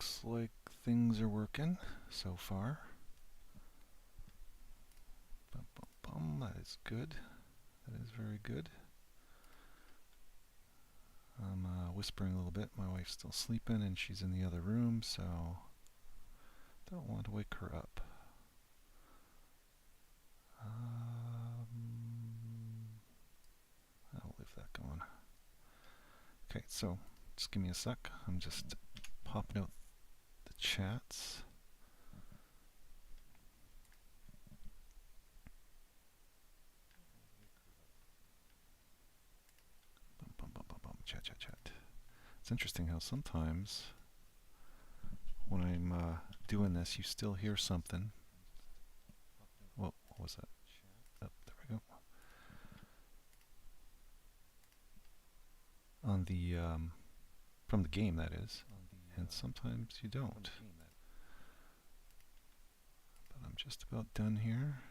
Looks like things are working so far. Bum, bum, bum. That is good. That is very good. I'm whispering a little bit. My wife's still sleeping and she's in the other room, so don't want to wake her up. I'll leave that going. Okay, so just give me a sec. I'm just popping out the chats. Bum, bum, bum, bum, bum. Chat, chat, chat. It's interesting how sometimes when I'm doing this, you still hear something. Whoa, what was that? Oh, there we go. On the from the game, that is, and sometimes you don't. But I'm just about done here.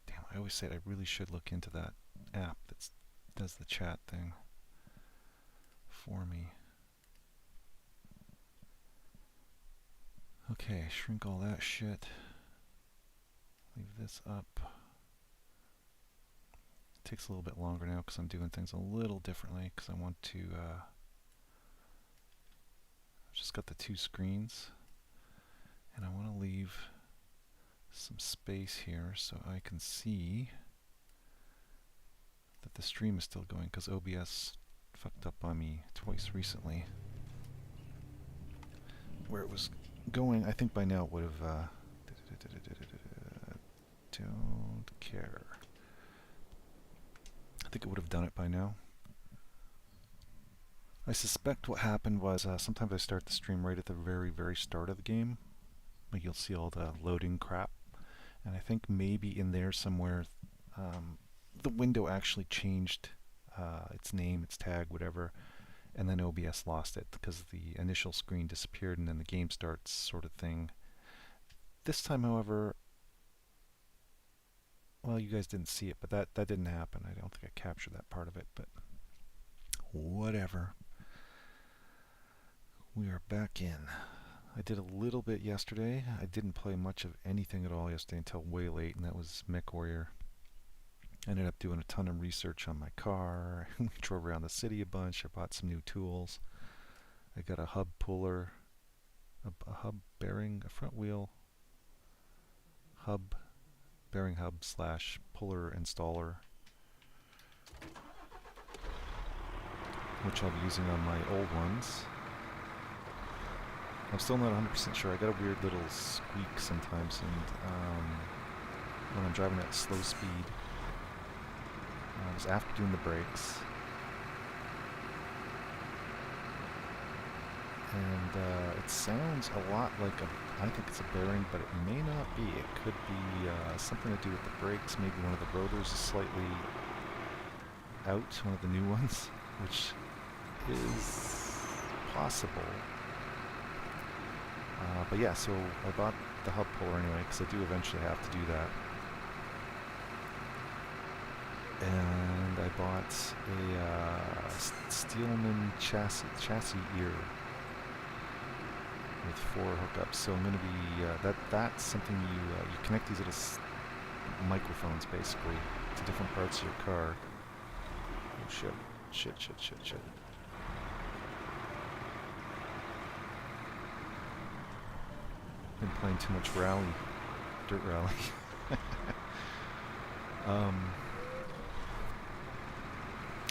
Damn, I always said I really should look into that app that does the chat thing for me. Okay, shrink all that shit. Leave this up. It takes a little bit longer now because I'm doing things a little differently because I want to I've just got the two screens and I want to leave some space here so I can see that the stream is still going because OBS fucked up on me twice recently. Where it was going, I think by now it would have don't care. I think it would have done it by now. I suspect what happened was sometimes I start the stream right at the very, very start of the game. Like you'll see all the loading crap. And I think maybe in there somewhere the window actually changed its name, its tag, whatever. And then OBS lost it because the initial screen disappeared and then the game starts sort of thing. This time, however, well, you guys didn't see it, but that didn't happen. I don't think I captured that part of it, but whatever. We are back in. I did a little bit yesterday. I didn't play much of anything at all yesterday until way late, and that was MechWarrior. I ended up doing a ton of research on my car. We drove around the city a bunch. I bought some new tools. I got a hub puller, a hub bearing, a front wheel hub, bearing hub slash puller installer, which I'll be using on my old ones. I'm still not 100% sure. I got a weird little squeak sometimes, and when I'm driving at slow speed, I was after doing the brakes, and it sounds a lot like I think it's a bearing, but it may not be. It could be something to do with the brakes. Maybe one of the rotors is slightly out, one of the new ones, which is possible. But yeah, so I bought the hub puller anyway, because I do eventually have to do that. And I bought a Steelman chassis ear with 4 hookups. So I'm going to be that's something you connect these little microphones basically to different parts of your car. Oh shit! Shit! Shit! Shit! Shit! Been playing too much rally, dirt rally.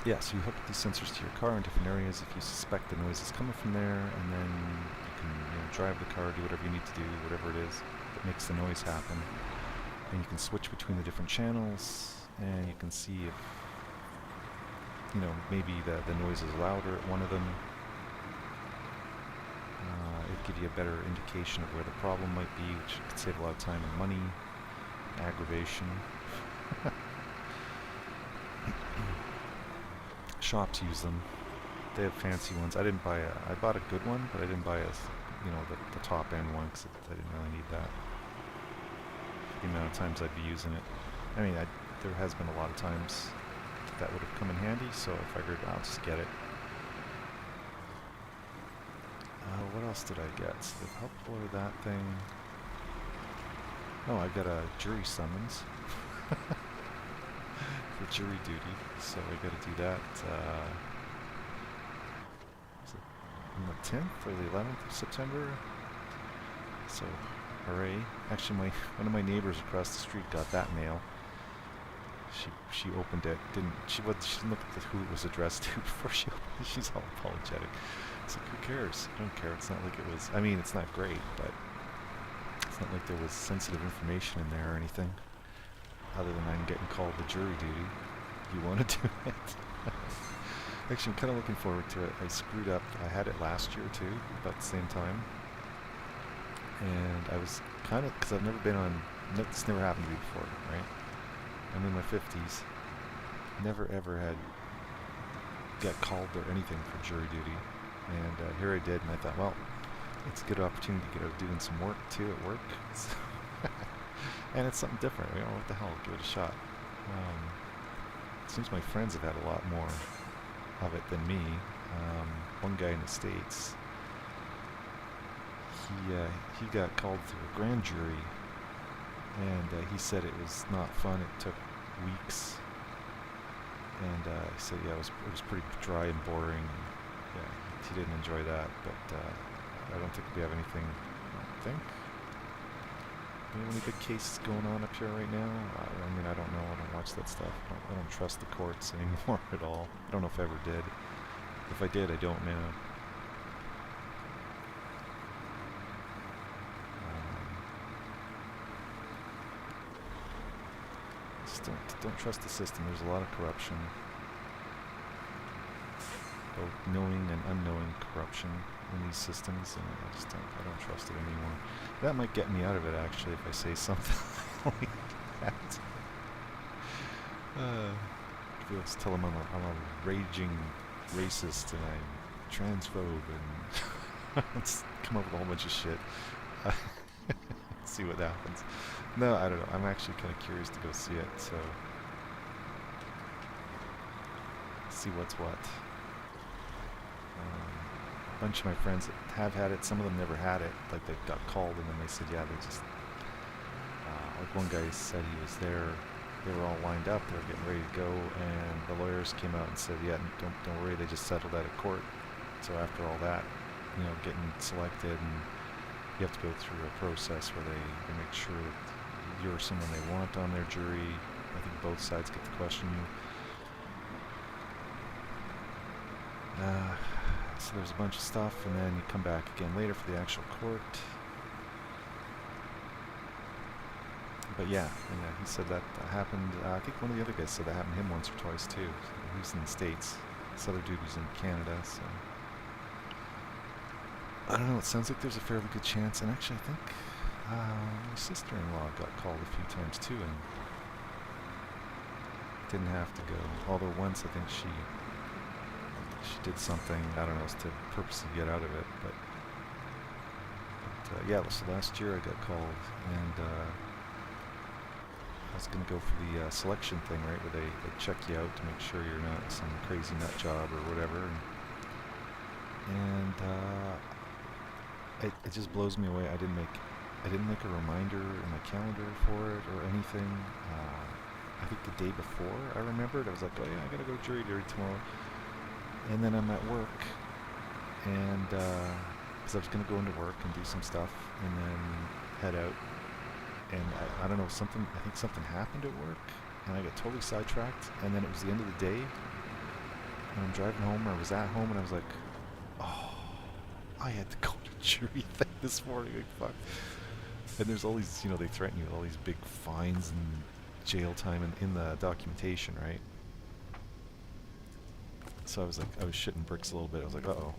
Yeah, so you hook these sensors to your car in different areas if you suspect the noise is coming from there, and then you can drive the car, do whatever you need to do, whatever it is that makes the noise happen. And you can switch between the different channels, and you can see if, maybe the noise is louder at one of them. It'd give you a better indication of where the problem might be, which could save a lot of time and money, aggravation. Shops use them. They have fancy ones. I didn't buy I bought a good one, but I didn't buy the top end one because I didn't really need that. The amount of times I'd be using it. I mean, there has been a lot of times that would have come in handy, so I figured I'll just get it. What else did I get? So the helpful or that thing. Oh, I got a jury summons for jury duty, so I got to do that. Is it on the 10th or the 11th of September? So, hooray! Actually, one of my neighbors across the street got that mail. She opened it. She didn't look at who it was addressed to before she opened it. She's all apologetic. It's like, who cares? I don't care. It's not like it was. I mean, it's not great, but it's not like there was sensitive information in there or anything. Other than I'm getting called to jury duty. You want to do it? Actually, I'm kind of looking forward to it. I screwed up. I had it last year too, about the same time. And I was kind of, because I've never been on. It's never happened to me before, right? I'm in my 50s. Never ever got called or anything for jury duty. And here I did, and I thought, well, it's a good opportunity to get out doing some work too at work. And it's something different. You know, what the hell? Give it a shot. It seems my friends have had a lot more of it than me. One guy in the States, he got called to a grand jury. And he said it was not fun. It took weeks, and he said, yeah, it was pretty dry and boring. And, yeah, he didn't enjoy that. But I don't think we have anything. I don't think. Do we have any big cases going on up here right now? I mean, I don't know. I don't watch that stuff. I don't trust the courts anymore at all. I don't know if I ever did. If I did, I don't know. Don't trust the system. There's a lot of corruption, both knowing and unknowing corruption in these systems, and I don't trust it anymore. That might get me out of it actually if I say something like that. People just tell them I'm a raging racist and I'm transphobe and let's come up with a whole bunch of shit. See what happens. No, I don't know. I'm actually kind of curious to go see it, so see what's what. A bunch of my friends have had it. Some of them never had it. Like they got called and then they said, yeah, they just like one guy said he was there. They were all lined up. They were getting ready to go, and the lawyers came out and said, yeah, don't worry. They just settled out of court. So after all that, you know, getting selected, and you have to go through a process where they make sure that you're someone they want on their jury. I think both sides get to question you. So there's a bunch of stuff, and then you come back again later for the actual court. But yeah, he said that happened. I think one of the other guys said that happened to him once or twice too. He was in the States. This other dude was in Canada, so I don't know. It sounds like there's a fairly good chance. And actually, I think my sister-in-law got called a few times too, and didn't have to go. Although once I think she did something, I don't know, to purposely get out of it. But yeah, so last year I got called, and I was going to go for the selection thing, right, where they check you out to make sure you're not some crazy nut job or whatever. And it just blows me away. I didn't make a reminder in my calendar for it or anything. I think the day before I remembered, I was like, oh yeah, I gotta go jury duty tomorrow. And then I'm at work, and because I was gonna go into work and do some stuff and then head out. And I don't know, I think something happened at work, and I got totally sidetracked. And then it was the end of the day, and I'm driving home, or I was at home, and I was like, oh, I had to go to jury thing this morning. Like, fuck. And there's all these, they threaten you with all these big fines and jail time in the documentation, right? So I was shitting bricks a little bit. I was like, uh-oh.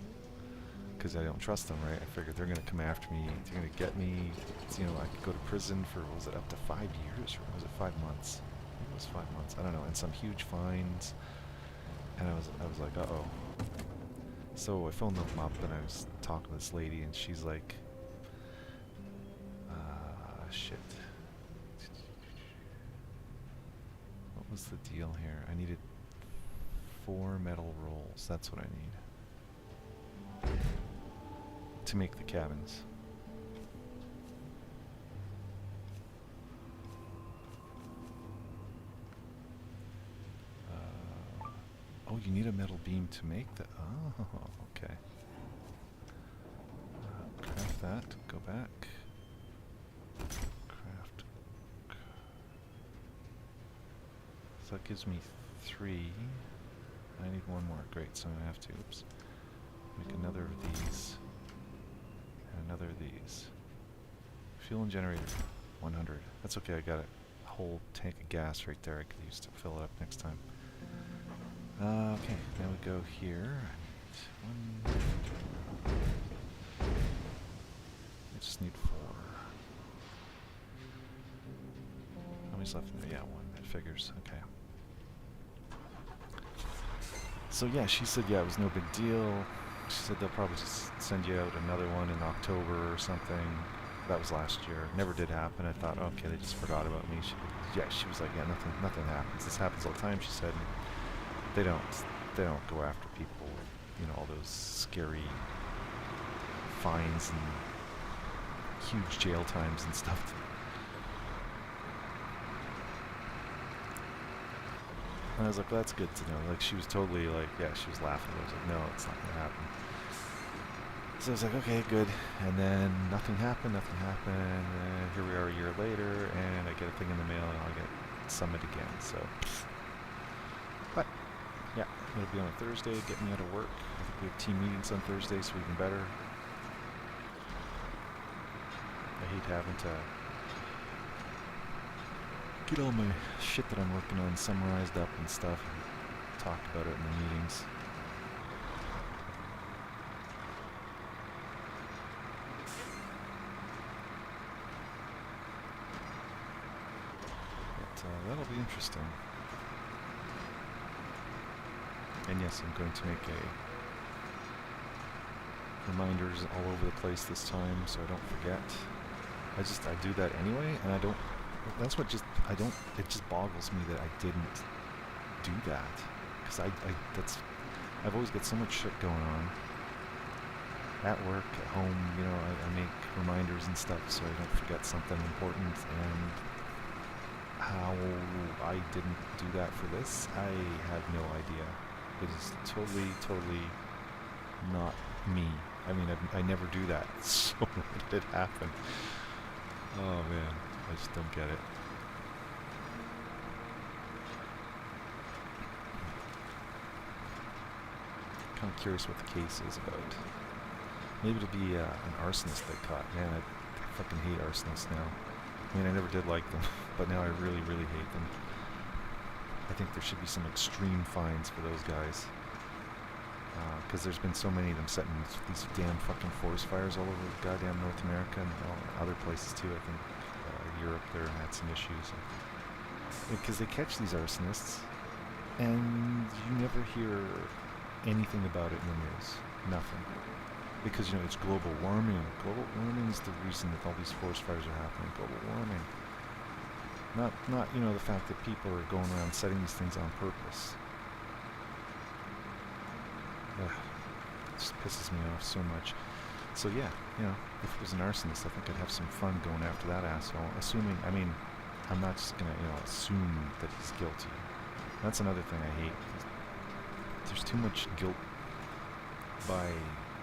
Because I don't trust them, right? I figured they're going to come after me. They're going to get me. I could go to prison for, was it up to 5 years? Or was it 5 months? I think it was 5 months. I don't know. And some huge fines. And I was like, uh-oh. So I phoned them up, and I was talking to this lady, and she's like, shit. What was the deal here? I needed 4 metal rolls. That's what I need to make the cabins. Oh, you need a metal beam to make the... Oh, okay. Craft that. Go back. Craft. So that gives me 3. I need 1 more. Great, so I'm going to have to... Oops. Make another of these. And another of these. Fuel and generator. 100. That's okay, I got a whole tank of gas right there I could use to fill it up next time. Okay, now we go here. I just need 4. How many's left in there? Yeah, 1. That figures. Okay. So yeah, she said, yeah, it was no big deal. She said they'll probably just send you out another one in October or something. That was last year. Never did happen. I thought, okay, they just forgot about me. She was like, yeah, nothing happens. This happens all the time, she said. They don't go after people with, you know, all those scary fines and huge jail times and stuff. And I was like, well, that's good to know. Like, she was totally like, yeah, she was laughing. I was like, no, it's not gonna happen. So I was like, okay, good. And then nothing happened. Here we are a year later, and I get a thing in the mail, and I'll get Summit again. So, but yeah, it'll be on a Thursday. Get me out of work. I think we have team meetings on Thursday, so even better. I hate having to get all my shit that I'm working on summarized up and stuff, and talk about it in the meetings. That'll be interesting. And yes, I'm going to make reminders all over the place this time so I don't forget. I do that anyway, and I don't, that's what just, I don't, it just boggles me that I didn't do that. Because I've always got so much shit going on. At work, at home, you know, I make reminders and stuff so I don't forget something important, and how I didn't do that for this, I have no idea. It is totally not me. I mean, I never do that. So when did it happen? Oh man, I just don't get it. Kind of curious what the case is about. Maybe it'll be an arsonist they caught. Man, I fucking hate arsonists now. I mean, I never did like them, but now I really hate them. I think there should be some extreme fines for those guys. Because there's been so many of them setting these damn fucking forest fires all over goddamn North America and other places too. I think Europe there had some issues. Because they catch these arsonists, and you never hear anything about it in the news. Nothing. Because, you know, it's global warming. Global warming is the reason that all these forest fires are happening. Global warming. Not, you know, the fact that people are going around setting these things on purpose. Ugh. It just pisses me off so much. So yeah, you know, if it was an arsonist, I think I'd have some fun going after that asshole. Assuming, I mean, I'm not just gonna, you know, assume that he's guilty. That's another thing I hate. There's too much guilt by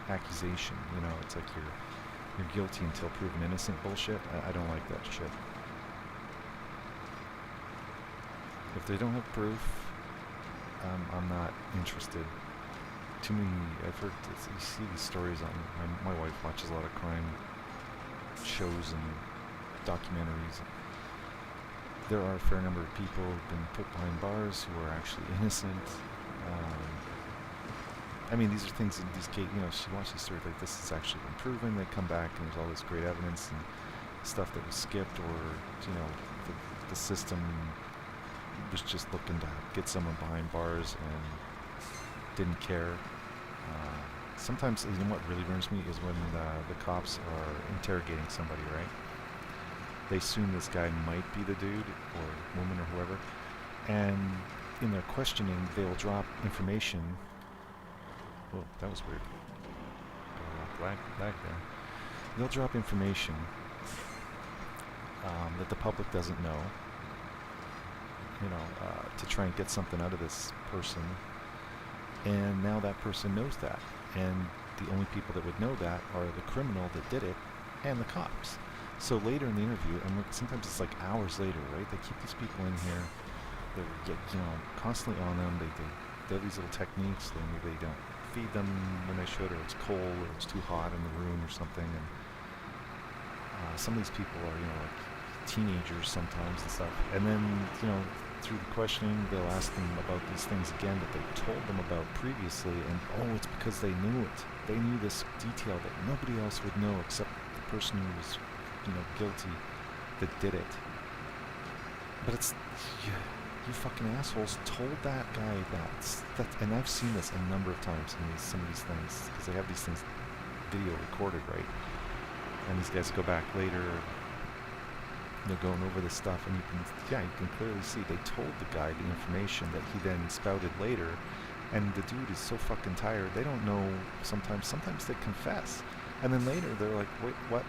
accusation, you know. It's like you're guilty until proven innocent bullshit. I don't like that shit. If they don't have proof, I'm not interested. Too many, I've heard, you see these stories on, my wife watches a lot of crime shows and documentaries. There are a fair number of people who've been put behind bars who are actually innocent. I mean, these are things in these cases, you know, she watches stories like this has actually been proven. They come back and there's all this great evidence and stuff that was skipped, or, you know, the system was just looking to get someone behind bars and didn't care. Sometimes, you know what really burns me is when the cops are interrogating somebody, right? They assume this guy might be the dude or woman or whoever, and in their questioning, they will drop information. Whoa, that was weird. Lag there. They'll drop information that the public doesn't know, to try and get something out of this person. And now that person knows that. And the only people that would know that are the criminal that did it and the cops. So later in the interview, and sometimes it's like hours later, right? They keep these people in here. They're constantly on them. They have these little techniques. They don't feed them when they should, or it's cold, or it's too hot in the room or something. And some of these people are, like teenagers sometimes and stuff. And then, through the questioning, they'll ask them about these things again that they told them about previously, and it's because they knew it. They knew this detail that nobody else would know except the person who was, guilty that did it. But it's, you fucking assholes told that guy that, and I've seen this a number of times in some of these things, because they have these things video recorded, right? And these guys go back later, they're going over this stuff, and you can clearly see they told the guy the information that he then spouted later, and the dude is so fucking tired, they don't know. Sometimes they confess, and then later they're like, wait, what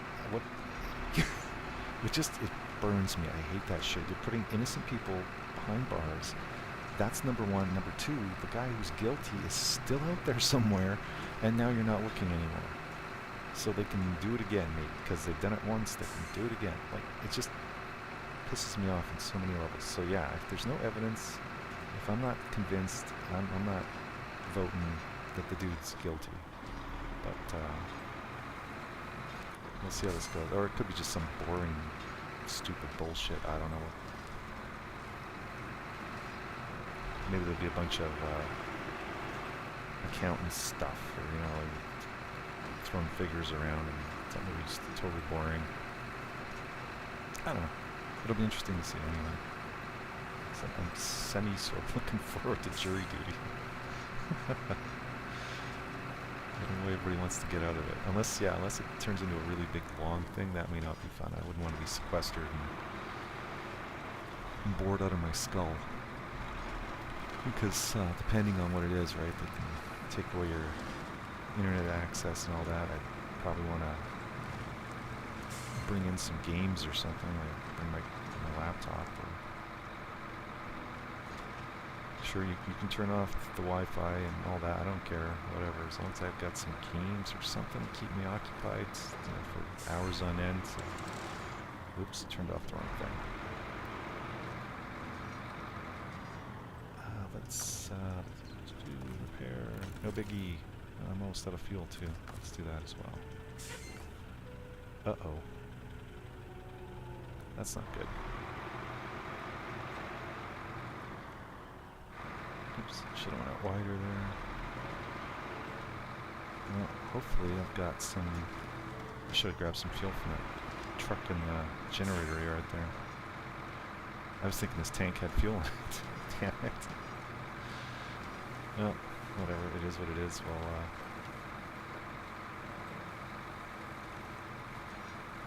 it burns me. I hate that shit. You're putting innocent people behind bars. That's number one. Number two, the guy who's guilty is still out there somewhere, and now you're not looking anymore. So they can do it again, maybe, because they've done it once, they can do it again. Like, it just pisses me off on so many levels. So yeah, if there's no evidence, if I'm not convinced, I'm not voting that the dude's guilty. But we'll see how this goes. Or it could be just some boring, stupid bullshit. I don't know. Maybe there'll be a bunch of accountant stuff, or throwing figures around, and something will be just totally boring. I don't know. It'll be interesting to see anyway. So I'm sort of looking forward to jury duty. I don't know what everybody wants to get out of it. Unless it turns into a really big, long thing, that may not be fun. I wouldn't want to be sequestered and bored out of my skull. Because depending on what it is, right, they can take away your internet access and all that. I'd probably want to bring in some games or something, like bring my laptop. Or sure, you can turn off the Wi-Fi and all that. I don't care, whatever, as long as I've got some games or something to keep me occupied, for hours on end. So, oops, turned off the wrong thing. Let's do repair. No biggie. I'm almost out of fuel too. Let's do that as well. Uh-oh. That's not good. Oops, should have went out wider there. Well, hopefully I've got some... I should have grabbed some fuel from that truck in the generator yard there. I was thinking this tank had fuel in it. Damn it. Well, whatever, it is what it is. Well,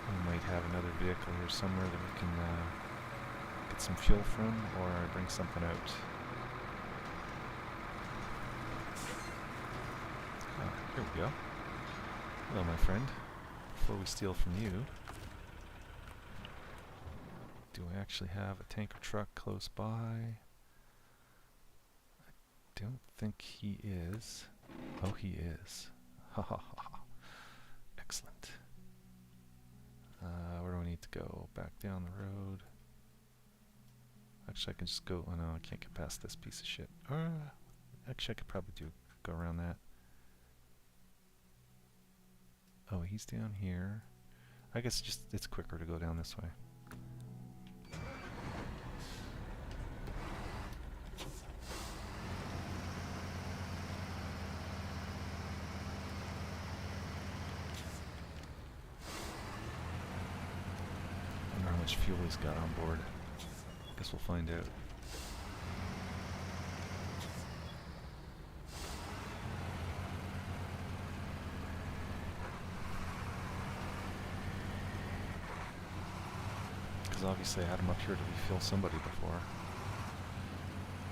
we might have another vehicle here somewhere that we can get some fuel from, or bring something out. Oh, here we go. Hello, my friend. Before we steal from you, do I actually have a tanker truck close by? I don't think he is. Oh, he is. Ha ha ha. Excellent. Where do I need to go? Back down the road. Actually, I can just go. Oh no, I can't get past this piece of shit. Actually, I could probably go around that. Oh, he's down here. I guess it's quicker to go down this way. How much fuel he's got on board. Guess we'll find out. Because obviously I had him up here to refill somebody before.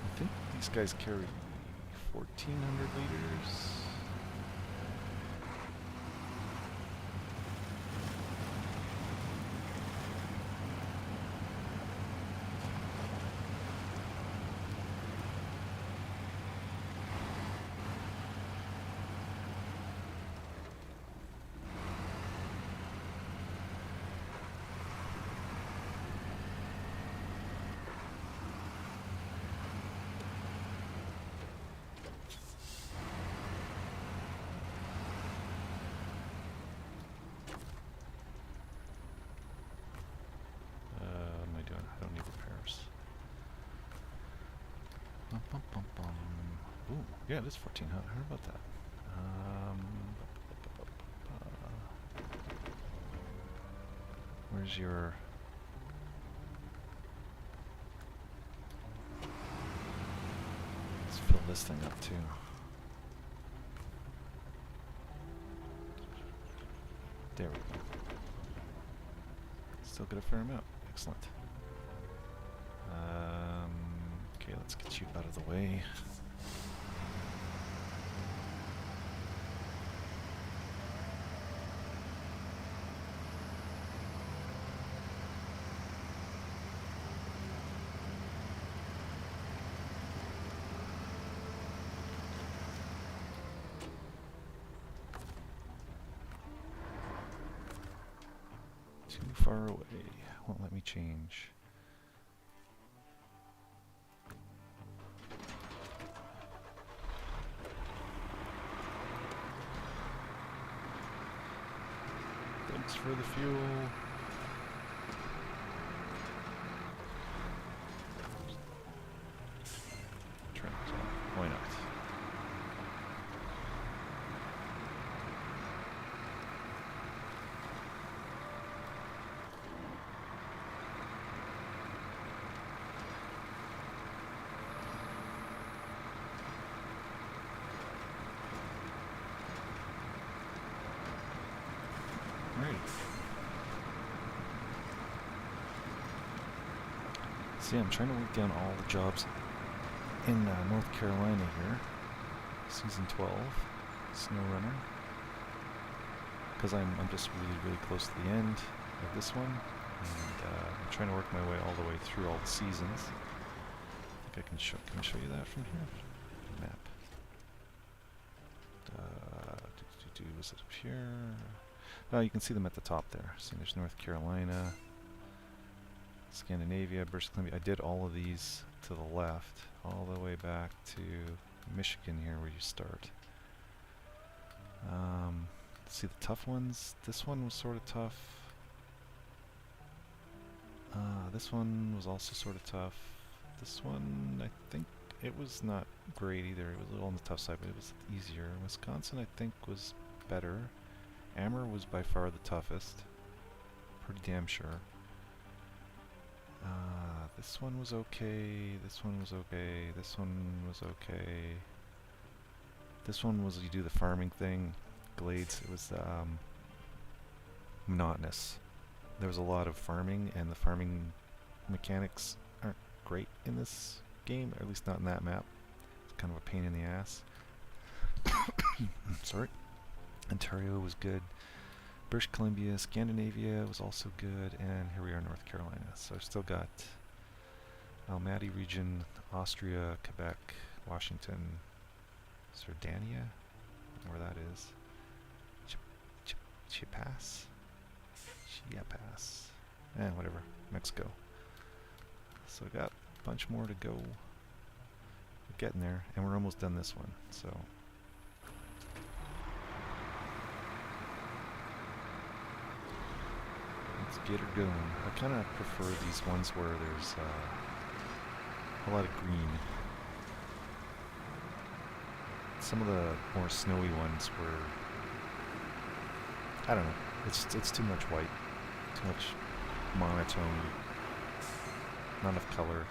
I think These guys carry 1,400 liters. I don't need repairs. Bum, bum, bum, bum. Ooh, yeah, it is 1,400. How about that? Where's your... Let's fill this thing up too. There we go. Still get a fair amount. Excellent. Okay, let's get you out of the way. Too far away. Won't let me change. Thanks for the fuel. Why not? Right. See, I'm trying to work down all the jobs in North Carolina here. Season 12, Snowrunner. Because I'm just really close to the end of this one. And I'm trying to work my way all the way through all the seasons. I think I can show you that from here? Map. Is it up here? Oh, you can see them at the top there. See, there's North Carolina, Scandinavia, British Columbia. I did all of these to the left, all the way back to Michigan here where you start. See the tough ones? This one was sort of tough. This one was also sort of tough. This one, I think it was not great either. It was a little on the tough side, but it was easier. Wisconsin, I think, was better. Ammer was by far the toughest. Pretty damn sure. This one was okay. This one was okay. This one was okay. This one was you do the farming thing. Glades, it was monotonous. There was a lot of farming, and the farming mechanics aren't great in this game, or at least not in that map. It's kind of a pain in the ass. Sorry. Ontario was good. British Columbia, Scandinavia was also good, and here we are, North Carolina. So I've still got Almaty region, Austria, Quebec, Washington, Sardinia, where that is. Chiapas? Chiapas. Whatever. Mexico. So I got a bunch more to go. We're getting there, and we're almost done this one, so. Let's get her going. I kind of prefer these ones where there's a lot of green. Some of the more snowy ones were, I don't know, it's too much white, too much monotone, not enough color.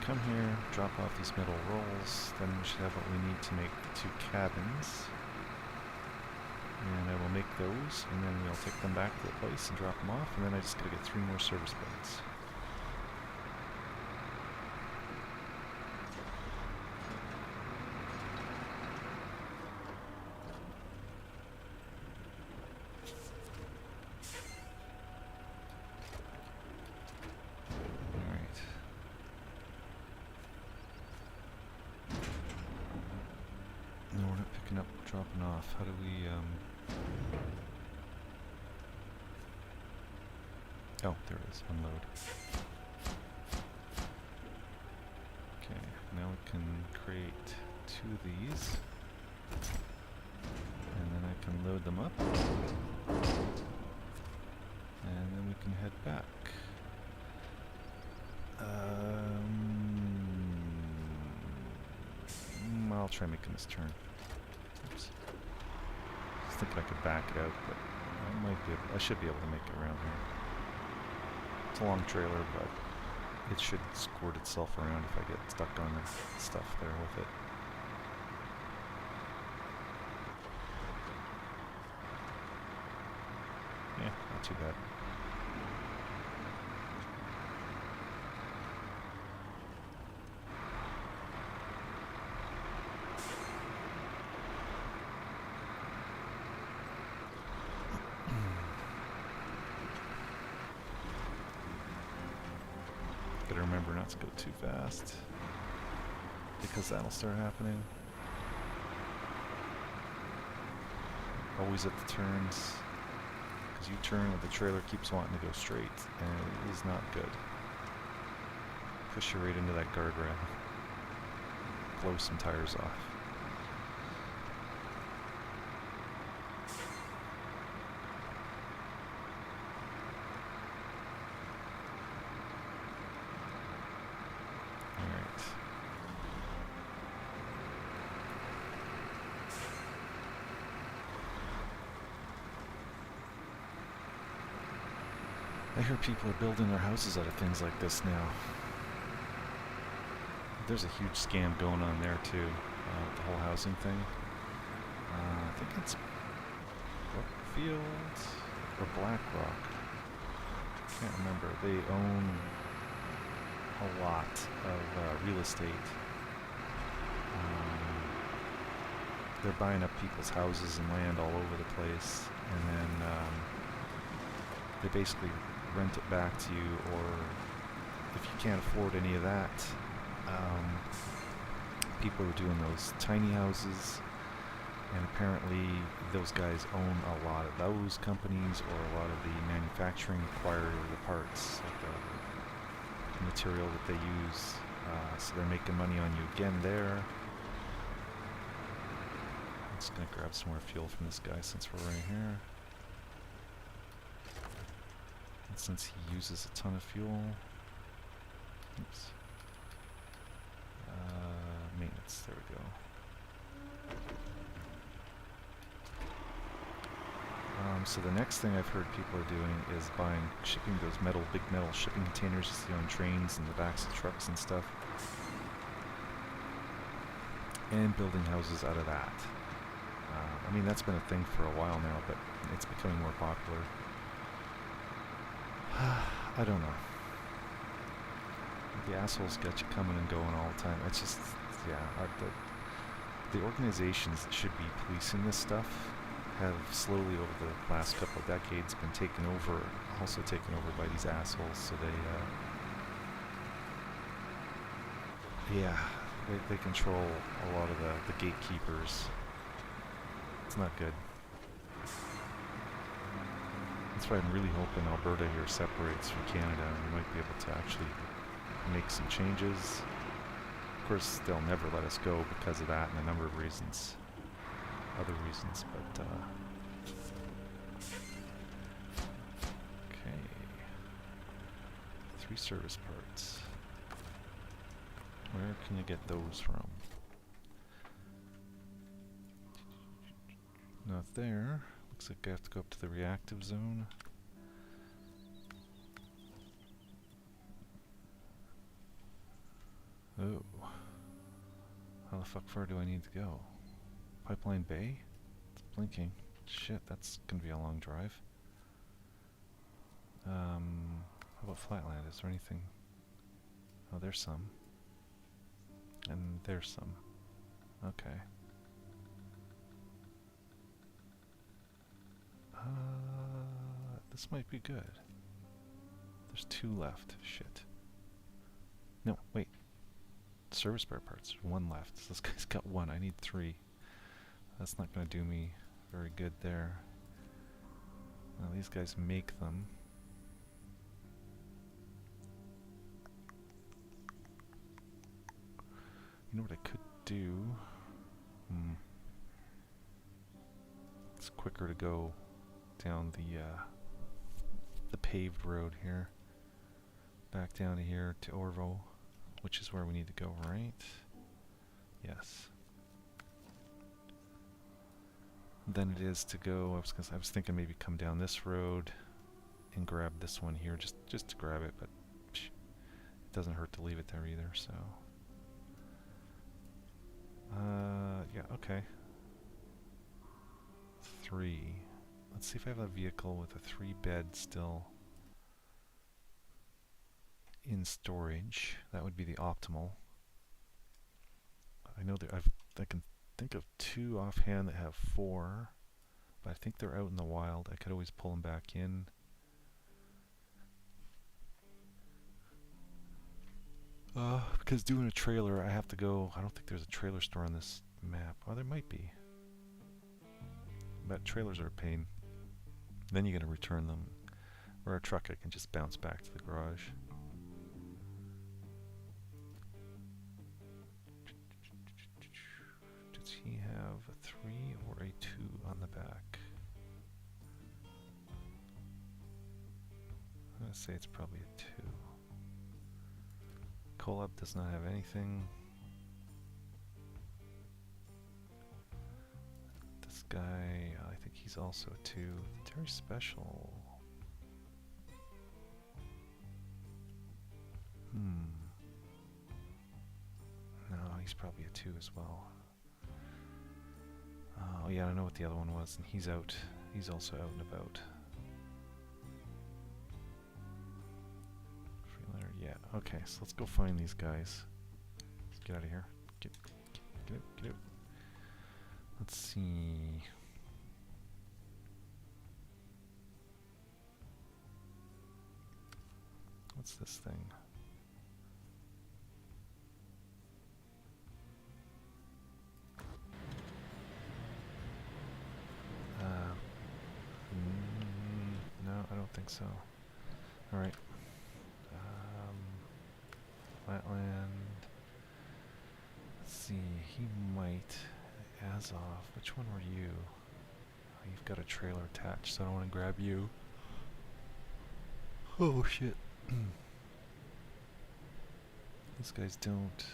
come here, drop off these metal rolls, then we should have what we need to make the 2 cabins. And I will make those, and then we'll take them back to the place and drop them off, and then I just gotta get 3 more service beds. Dropping off. How do we, oh, there it is. Unload. Okay, now we can create 2 of these. And then I can load them up. And then we can head back. I'll try making this turn. Oops. I was thinking I could back it out, but I should be able to make it around here. It's a long trailer, but it should squirt itself around if I get stuck on the stuff there with it. Yeah, not too bad. Gotta remember not to go too fast, because that'll start happening. Always at the turns, because you turn and the trailer keeps wanting to go straight, and it is not good. Push you right into that guardrail. Blow some tires off. I hear people are building their houses out of things like this now. There's a huge scam going on there too, with the whole housing thing. I think it's Brookfield or BlackRock. Can't remember. They own a lot of real estate. They're buying up people's houses and land all over the place, and then they basically rent it back to you, or if you can't afford any of that, people are doing those tiny houses, and apparently those guys own a lot of those companies, or a lot of the manufacturing required, or the parts, like the material that they use, so they're making money on you again there. I'm just gonna grab some more fuel from this guy since we're right here. Since he uses a ton of fuel. Oops. Maintenance, there we go. So the next thing I've heard people are doing is shipping those big metal shipping containers you see on trains and the backs of trucks and stuff. And building houses out of that. I mean, that's been a thing for a while now, but it's becoming more popular. I don't know. The assholes got you coming and going all the time. It's just, yeah, the organizations that should be policing this stuff have slowly over the last couple of decades been taken over by these assholes. So they control a lot of the gatekeepers. It's not good. That's why I'm really hoping Alberta here separates from Canada, and we might be able to actually make some changes. Of course, they'll never let us go because of that, and a number of reasons, other reasons, but okay. 3 service parts. Where can you get those from? Not there. Looks like I have to go up to the reactive zone. Oh. How the fuck far do I need to go? Pipeline Bay? It's blinking. Shit, that's gonna be a long drive. How about Flatland? Is there anything? Oh, there's some. And there's some. Okay. This might be good. There's 2 left. Shit. No, wait. Service spare parts. 1 left. So this guy's got 1. I need 3. That's not going to do me very good there. Now these guys make them. You know what I could do? It's quicker to go down the paved road here. Back down to here to Orvo, which is where we need to go, right? Yes. Then it is to go. I was thinking maybe come down this road and grab this one here, just to grab it, but it doesn't hurt to leave it there either. So, yeah, okay. 3. Let's see if I have a vehicle with a 3-bed still in storage. That would be the optimal. I know that I can think of 2 offhand that have 4, but I think they're out in the wild. I could always pull them back in. Because doing a trailer, I have to go. I don't think there's a trailer store on this map. Oh, there might be. But trailers are a pain. Then you got to return them. Or a truck, I can just bounce back to the garage. Does he have a 3 or a 2 on the back? I'm going to say it's probably a 2. Colab does not have anything. This guy, I think he's also a 2. Very special. No, he's probably a 2 as well. Oh yeah, I know what the other one was, and he's out. He's also out and about. Freelander, yeah. Okay, so let's go find these guys. Let's get out of here. Get out. Let's see. What's this thing? No, I don't think so. Alright. Flatland. Let's see, he might. Azov, which one were you? Oh, you've got a trailer attached, so I don't want to grab you. Oh shit. These guys don't.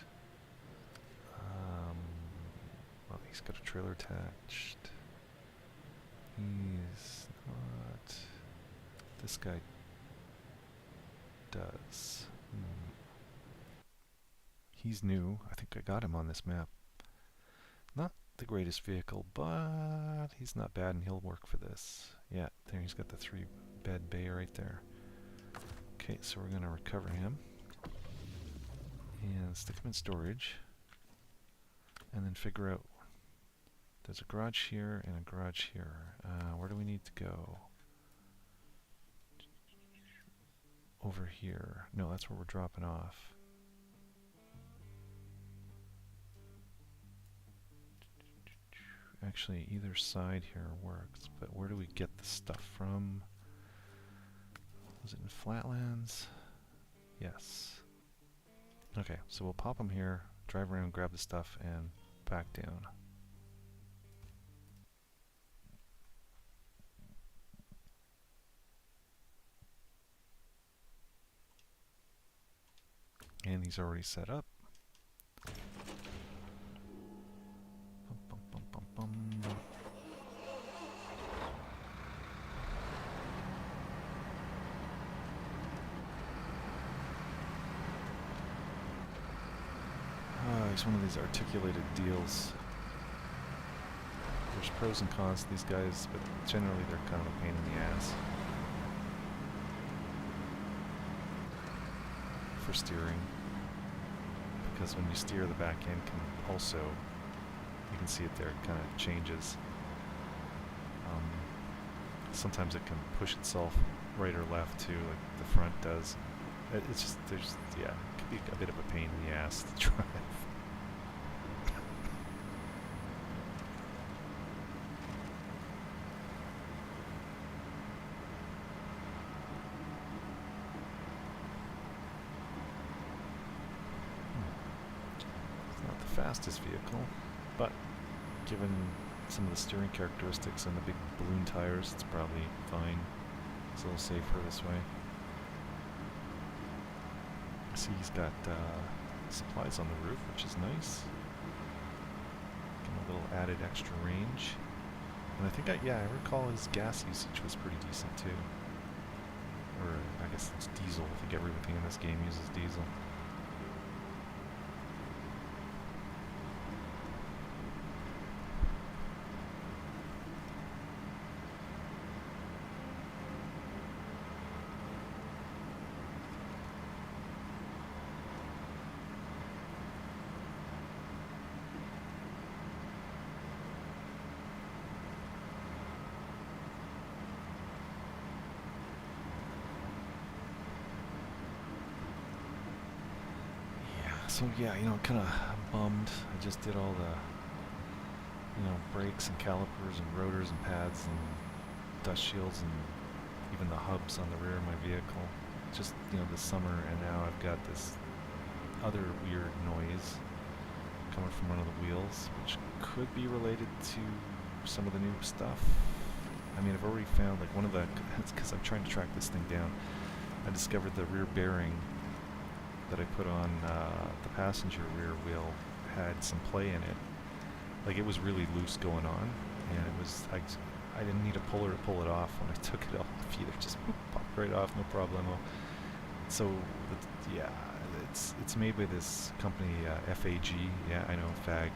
Well, he's got a trailer attached. He's not. This guy does. He's new. I think I got him on this map. Not the greatest vehicle, but he's not bad and he'll work for this. Yeah, there he's got the 3-bed bay right there. Okay, so we're gonna recover him and stick him in storage and then figure out there's a garage here and a garage here. Where do we need to go? Over here. No, that's where we're dropping off. Actually, either side here works, but where do we get the stuff from? Was it in Flatlands? Yes. Okay, so we'll pop them here, drive around, grab the stuff, and back down. And he's already set up. Bum, bum, bum, bum, bum. always one of these articulated deals. There's pros and cons to these guys, but generally they're kind of a pain in the ass for steering, because when you steer, the back end can also, you can see it there, it kind of changes. Sometimes it can push itself right or left too, like the front does. It's just, yeah, it could be a bit of a pain in the ass to drive. It's not the fastest vehicle, but given some of the steering characteristics and the big balloon tires, it's probably fine. It's a little safer this way. I see he's got supplies on the roof, which is nice. Getting a little added extra range. And I think, I recall his gas usage was pretty decent too. Or I guess it's diesel. I think everything in this game uses diesel. So yeah, kind of bummed. I just did all the, brakes and calipers and rotors and pads and dust shields and even the hubs on the rear of my vehicle. Just, this summer, and now I've got this other weird noise coming from one of the wheels, which could be related to some of the new stuff. I mean, I've already found, like, one of the, because I'm trying to track this thing down, I discovered the rear bearing that I put on the passenger rear wheel had some play in it. Like, it was really loose going on, and it was, I didn't need a puller to pull it off when I took it off either. Just popped right off, no problemo. So, yeah, it's made by this company, FAG. Yeah, I know, FAG.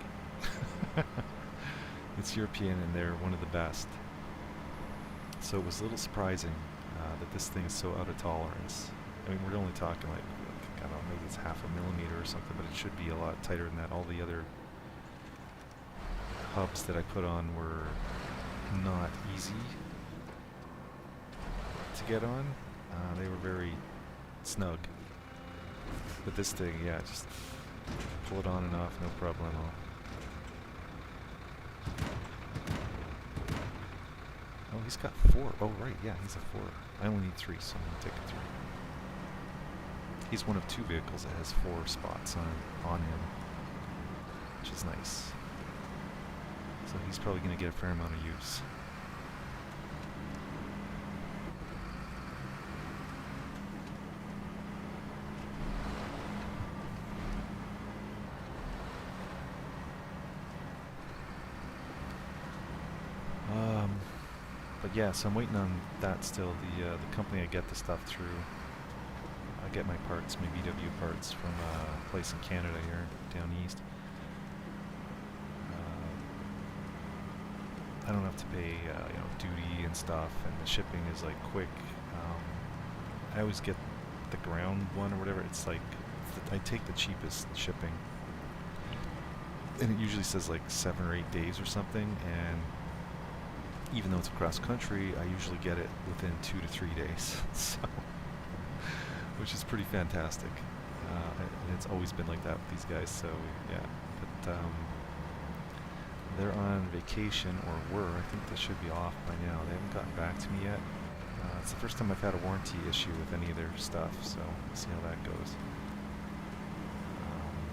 It's European, and they're one of the best. So it was a little surprising that this thing is so out of tolerance. I mean, we're only talking like I don't know, maybe it's 0.5 millimeter or something, but it should be a lot tighter than that. All the other hubs that I put on were not easy to get on. They were very snug. But this thing, yeah, just pull it on and off, no problemo. Oh, he's got 4. Oh, right, yeah, he's a 4. I only need 3, so I'm going to take a 3. He's one of 2 vehicles that has 4 spots on him, which is nice. So he's probably going to get a fair amount of use. But yeah, so I'm waiting on that still. The company I get the stuff through. I get my parts, my VW parts, from a place in Canada here, down east. I don't have to pay, duty and stuff, and the shipping is like quick. I always get the ground one or whatever. It's like I take the cheapest shipping, and it usually says like 7 or 8 days or something. And even though it's across country, I usually get it within 2 to 3 days. So. Which is pretty fantastic, and it's always been like that with these guys. So yeah, but they're on vacation, or were. I think they should be off by now. They haven't gotten back to me yet. It's the first time I've had a warranty issue with any of their stuff, so we'll see how that goes.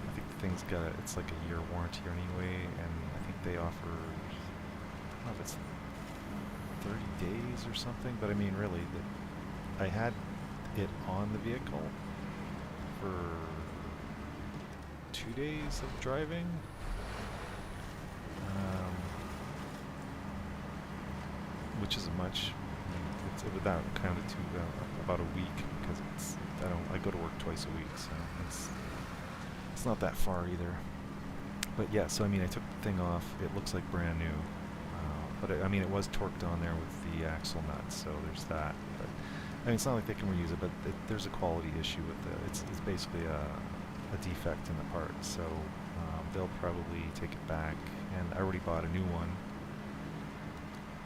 I think the thing's got it's like a year warranty anyway, and I think they offer, I don't know if it's 30 days or something, but I mean, really, I had it on the vehicle for 2 days of driving, which isn't much. That counted to about a week, because I go to work twice a week, so it's not that far either. But yeah, so I mean, I took the thing off. It looks like brand new. But I mean, it was torqued on there with the axle nuts, so there's that. But I mean, it's not like they can reuse it, but there's a quality issue with the. It's basically a defect in the part, so they'll probably take it back. And I already bought a new one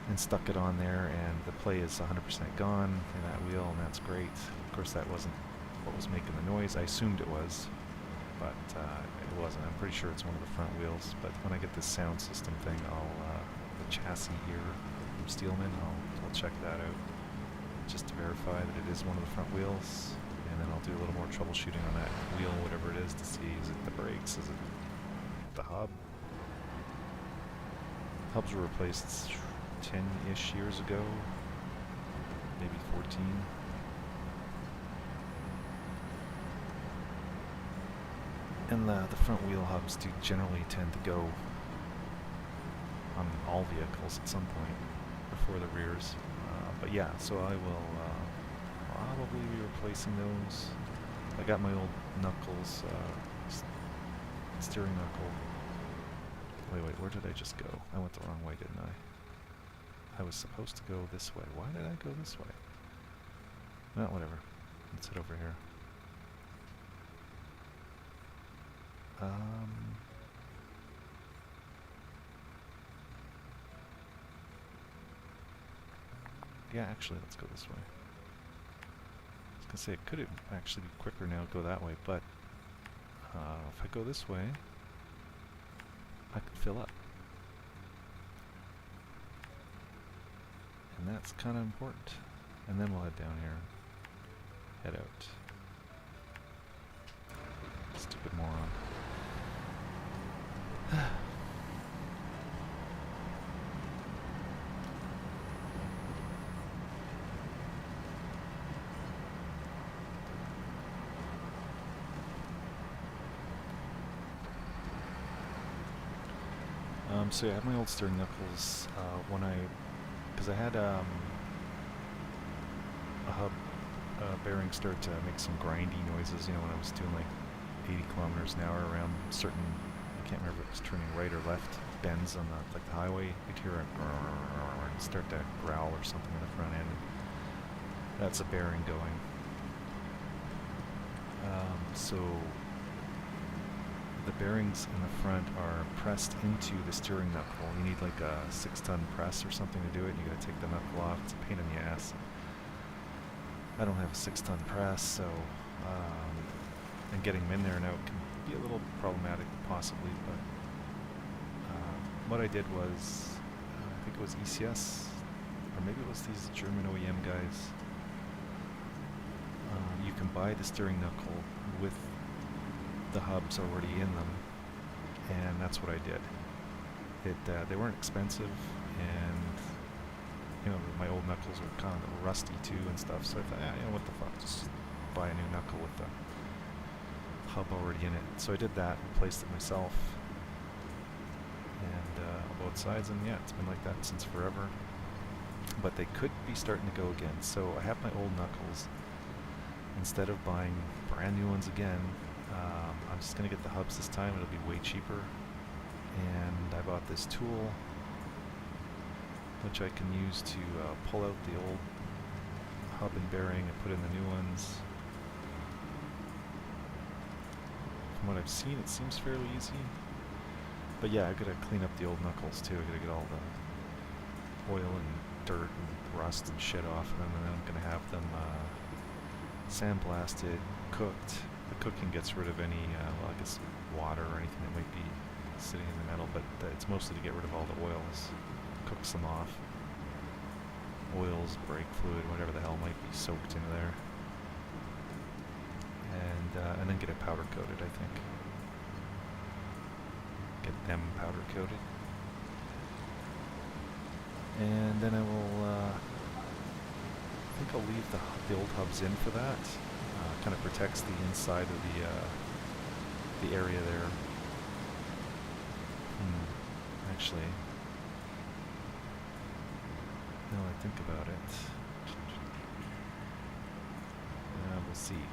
and stuck it on there, and the play is 100% gone in that wheel, and that's great. Of course, that wasn't what was making the noise. I assumed it was, but it wasn't. I'm pretty sure it's one of the front wheels. But when I get this sound system thing, the chassis ear from Steelman, I'll check that out just to verify that it is one of the front wheels, and then I'll do a little more troubleshooting on that wheel, whatever it is, to see, is it the brakes, is it the hub? Hubs were replaced 10-ish years ago, maybe 14. And the front wheel hubs do generally tend to go on all vehicles at some point before the rears. But yeah, so I will probably be replacing those. I got my old knuckles, steering knuckle. Wait, where did I just go? I went the wrong way, didn't I? I was supposed to go this way. Why did I go this way? No, whatever. Let's head over here. Yeah, actually, let's go this way. I was gonna say, it could actually be quicker now to go that way, but if I go this way, I could fill up. And that's kind of important. And then we'll head down here. Head out. Stupid moron. So yeah, I had my old steering knuckles when because I had a hub bearing start to make some grindy noises, you know, when I was doing like 80 kilometers an hour around certain, I can't remember if it was turning right or left bends on the highway. You'd hear it and start to growl or something in the front end. That's a bearing going. So the bearings in the front are pressed into the steering knuckle. You need like a 6-ton press or something to do it. You gotta take the knuckle off. It's a pain in the ass. I don't have a 6-ton press, so and getting them in there now can be a little problematic, possibly. But what I did was, I think it was ECS, or maybe it was these German OEM guys. You can buy the steering knuckle with the hubs already in them, and that's what I did. They weren't expensive, and you know, my old knuckles were kind of rusty too and stuff, so I thought, you know, what the fuck, just buy a new knuckle with the hub already in it. So I did that, replaced it myself, and on both sides, and yeah, it's been like that since forever. But they could be starting to go again, so I have my old knuckles. Instead of buying brand new ones again, I'm just going to get the hubs this time. It'll be way cheaper. And I bought this tool, which I can use to pull out the old hub and bearing and put in the new ones. From what I've seen, it seems fairly easy. But yeah, I've got to clean up the old knuckles too. I've got to get all the oil and dirt and rust and shit off of them, and then I'm going to have them sandblasted, cooked. The cooking gets rid of any, well, I guess water or anything that might be sitting in the metal, but it's mostly to get rid of all the oils. Cooks them off. Oils, brake fluid, whatever the hell might be soaked into there. And then get it powder coated, I think. Get them powder coated. And then I will, I think I'll leave the old hubs in for that. Kind of protects the inside of the area there. Actually, now I think about it, we'll see.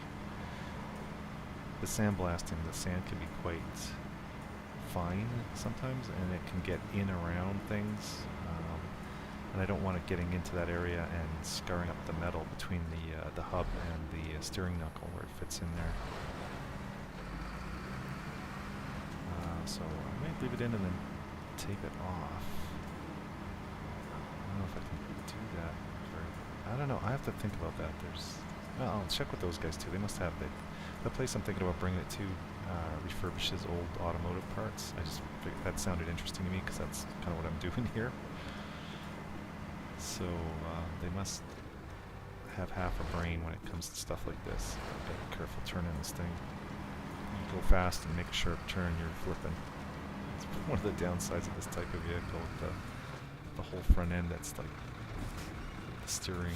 The sandblasting, the sand can be quite fine sometimes, and it can get in around things. And I don't want it getting into that area and scarring up the metal between the hub and the steering knuckle where it fits in there. So I might leave it in and then take it off. I don't know if I can do that. I don't know. I have to think about that. Well, I'll check with those guys too. They must have the place I'm thinking about bringing it to refurbishes old automotive parts. I just figured that sounded interesting to me because that's kind of what I'm doing here. So they must have half a brain when it comes to stuff like this. Gotta be careful turning this thing. You go fast and make a sharp turn, you're flipping. It's one of the downsides of this type of vehicle. The whole front end that's like the steering.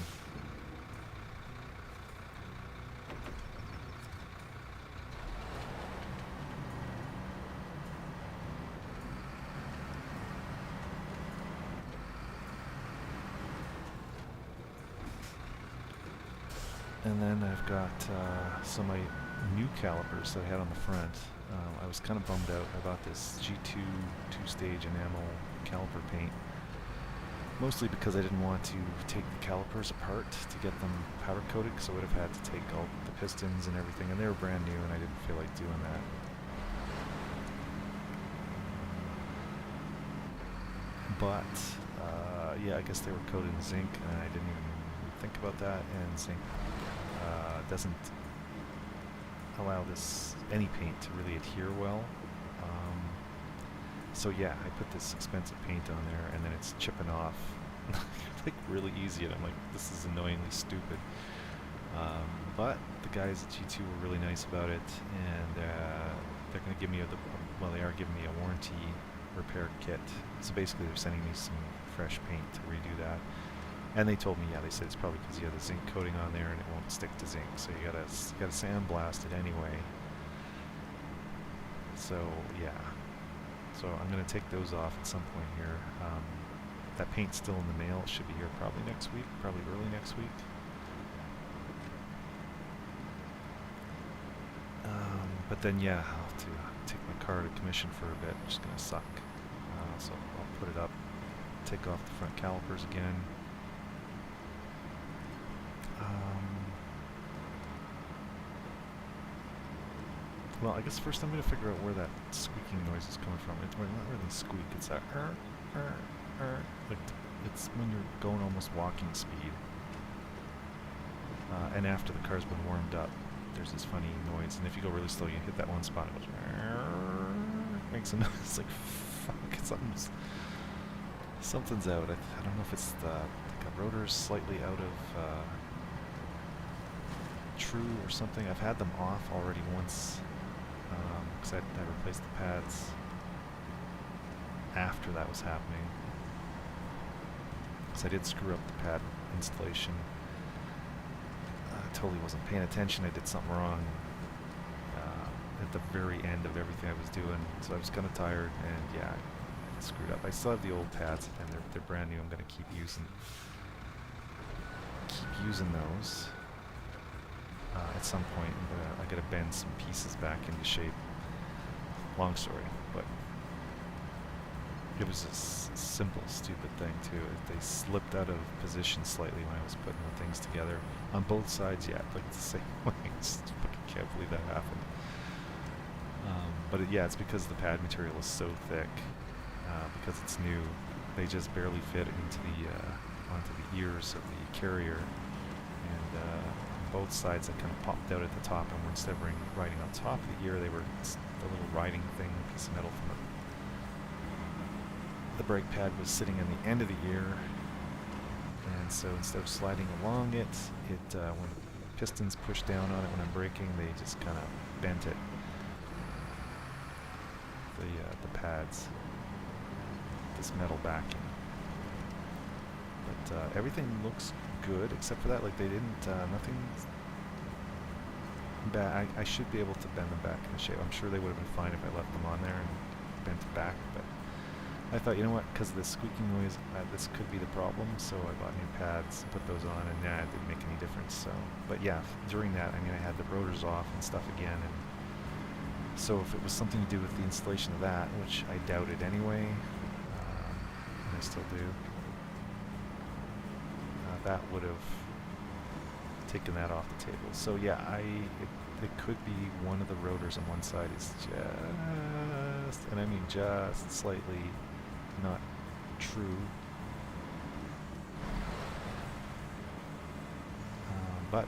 And then I've got some of my new calipers that I had on the front. I was kind of bummed out. I bought this G2 two-stage enamel caliper paint, mostly because I didn't want to take the calipers apart to get them powder coated, because I would have had to take all the pistons and everything, and they were brand new, and I didn't feel like doing that. But yeah, I guess they were coated in zinc, and I didn't even think about that. And zinc doesn't allow any paint to really adhere well. So yeah, I put this expensive paint on there, and then it's chipping off like really easy, and I'm like, this is annoyingly stupid. But the guys at G2 were really nice about it, and they're going to give me they are giving me a warranty repair kit. So basically they're sending me some fresh paint to redo that. And they told me, yeah, they said it's probably because you have the zinc coating on there and it won't stick to zinc, so you gotta sandblast it anyway. So yeah, so I'm gonna take those off at some point here. That paint's still in the mail. It should be here probably next week, probably early next week. But then yeah, I'll have to take my car to commission for a bit, which is gonna suck. So I'll put it up, take off the front calipers again. Well, I guess first I'm going to figure out where that squeaking noise is coming from. It's not really squeak, it's that like it's when you're going almost walking speed. And after the car's been warmed up, there's this funny noise. And if you go really slow, you hit that one spot, it goes, makes a noise. It's like, fuck, something's out. I don't know if it's the rotor's slightly out of true or something. I've had them off already once, because I replaced the pads after that was happening. Because I did screw up the pad installation. I totally wasn't paying attention. I did something wrong at the very end of everything I was doing. So I was kind of tired, and yeah, I screwed up. I still have the old pads, and they're brand new. I'm going to keep using those. At some point, I got to bend some pieces back into shape. Long story, but it was a simple, stupid thing too. They slipped out of position slightly when I was putting the things together. On both sides, yeah, like the same way. I just fucking can't believe that happened. But yeah, it's because the pad material is so thick. Because it's new, they just barely fit into onto the ears of the carrier. And both sides that kind of popped out at the top, and instead of riding on top of the ear, they were the little riding thing, a piece of metal from the brake pad was sitting on the end of the ear, and so instead of sliding along it, when the pistons push down on it when I'm braking, they just kind of bent it, the pads, this metal backing. But everything looks good except for that. Like they didn't, nothing bad. I should be able to bend them back into shape. I'm sure they would have been fine if I left them on there and bent it back, but I thought, you know what, because of the squeaking noise, this could be the problem, so I bought new pads, put those on, and it didn't make any difference. So, but yeah, during that, I mean, I had the rotors off and stuff again, and So if it was something to do with the installation of that, which I doubted anyway, and I still do, that would have taken that off the table. So yeah, it could be one of the rotors on one side is just, and I mean just slightly not true. But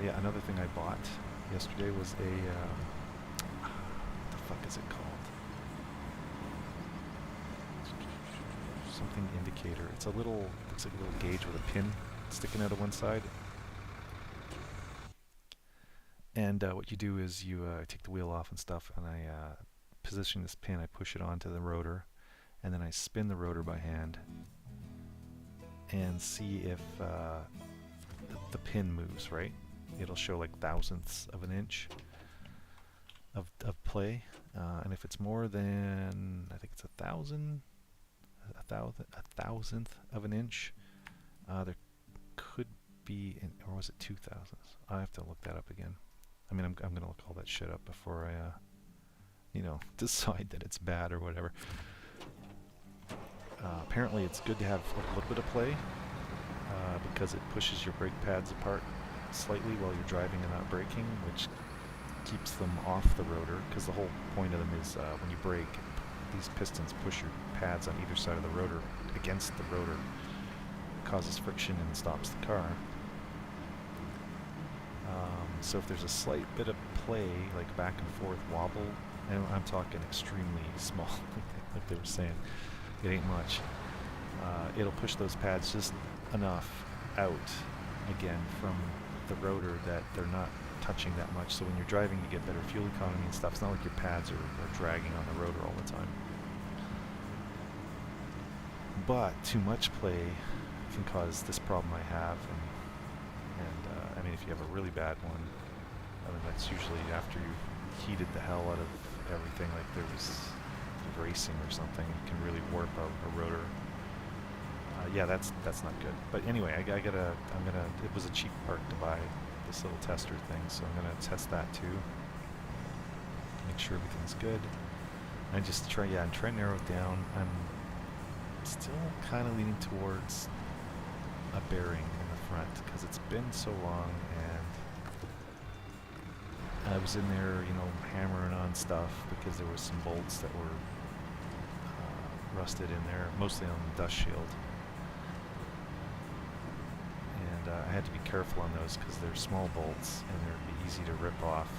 yeah, another thing I bought yesterday was a what the fuck is it called? Something indicator. It's a little, looks like a little gauge with a pin sticking out of one side. And what you do is you take the wheel off and stuff, and I position this pin, I push it onto the rotor, and then I spin the rotor by hand and see if the pin moves, right? It'll show like thousandths of an inch of play, and if it's more than, I think it's a thousandth of an inch, there could be, or was it 2,000? I have to look that up again. I mean, I'm gonna look all that shit up before I, you know, decide that it's bad or whatever. Apparently, it's good to have a little bit of play because it pushes your brake pads apart slightly while you're driving and not braking, which keeps them off the rotor. Because the whole point of them is when you brake, these pistons push your pads on either side of the rotor against the rotor, causes friction and stops the car. So if there's a slight bit of play, like back and forth wobble, and I'm talking extremely small, like they were saying, it ain't much, it'll push those pads just enough out again from the rotor that they're not touching that much. So when you're driving, you get better fuel economy and stuff. It's not like your pads are dragging on the rotor all the time. But too much play can cause this problem I have, and I mean, if you have a really bad one, I mean, that's usually after you heated the hell out of everything, like there was racing or something, it can really warp a rotor. Yeah, that's not good. But anyway, it was a cheap part to buy this little tester thing, so I'm gonna test that too. Make sure everything's good. And just try to narrow it down. I'm still kind of leaning towards a bearing in the front because it's been so long, and I was in there, you know, hammering on stuff because there was some bolts that were rusted in there, mostly on the dust shield. And I had to be careful on those because they're small bolts and they'd be easy to rip off.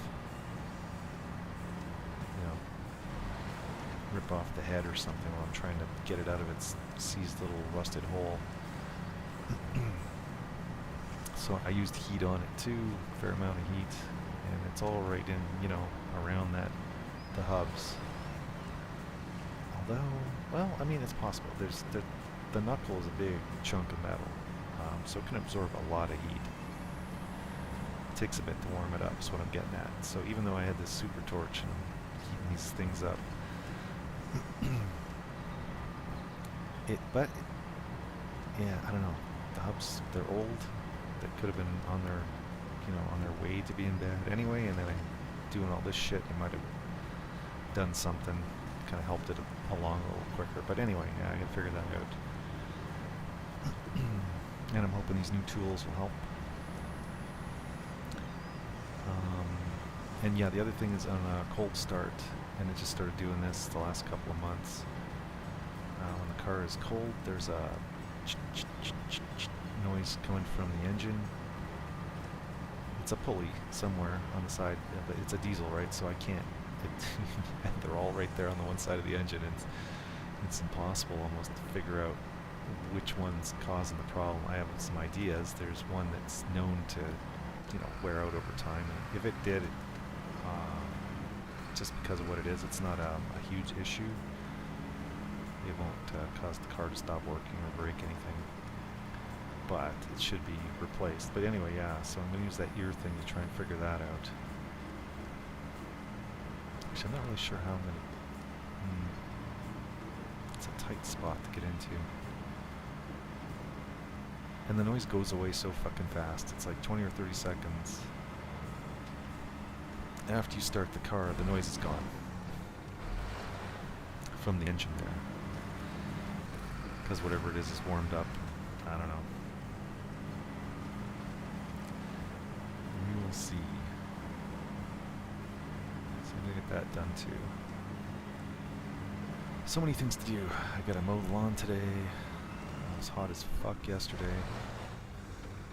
You know, rip off the head or something while I'm trying to get it out of its seized little rusted hole. So I used heat on it too, a fair amount of heat, and it's all right in, you know, around the hubs. Although, well, I mean, it's possible. There's the knuckle is a big chunk of metal, so it can absorb a lot of heat. It takes a bit to warm it up, is what I'm getting at. So even though I had this super torch and I'm heating these things up, yeah, I don't know. The hubs, they're old. They could have been on their, you know, on their way to being bad anyway, and then I'm doing all this shit. I might have done something, kind of helped it along a little quicker. But anyway, yeah, I gotta figure that out. And I'm hoping these new tools will help. And yeah, the other thing is on a cold start, and it just started doing this the last couple of months. When the car is cold, there's a noise coming from the engine. It's a pulley somewhere on the side, but it's a diesel, right? So I can't. And they're all right there on the one side of the engine. It's impossible almost to figure out which one's causing the problem. I have some ideas. There's one that's known to, you know, wear out over time. And if it did, just because of what it is, it's not a huge issue. It won't cause the car to stop working or break anything. But it should be replaced. But anyway, yeah, so I'm going to use that ear thing to try and figure that out. Actually, I'm not really sure how I'm going to... It's a tight spot to get into. And the noise goes away so fucking fast. It's like 20 or 30 seconds. after you start the car, the noise is gone from the engine there. Because whatever it is warmed up. I don't know. We will see. So I'm gonna get that done too. So many things to do. I gotta mow the lawn today. It was hot as fuck yesterday.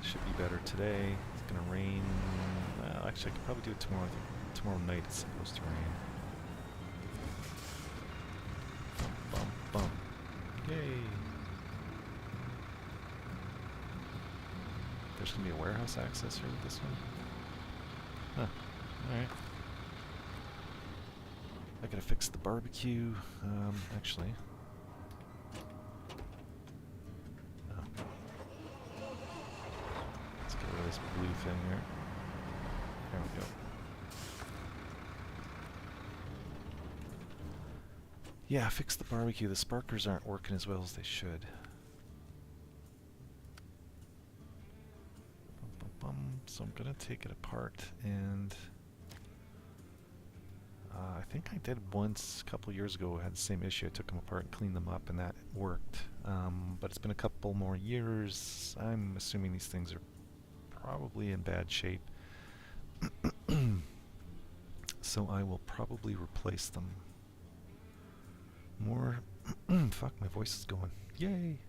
Should be better today. It's gonna rain. Well, actually, I could probably do it tomorrow. Tomorrow night it's supposed to rain. Bum, bum, bum. Yay! There's gonna be a warehouse access here with this one. Huh. Alright. I gotta fix the barbecue. Actually. Oh. Let's get rid of this blue thing here. There we go. Yeah, fix the barbecue. The sparkers aren't working as well as they should. So I'm gonna take it apart, and I think I did once a couple years ago. I had the same issue. I took them apart and cleaned them up, and that worked. But it's been a couple more years. I'm assuming these things are probably in bad shape. So I will probably replace them. More. Fuck, my voice is going. Yay!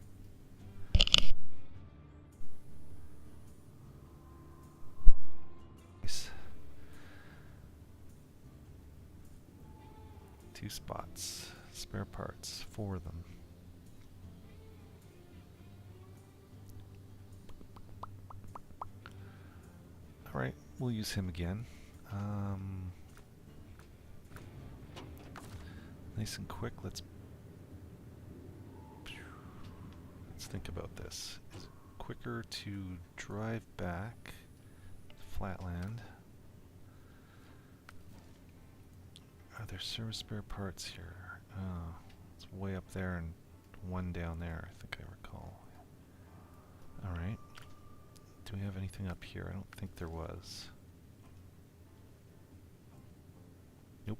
Two spots, spare parts for them. Alright, we'll use him again. Nice and quick, let's think about this. Is it quicker to drive back flatland? Are there service spare parts here? Oh, it's way up there and one down there, I think I recall. Alright. Do we have anything up here? I don't think there was. Nope.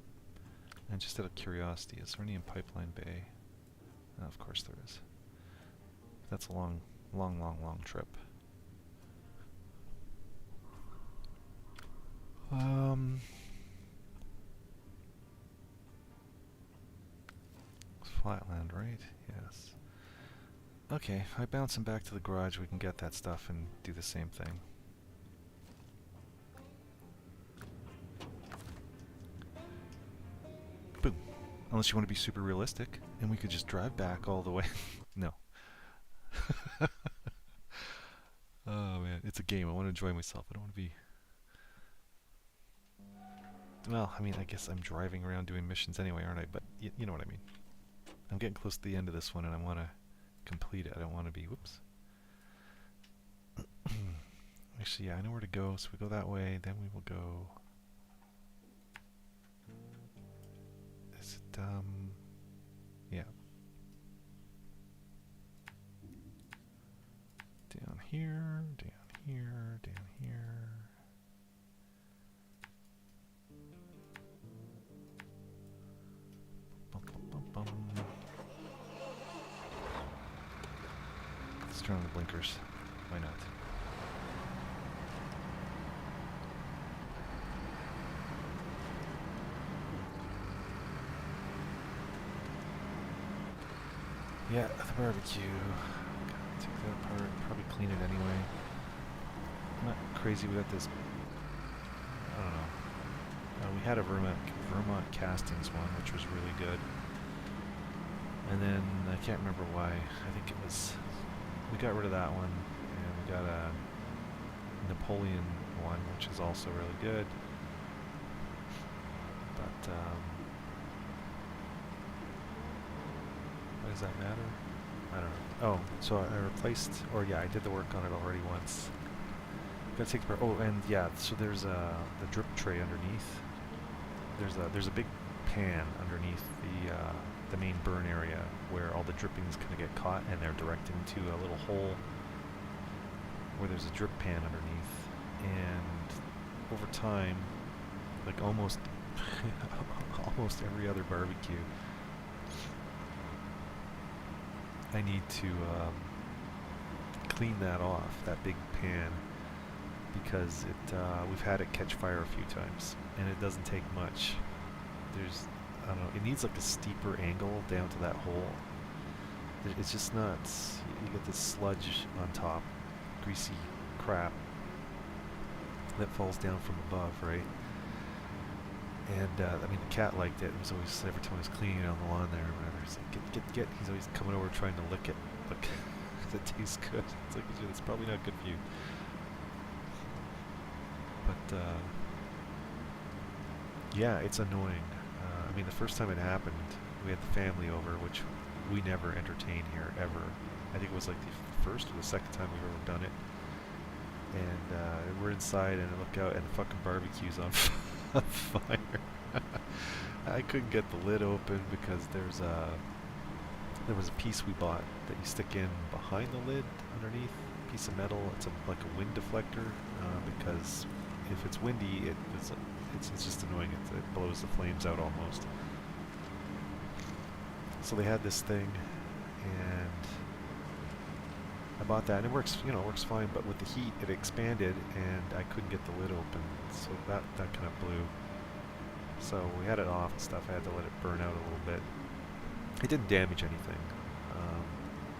And just out of curiosity, is there any in Pipeline Bay? Of course there is. That's a long trip. Flatland, right? Yes. Okay, I bounce him back to the garage. We can get that stuff and do the same thing. Boom. Unless you want to be super realistic, and we could just drive back all the way. No. Oh man, it's a game. I want to enjoy myself. I don't want to be... Well, I mean, I guess I'm driving around doing missions anyway, aren't I? But you know what I mean. I'm getting close to the end of this one, and I want to complete it. I don't want to be... Whoops. Actually, yeah, I know where to go, so we go that way, then we will go... Is it, yeah. Down here, down here, down here... Let's turn on the blinkers. Why not? Yeah, the barbecue. Gotta take that apart. Probably clean it anyway. I'm not crazy about this. I don't know. We had a Vermont Castings one, which was really good. And then, I can't remember why. I think it was... We got rid of that one, and we got a Napoleon one, which is also really good. But, why does that matter? I don't know. Oh, so I replaced... Or yeah, I did the work on it already once. Gotta take the... Oh, and yeah, so there's the drip tray underneath. There's a big pan underneath the main burn area where all the drippings kind of get caught, and they're directed into a little hole where there's a drip pan underneath. And over time, like almost almost every other barbecue, I need to clean that off, that big pan, because we've had it catch fire a few times, and it doesn't take much. I don't know, it needs like a steeper angle down to that hole. It's just nuts. You get this sludge on top, greasy crap that falls down from above, right? And I mean, the cat liked it. It was always, every time I was cleaning it on the lawn there or whatever, he's like, get. He's always coming over trying to lick it. Like, it tastes good. It's like, it's probably not good for you. But yeah, it's annoying. I mean, the first time it happened, we had the family over, which we never entertain here, ever. I think it was like the first or the second time we've ever done it. And we're inside, and I look out, and the fucking barbecue's on fire. I couldn't get the lid open because there was a piece we bought that you stick in behind the lid underneath, piece of metal. It's like a wind deflector, because if it's windy, it's just annoying. It blows the flames out almost. So they had this thing, and I bought that, and it works, it works fine, but with the heat it expanded and I couldn't get the lid open, so that kind of blew. So we had it off and stuff. I had to let it burn out a little bit. It didn't damage anything,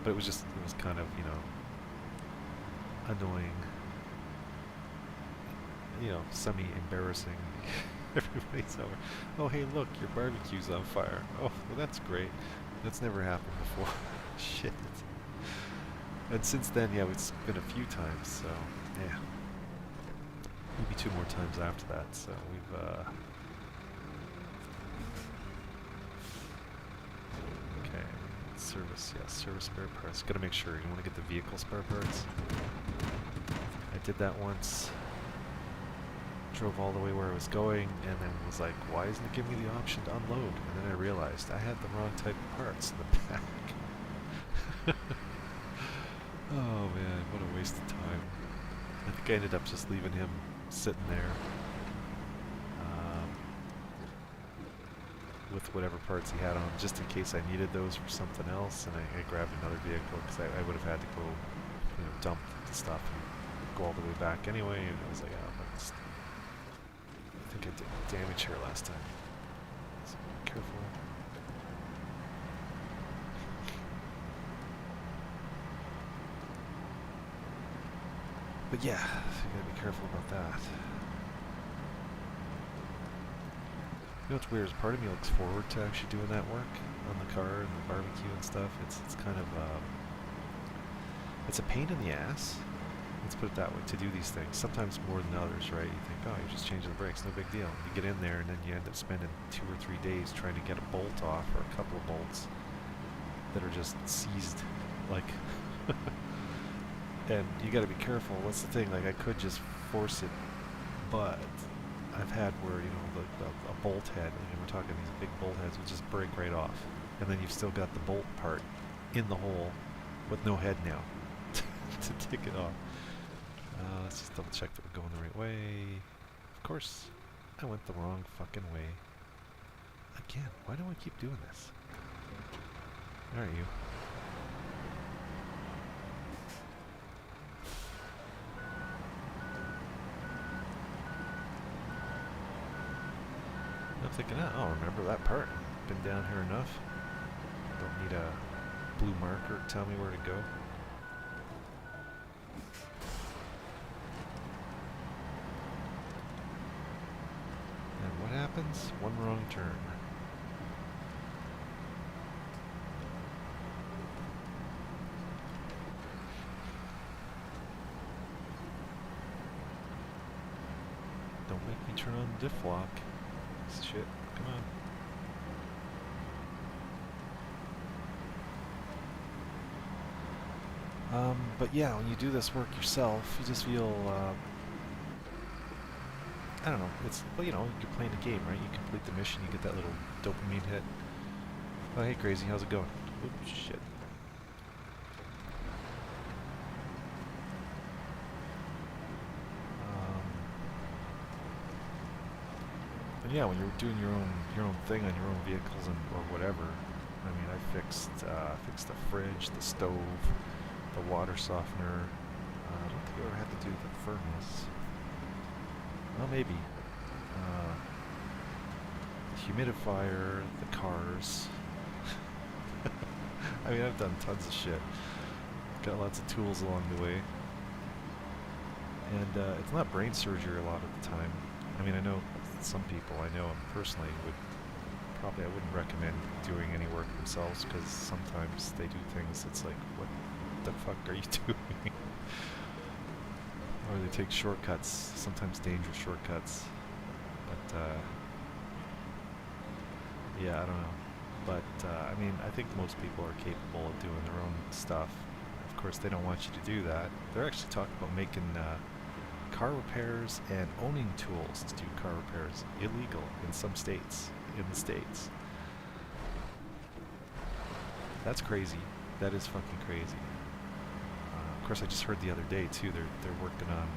but it was kind of, annoying, semi-embarrassing. Everybody's over. Oh, hey, look, your barbecue's on fire. Oh, well, that's great. That's never happened before. Shit. And since then, yeah, it's been a few times, so, yeah. Maybe 2 more times after that, so we've, okay, service, yeah, service spare parts. Gotta make sure, you want to get the vehicle spare parts. I did that once. Drove all the way where I was going, and then was like, why isn't it giving me the option to unload? And then I realized I had the wrong type of parts in the back. Oh man, what a waste of time. I think I ended up just leaving him sitting there with whatever parts he had on, just in case I needed those for something else, and I grabbed another vehicle because I would have had to go, dump the stuff and go all the way back anyway, and I was like, oh, I think I did damage here last time. So be careful. But yeah, so you gotta be careful about that. You know what's weird is part of me looks forward to actually doing that work on the car and the barbecue and stuff. It's kind of it's a pain in the ass. Let's put it that way, to do these things. Sometimes more than others, right? You think, oh, you're just changing the brakes, no big deal. You get in there and then you end up spending 2 or 3 days trying to get a bolt off, or a couple of bolts that are just seized, like. And you got to be careful. What's the thing? Like, I could just force it, but I've had where a bolt head. We're talking these big bolt heads would just break right off, and then you've still got the bolt part in the hole with no head now to take it off. Let's just double check that we're going the right way. Of course, I went the wrong fucking way. Again, why do I keep doing this? Alright, you. I'm thinking, oh, remember that part. Been down here enough. Don't need a blue marker to tell me where to go. And what happens? One wrong turn. Don't make me turn on the diff lock. Shit, come on. But yeah, when you do this work yourself, you just feel, I don't know, you're playing a game, right? You complete the mission, you get that little dopamine hit. Oh, hey, Crazy, how's it going? Oops, shit. And yeah, when you're doing your own thing on your own vehicles and or whatever, I mean, I fixed the fridge, the stove, the water softener. I don't think I ever had to do the furnace. Well, maybe. Uh, the humidifier, the cars. I mean, I've done tons of shit. Got lots of tools along the way. And it's not brain surgery a lot of the time. I mean, I know some people I know and personally I wouldn't recommend doing any work themselves because sometimes they do things that's like, what the fuck are you doing? Or they take shortcuts, sometimes dangerous shortcuts. But yeah, I don't know. But I mean, I think most people are capable of doing their own stuff. Of course, they don't want you to do that. They're actually talking about making car repairs and owning tools to do car repairs illegal in some states. In the States. That's crazy. That is fucking crazy. Of course, I just heard the other day too. They're working on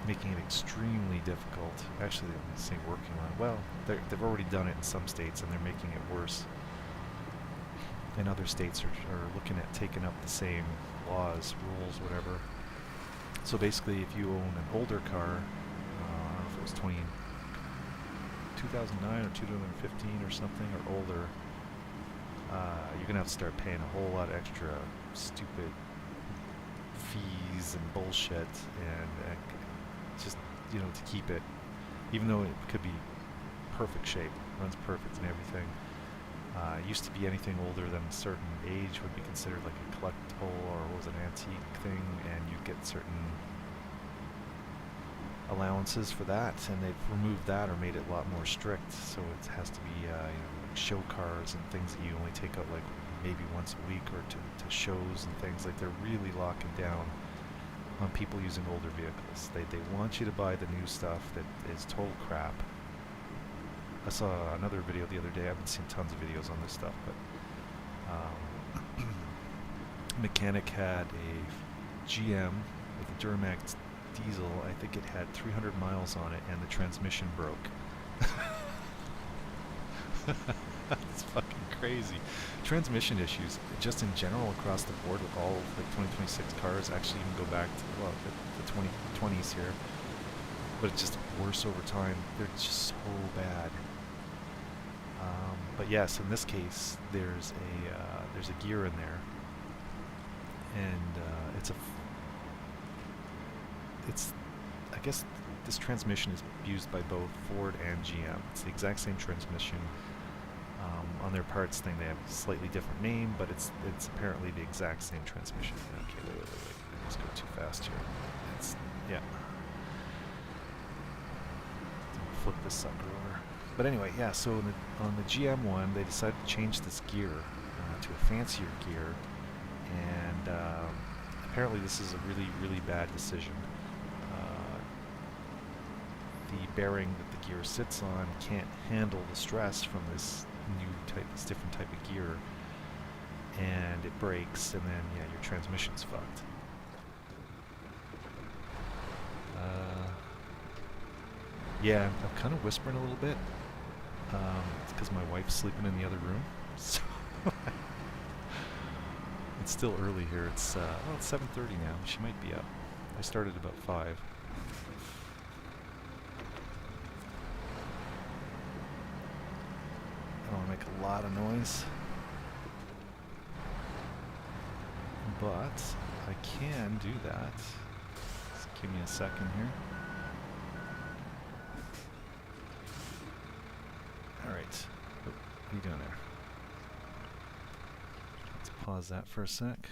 making it extremely difficult. Actually, they say working on. Well, they've already done it in some states, and they're making it worse. And other states are looking at taking up the same laws, rules, whatever. So basically, if you own an older car, I don't know if it was 2009 or 2015 or something, or older, you're gonna have to start paying a whole lot extra stupid fees and bullshit, and just to keep it, even though it could be perfect shape, runs perfect and everything. It used to be anything older than a certain age would be considered like a collectible or was an antique thing, and you get certain allowances for that, and they've removed that or made it a lot more strict. So it has to be like show cars and things that you only take out like maybe once a week or to shows and things. Like they're really locking down on people using older vehicles. They want you to buy the new stuff that is total crap. I saw another video the other day. I haven't seen tons of videos on this stuff, but mechanic had a GM with a Duramax diesel. I think it had 300 miles on it, and the transmission broke. That's fucking crazy. Transmission issues, just in general across the board with all like 2026 cars, actually even go back to the 2020s here, but it's just worse over time. They're just so bad. But yes, in this case, there's a gear in there, and I guess this transmission is used by both Ford and GM. It's the exact same transmission. On their parts thing, they have a slightly different name, but it's apparently the exact same transmission. Okay, wait. I just go too fast here. Yeah. Flip this sucker over. But anyway, yeah, so on the GM one, they decided to change this gear to a fancier gear, and apparently this is a really, really bad decision. The bearing that the gear sits on can't handle the stress from this different type of gear, and it breaks, and then yeah, your transmission's fucked. Yeah, I'm kind of whispering a little bit. It's because my wife's sleeping in the other room. So it's still early here. It's 7:30 now. She might be up. I started about 5. I don't want to make a lot of noise, but I can do that. Just give me a second here. Alright. Oh, what are you doing there? Let's pause that for a sec.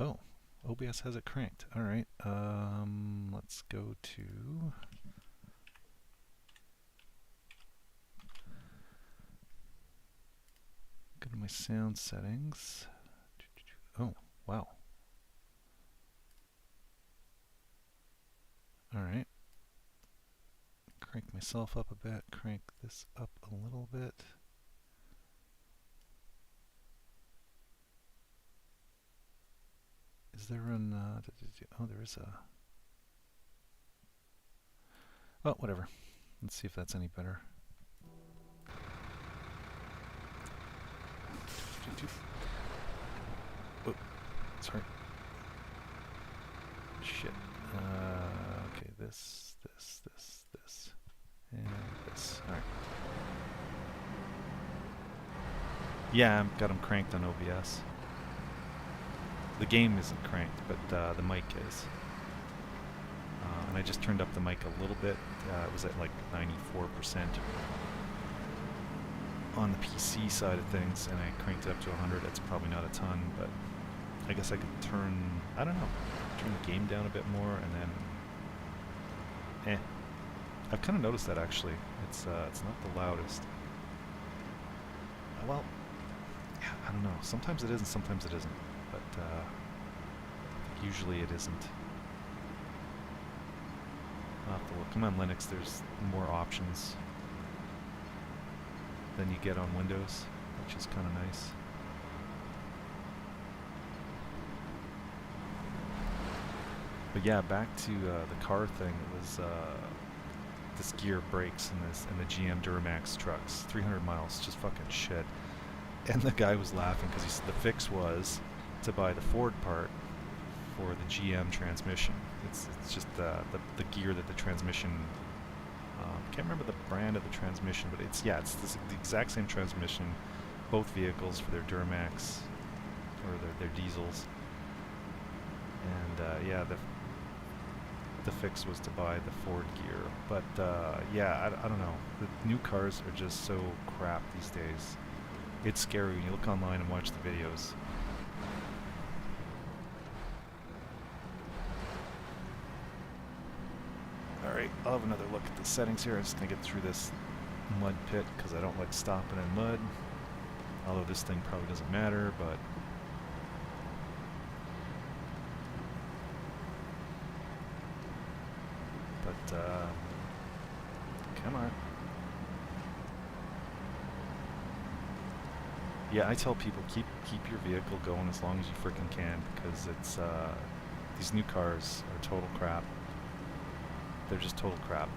Oh, OBS has it cranked. Alright, let's go to... Go to my sound settings. Oh, wow. Alright. Crank myself up a bit, crank this up a little bit. Is there an... oh, there is a... Oh, whatever. Let's see if that's any better. Oh, sorry. Shit. Okay, this, and this. Alright. Yeah, I've got them cranked on OBS. The game isn't cranked, but the mic is. And I just turned up the mic a little bit. It was at like 94% on the PC side of things, and I cranked it up to 100. That's probably not a ton, but I guess I could turn, I don't know, turn the game down a bit more, and then, I've kind of noticed that actually. It's not the loudest. Well, yeah, I don't know. Sometimes it is and sometimes it isn't, but usually it isn't. I'll have to look. Come on, Linux, there's more options than you get on Windows, which is kind of nice. But yeah, back to the car thing. It was this gear breaks in the GM Duramax trucks, 300 miles, just fucking shit. And the guy was laughing because he said the fix was to buy the Ford part for the GM transmission. It's just the gear that the transmission. Can't remember the brand of the transmission, but it's the exact same transmission, both vehicles for their Duramax or their diesels. And yeah, the fix was to buy the Ford gear. But yeah, I don't know. The new cars are just so crap these days. It's scary when you look online and watch the videos. Alright, I'll have another look at the settings here. I'm just going to get through this mud pit because I don't like stopping in mud. Although this thing probably doesn't matter, but... come on. Yeah, I tell people keep your vehicle going as long as you freaking can, because it's these new cars are total crap. They're just total crap.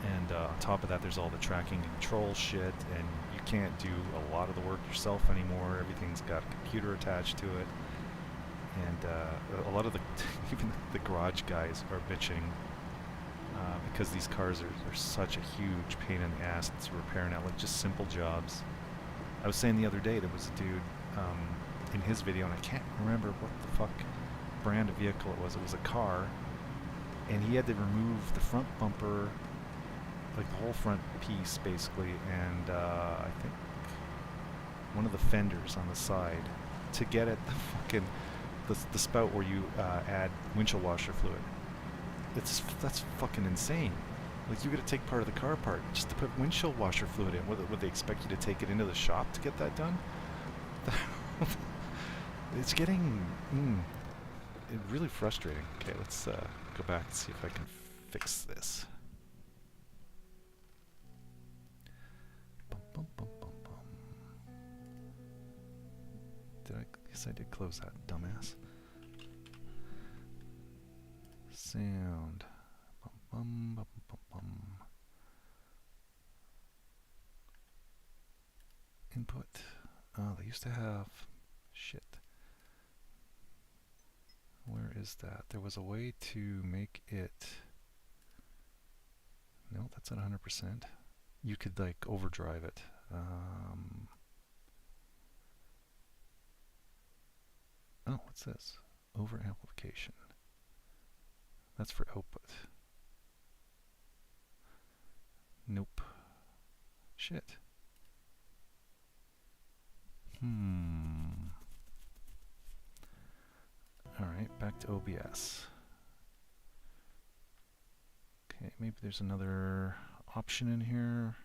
And on top of that, there's all the tracking and control shit, and you can't do a lot of the work yourself anymore. Everything's got a computer attached to it, and a lot of the even the garage guys are bitching because these cars are such a huge pain in the ass to repair now, like just simple jobs. I was saying the other day, there was a dude in his video, and I can't remember what the fuck brand of vehicle it was. It was a car, and he had to remove the front bumper, like the whole front piece basically, and I think one of the fenders on the side to get at the fucking the spout where you add windshield washer fluid. That's fucking insane. Like, you gotta take part of the car apart just to put windshield washer fluid in. Would they expect you to take it into the shop to get that done? It's getting really frustrating. Okay, let's go back and see if I can fix this. Bum, bum, bum, bum, bum. Yes, I did close that, dumbass. Sound. Bum, bum, bum, bum, bum. Input. Oh, they used to have... Shit. Where is that? There was a way to make it... No, that's at 100%. You could, like, overdrive it. Oh, what's this? Over amplification. That's for output. Nope. Shit. Alright, back to OBS. Okay, maybe there's another option in here.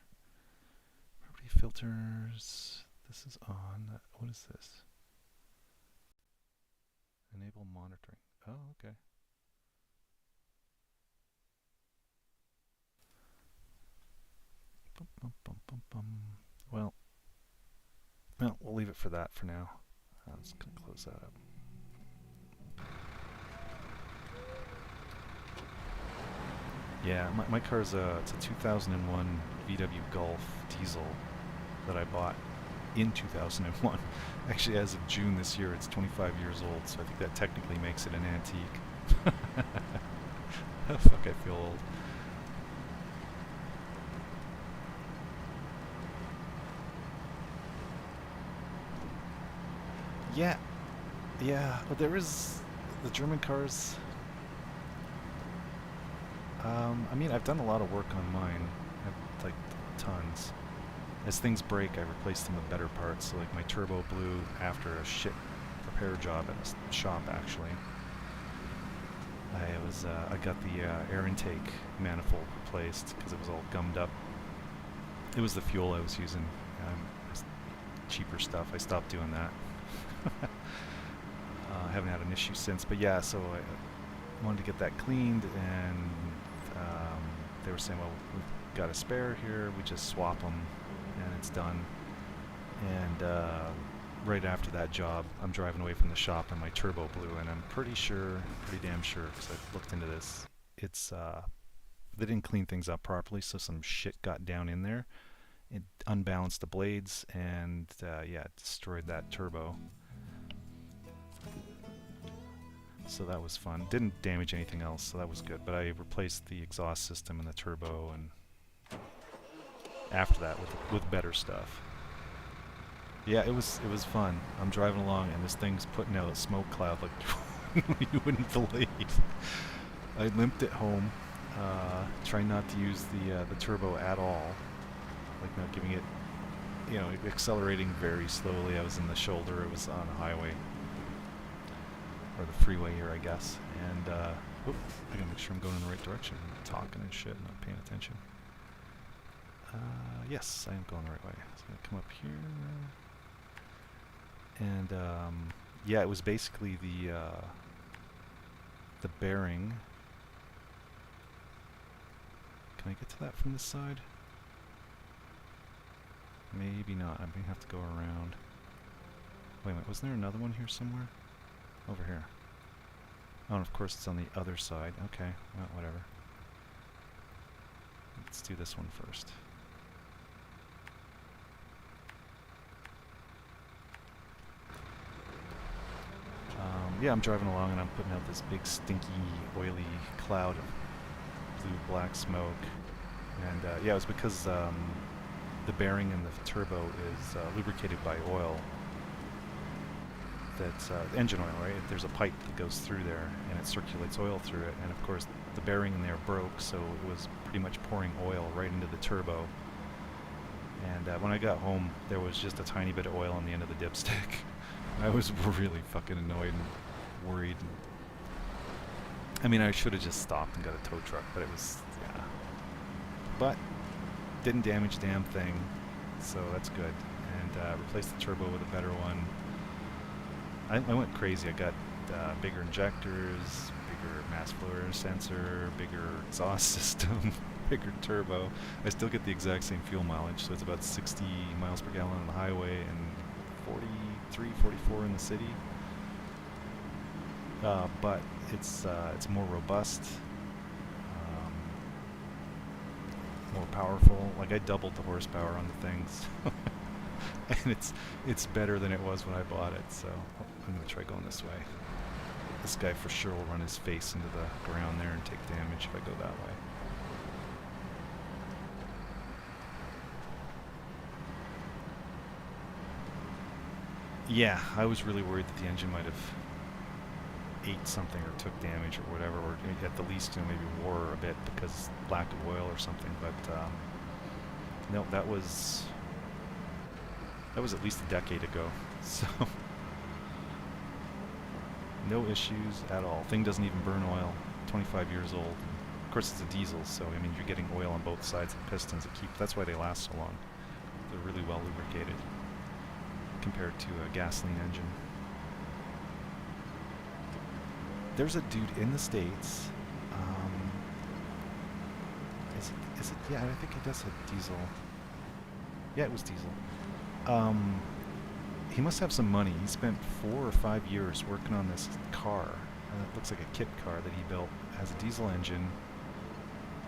Property filters. This is on. What is this? Enable monitoring. Oh, okay. Bum, bum, bum, bum, bum. Well, we'll leave it for that for now. I'm just going to close that up. Yeah, my car's it's a 2001 VW Golf diesel that I bought in 2001. Actually, as of June this year, it's 25 years old, so I think that technically makes it an antique. Fuck, I feel old. Yeah, yeah, but there is the German cars. I mean, I've done a lot of work on mine. I've like tons. As things break, I replace them with better parts. So like my turbo blew after a shit repair job at a shop actually. I got the air intake manifold replaced because it was all gummed up. It was the fuel I was using. Cheaper stuff. I stopped doing that. I haven't had an issue since, but yeah, so I wanted to get that cleaned, and they were saying, well, we've got a spare here, we just swap them, and it's done. And right after that job, I'm driving away from the shop, and my turbo blew, and I'm pretty damn sure, because I looked into this, it's, they didn't clean things up properly, so some shit got down in there. It unbalanced the blades, and yeah, it destroyed that turbo. So that was fun. Didn't damage anything else, so that was good. But I replaced the exhaust system and the turbo, and after that with better stuff. Yeah, it was fun. I'm driving along, and this thing's putting out a smoke cloud like you wouldn't believe. I limped it home, trying not to use the turbo at all, like not giving it, you know, accelerating very slowly. I was in the shoulder. It was on a highway. Or the freeway here, I guess. And, oop, I gotta make sure I'm going in the right direction. I'm talking and shit, not paying attention. Yes, I am going the right way. So I'm gonna come up here. And, yeah, it was basically the bearing. Can I get to that from this side? Maybe not. I may have to go around. Wait a minute, wasn't there another one here somewhere? Over here. Oh, and of course it's on the other side. Okay, well, whatever. Let's do this one first. Yeah, I'm driving along and I'm putting out this big stinky, oily cloud of blue-black smoke. And yeah, it was because the bearing in the turbo is lubricated by oil. That's engine oil, right? There's a pipe that goes through there, and it circulates oil through it. And of course, the bearing in there broke, so it was pretty much pouring oil right into the turbo. And when I got home, there was just a tiny bit of oil on the end of the dipstick. I was really fucking annoyed and worried. I mean, I should have just stopped and got a tow truck, but it was, yeah. But didn't damage a damn thing, so that's good. And replaced the turbo with a better one. I went crazy. I got bigger injectors, bigger mass flow sensor, bigger exhaust system, bigger turbo. I still get the exact same fuel mileage, so it's about 60 miles per gallon on the highway and 43, 44 in the city. But it's more robust, more powerful. Like I doubled the horsepower on the things. And it's better than it was when I bought it, so I'm going to try going this way. This guy for sure will run his face into the ground there and take damage if I go that way. Yeah, I was really worried that the engine might have ate something or took damage or whatever, or at the least, you know, maybe wore a bit because lack of oil or something, but no, that was at least a decade ago, so no issues at all. Thing doesn't even burn oil, 25 years old. Of course it's a diesel, so I mean you're getting oil on both sides of the pistons that keep, that's why they last so long. They're really well lubricated compared to a gasoline engine. There's a dude in the States, is it, yeah, I think it does have diesel. Yeah, it was diesel. He must have some money. He spent 4 or 5 years working on this car. It looks like a kit car that he built. It has a diesel engine,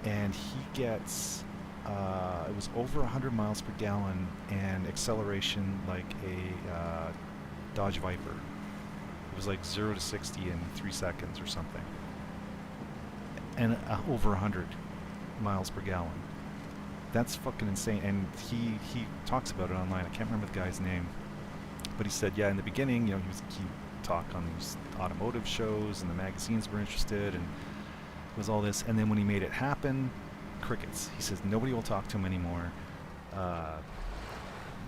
and he gets it was over 100 miles per gallon and acceleration like a Dodge Viper. It was like 0 to 60 in 3 seconds or something, and over 100 miles per gallon. That's fucking insane. And he talks about it online. I can't remember the guy's name, but he said, yeah, in the beginning, he talked on these automotive shows, and the magazines were interested, and it was all this. And then when he made it happen, crickets. He says nobody will talk to him anymore.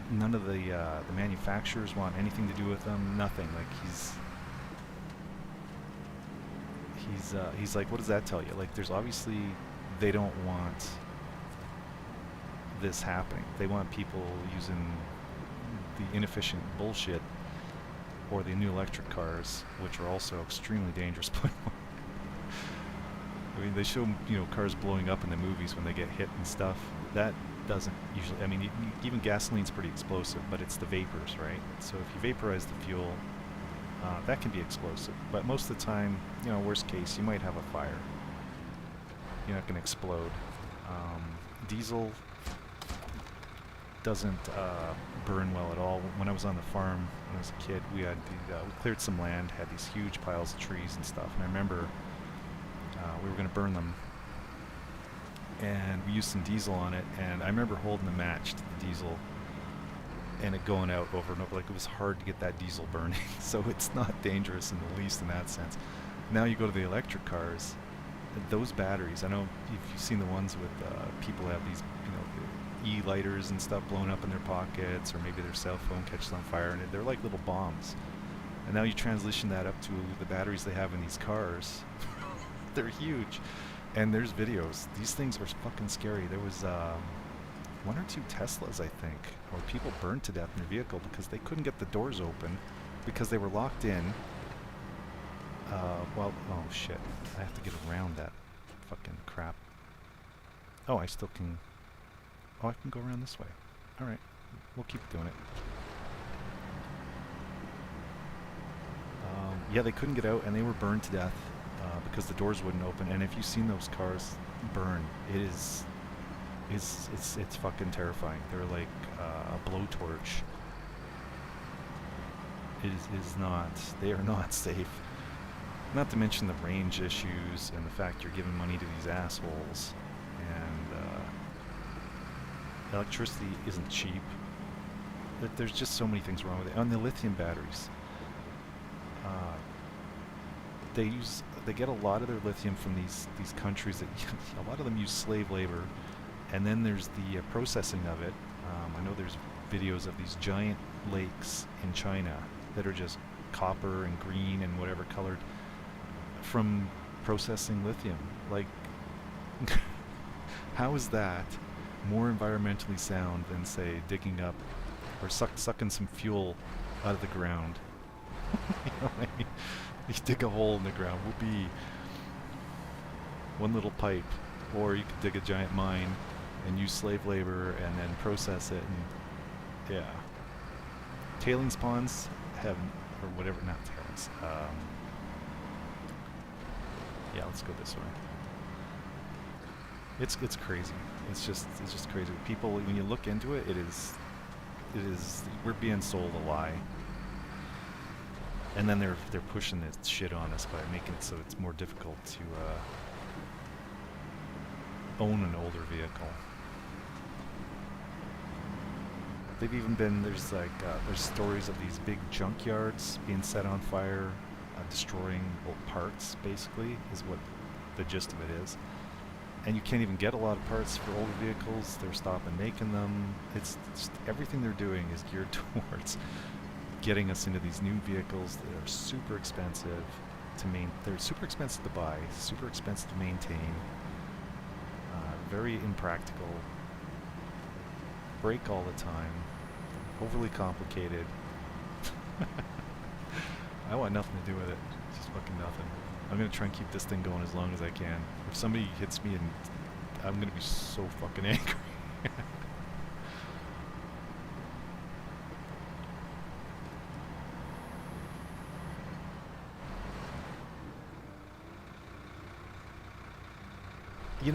None of the manufacturers want anything to do with him. Nothing. Like he's like, what does that tell you? Like, there's obviously, they don't want this happening. They want people using the inefficient bullshit or the new electric cars, which are also extremely dangerous. I mean, they show, cars blowing up in the movies when they get hit and stuff. That doesn't usually, I mean, even gasoline's pretty explosive, but it's the vapors, right? So if you vaporize the fuel, that can be explosive. But most of the time, worst case, you might have a fire. You're not going to explode. Diesel doesn't burn well at all. When I was on the farm when I was a kid, we cleared some land, had these huge piles of trees and stuff, and I remember we were going to burn them, and we used some diesel on it, and I remember holding a match to the diesel and it going out over and over. Like, it was hard to get that diesel burning. So it's not dangerous in the least in that sense. Now you go to the electric cars, those batteries, I know if you've seen the ones with people have these e-lighters and stuff blown up in their pockets, or maybe their cell phone catches on fire, and they're like little bombs. And now you transition that up to the batteries they have in these cars. They're huge, and there's videos. These things are fucking scary. There was 1 or 2 Teslas, I think, where people burned to death in their vehicle because they couldn't get the doors open because they were locked in. Oh shit, I have to get around that fucking crap. Oh, I still can. Oh, I can go around this way. Alright, we'll keep doing it. Yeah, they couldn't get out, and they were burned to death because the doors wouldn't open. And if you've seen those cars burn, it's fucking terrifying. They're like a blowtorch. They are not safe. Not to mention the range issues and the fact you're giving money to these assholes. And electricity isn't cheap. There's just so many things wrong with it. On the lithium batteries, they get a lot of their lithium from these countries that a lot of them use slave labor, and then there's the processing of it. I know there's videos of these giant lakes in China that are just copper and green and whatever colored from processing lithium. Like, how is that more environmentally sound than, say, digging up or sucking some fuel out of the ground? You know what I mean? You dig a hole in the ground, will be one little pipe, or you could dig a giant mine and use slave labor and then process it. And yeah, tailings ponds have, or whatever, not tailings. Yeah, let's go this way. It's crazy. It's just crazy. People, when you look into it, it is we're being sold a lie. And then they're pushing this shit on us by making it so it's more difficult to own an older vehicle. They've even been, there's stories of these big junkyards being set on fire, destroying parts, basically, is what the gist of it is. And you can't even get a lot of parts for older vehicles. They're stopping making them. It's just, everything they're doing is geared towards getting us into these new vehicles that are super expensive to they're super expensive to buy, super expensive to maintain, very impractical, break all the time, overly complicated. I want nothing to do with it. Just fucking nothing. I'm gonna try and keep this thing going as long as I can. If somebody hits me, and I'm gonna be so fucking angry.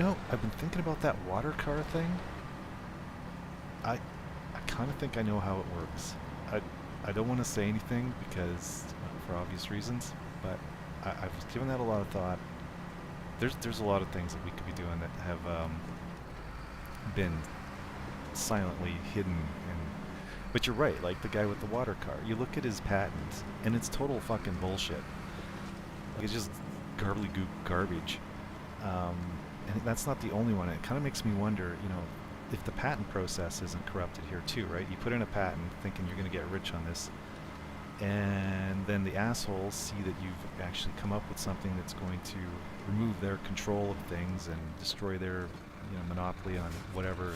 I've been thinking about that water car thing. I I kind of think I know how it works. I don't want to say anything because for obvious reasons, but I was giving that a lot of thought. There's a lot of things that we could be doing that have been silently hidden. And but you're right, like the guy with the water car. You look at his patent, and it's total fucking bullshit. Like it's just gook garbage. Um, and that's not the only one. It kind of makes me wonder, if the patent process isn't corrupted here too, right? You put in a patent thinking you're going to get rich on this, and then the assholes see that you've actually come up with something that's going to remove their control of things and destroy their, monopoly on whatever.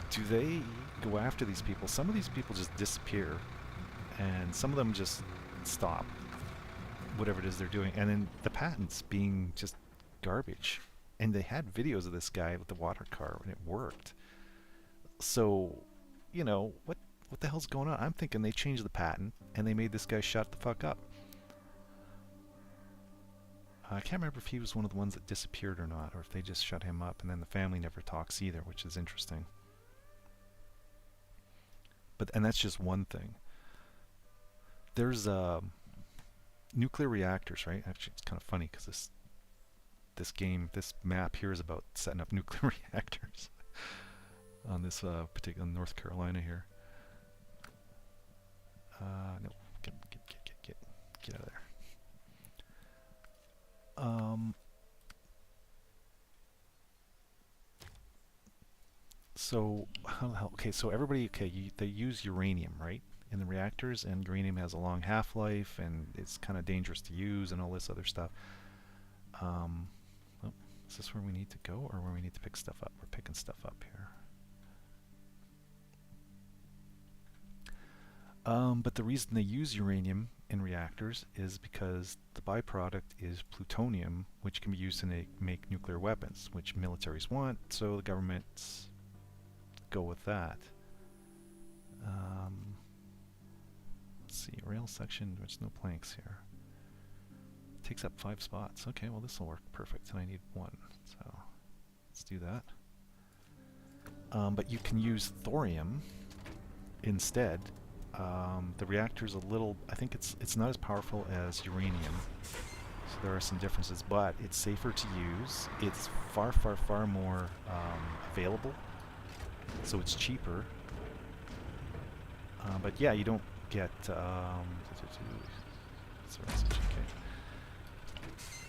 Do they go after these people? Some of these people just disappear, and some of them just stop whatever it is they're doing, and then the patents being just garbage. And they had videos of this guy with the water car, and it worked. So, what the hell's going on? I'm thinking they changed the patent, and they made this guy shut the fuck up. I can't remember if he was one of the ones that disappeared or not, or if they just shut him up, and then the family never talks either, which is interesting. And that's just one thing. There's nuclear reactors, right? Actually, it's kind of funny because this map here is about setting up nuclear reactors on this particular North Carolina here. No, get out of there. So how the hell? Okay, so everybody, they use uranium, right, in the reactors, and uranium has a long half-life, and it's kind of dangerous to use, and all this other stuff. Well, is this where we need to go, or where we need to pick stuff up? We're picking stuff up here. But the reason they use uranium in reactors is because the byproduct is plutonium, which can be used to make nuclear weapons, which militaries want, so the governments go with that. Let's see, rail section, there's no planks here. Takes up 5 spots. Okay, well this will work perfect, and I need 1, so let's do that. But you can use thorium instead. The reactor's a little, I think it's not as powerful as uranium, so there are some differences, but it's safer to use. It's far more available, so it's cheaper. But yeah, you don't get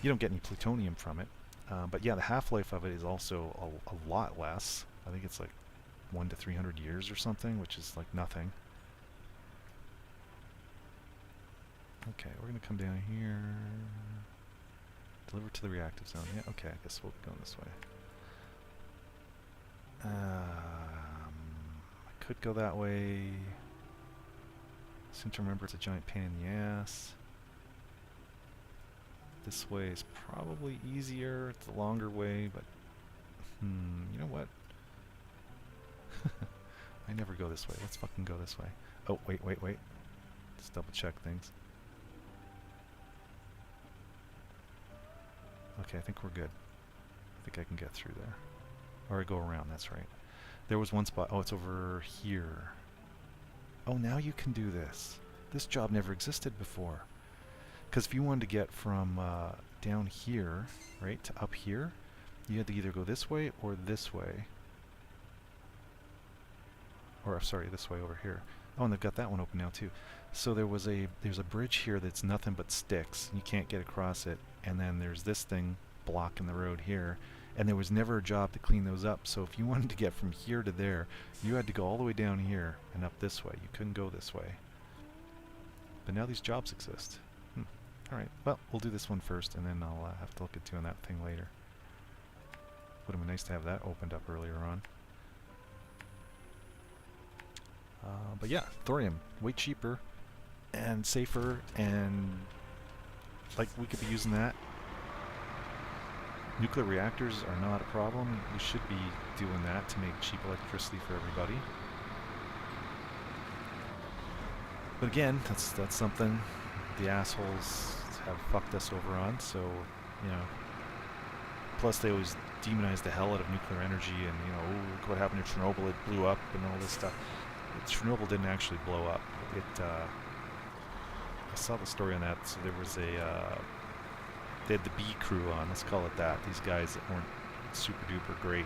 you don't get any plutonium from it. But yeah, the half-life of it is also a lot less. I think it's like 1 to 300 years or something, which is like nothing. Okay, we're going to come down here. Deliver to the reactive zone. Yeah, okay, I guess we'll go this way. I could go that way. Seem to remember it's a giant pain in the ass. This way is probably easier. It's the longer way, but you know what? I never go this way. Let's fucking go this way. Oh, wait. Let's double check things. Okay, I think we're good. I think I can get through there. Or I go around, that's right. There was one spot. Oh, it's over here. Oh, now you can do this. This job never existed before. Because if you wanted to get from down here, right, to up here, you had to either go this way or this way. Or, sorry, this way over here. Oh, and they've got that one open now, too. So there's a bridge here that's nothing but sticks. You can't get across it. And then there's this thing blocking the road here. And there was never a job to clean those up. So if you wanted to get from here to there, you had to go all the way down here and up this way. You couldn't go this way. But now these jobs exist. Alright, well, we'll do this one first, and then I'll have to look at doing that thing later. Would have been nice to have that opened up earlier on. But yeah, thorium, way cheaper and safer, and like we could be using that. Nuclear reactors are not a problem. We should be doing that to make cheap electricity for everybody. But again, that's something the assholes have fucked us over on, so, you know, Plus, they always demonize the hell out of nuclear energy, and look what happened to Chernobyl. It blew up and all this stuff. Chernobyl didn't actually blow up. I saw the story on that. So there was they had the B crew on. Let's call it that. These guys that weren't super duper great,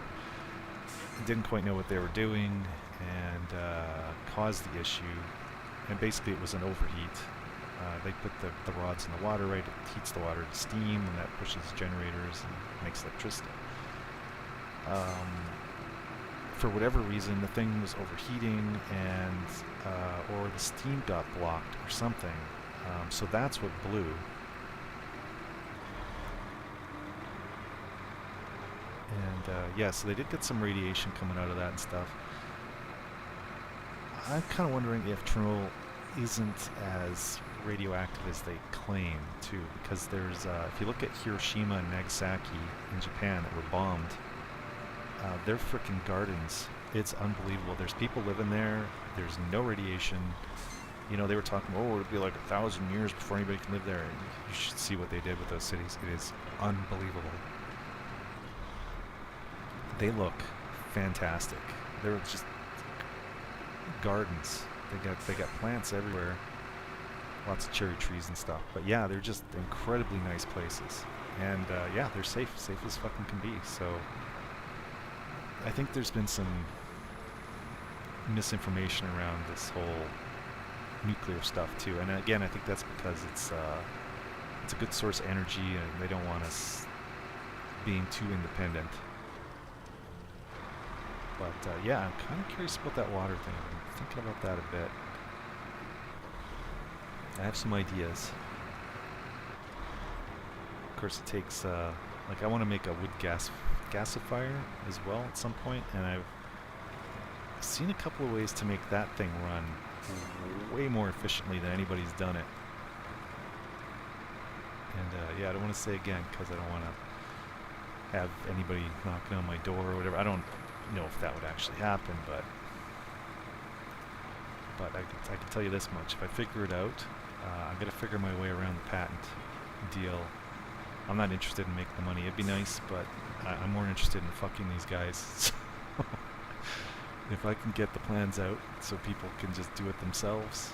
didn't quite know what they were doing, and caused the issue. And basically, it was an overheat. They put the rods in the water, right? It heats the water to steam, and that pushes generators and makes electricity. For whatever reason, the thing was overheating, and or the steam got blocked or something. So that's what blew. And yeah, so they did get some radiation coming out of that and stuff. I'm kind of wondering if Chernobyl isn't as radioactive as they claim too, because there's if you look at Hiroshima and Nagasaki in Japan that were bombed, they're freaking gardens. It's unbelievable. There's people living there. There's no radiation. They were talking, it'll be like 1,000 years before anybody can live there. And you should see what they did with those cities. It is unbelievable. They look fantastic. They're just gardens. They got plants everywhere. Lots of cherry trees and stuff. But yeah, they're just incredibly nice places. And yeah, they're safe as fucking can be. So I think there's been some misinformation around this whole nuclear stuff too. And again, I think that's because it's a good source of energy, and they don't want us being too independent. But yeah, I'm kind of curious about that water thing. I'm thinking about that a bit. I have some ideas. Of course, it takes like I want to make a wood gasifier as well at some point, and I've seen a couple of ways to make that thing run way more efficiently than anybody's done it. And yeah, I don't want to say again because I don't want to have anybody knocking on my door or whatever. I don't know if that would actually happen, but I can tell you this much: if I figure it out, I'm gonna figure my way around the patent deal. I'm not interested in making the money. It'd be nice, but I'm more interested in fucking these guys. So if I can get the plans out so people can just do it themselves,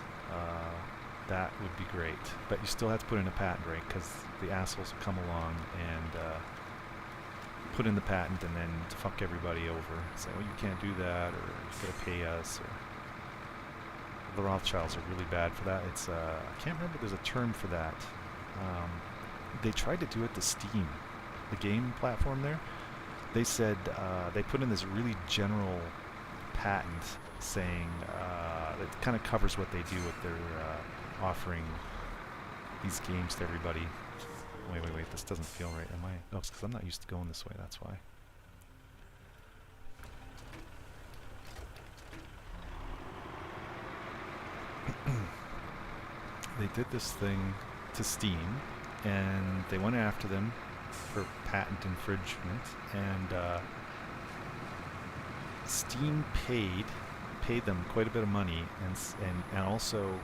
that would be great. But you still have to put in a patent, right? Because the assholes will come along and put in the patent and then fuck everybody over. Say, well, you can't do that, or you gotta pay us. Or the Rothschilds are really bad for that. It's I can't remember. There's a term for that. They tried to do it to Steam, the game platform there. They said they put in this really general patent saying that kind of covers what they do with their offering these games to everybody. Wait, this doesn't feel right. Am I? Oh, it's because I'm not used to going this way, that's why. They did this thing to Steam, and they went after them for patent infringement, and Steam paid them quite a bit of money, and also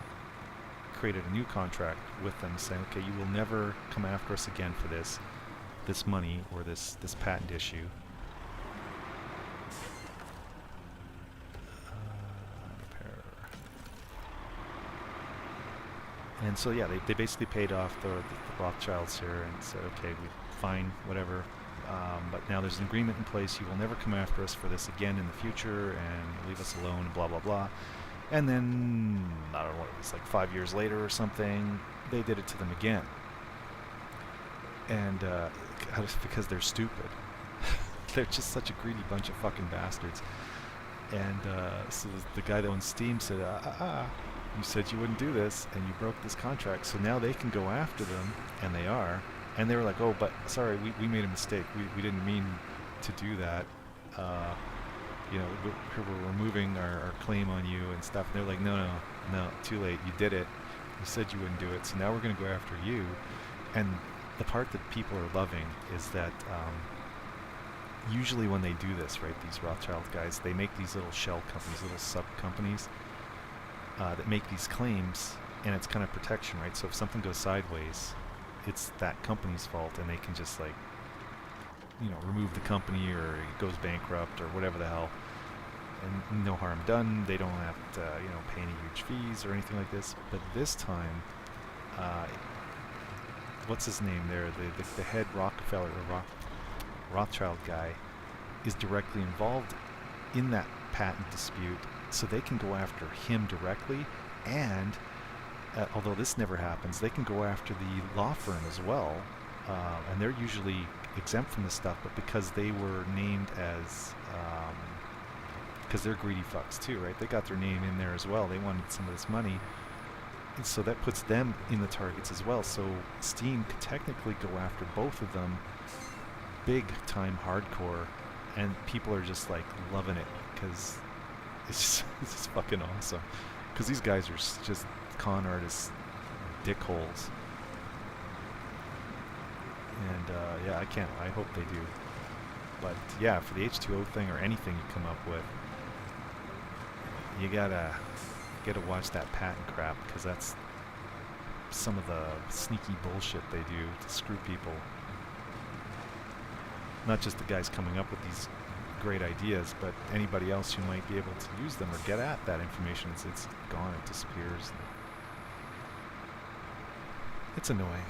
created a new contract with them saying, okay, you will never come after us again for this money or this patent issue. Repair. And so yeah, they basically paid off the Rothschilds here and said, okay, fine, whatever. But now there's an agreement in place. You will never come after us for this again in the future, and leave us alone, blah, blah, blah. And then, I don't know what it was, like 5 years later or something, they did it to them again. And because they're stupid. They're just such a greedy bunch of fucking bastards. And so the guy that owns Steam said, you said you wouldn't do this, and you broke this contract, so now they can go after them, and they are. And they were like, oh, but sorry, we made a mistake. We didn't mean to do that. We're removing our claim on you and stuff. And they're like, no, too late. You did it. You said you wouldn't do it. So now we're going to go after you. And the part that people are loving is that usually when they do this, right, these Rothschild guys, they make these little shell companies, little sub-companies that make these claims, and it's kind of protection, right? So if something goes sideways, it's that company's fault, and they can just like remove the company or it goes bankrupt or whatever the hell. And no harm done. They don't have to, pay any huge fees or anything like this. But this time, uh, what's his name there? The head Rockefeller or Rothschild guy is directly involved in that patent dispute, so they can go after him directly. And although this never happens, they can go after the law firm as well. And they're usually exempt from this stuff, but because they were named as because they're greedy fucks too, right? They got their name in there as well. They wanted some of this money. And so that puts them in the targets as well. So Steam could technically go after both of them big time hardcore. And people are just like loving it because it's just fucking awesome. Because these guys are just con artists, dickholes. And yeah, I hope they do. But yeah, for the H2O thing or anything you come up with, you gotta watch that patent crap, because that's some of the sneaky bullshit they do to screw people. Not just the guys coming up with these great ideas, but anybody else who might be able to use them or get at that information. It's gone, it disappears. It's annoying.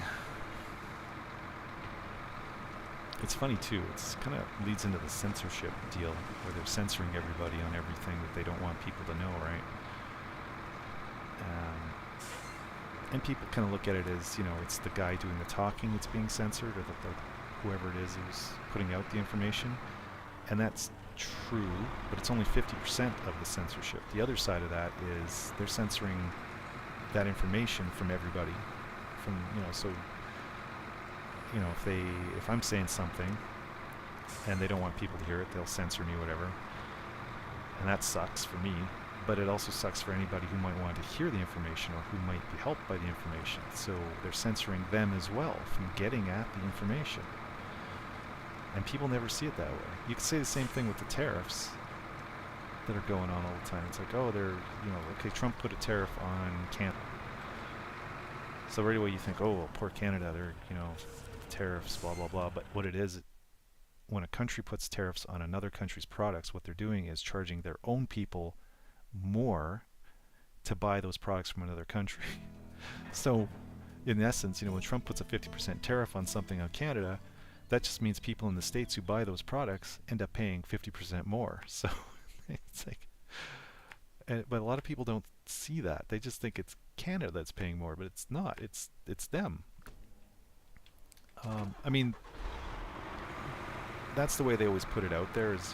It's funny too, it's kind of leads into the censorship deal, where they're censoring everybody on everything that they don't want people to know, right? And people kind of look at it as, it's the guy doing the talking that's being censored, or whoever it is who's putting out the information. And that's true, but it's only 50% of the censorship. The other side of that is they're censoring that information from everybody. So if I'm saying something and they don't want people to hear it, they'll censor me, whatever. And that sucks for me, but it also sucks for anybody who might want to hear the information or who might be helped by the information. So they're censoring them as well from getting at the information. And people never see it that way. You could say the same thing with the tariffs that are going on all the time. It's like, oh, okay, Trump put a tariff on Canada. So right away you think, oh, well, poor Canada, they're, tariffs, blah, blah, blah. But what it is, when a country puts tariffs on another country's products, what they're doing is charging their own people more to buy those products from another country. So in essence, when Trump puts a 50% tariff on something on Canada, that just means people in the States who buy those products end up paying 50% more. So it's like, but a lot of people don't see that. They just think it's Canada that's paying more, but it's not. It's them. I mean, that's the way they always put it out there. Is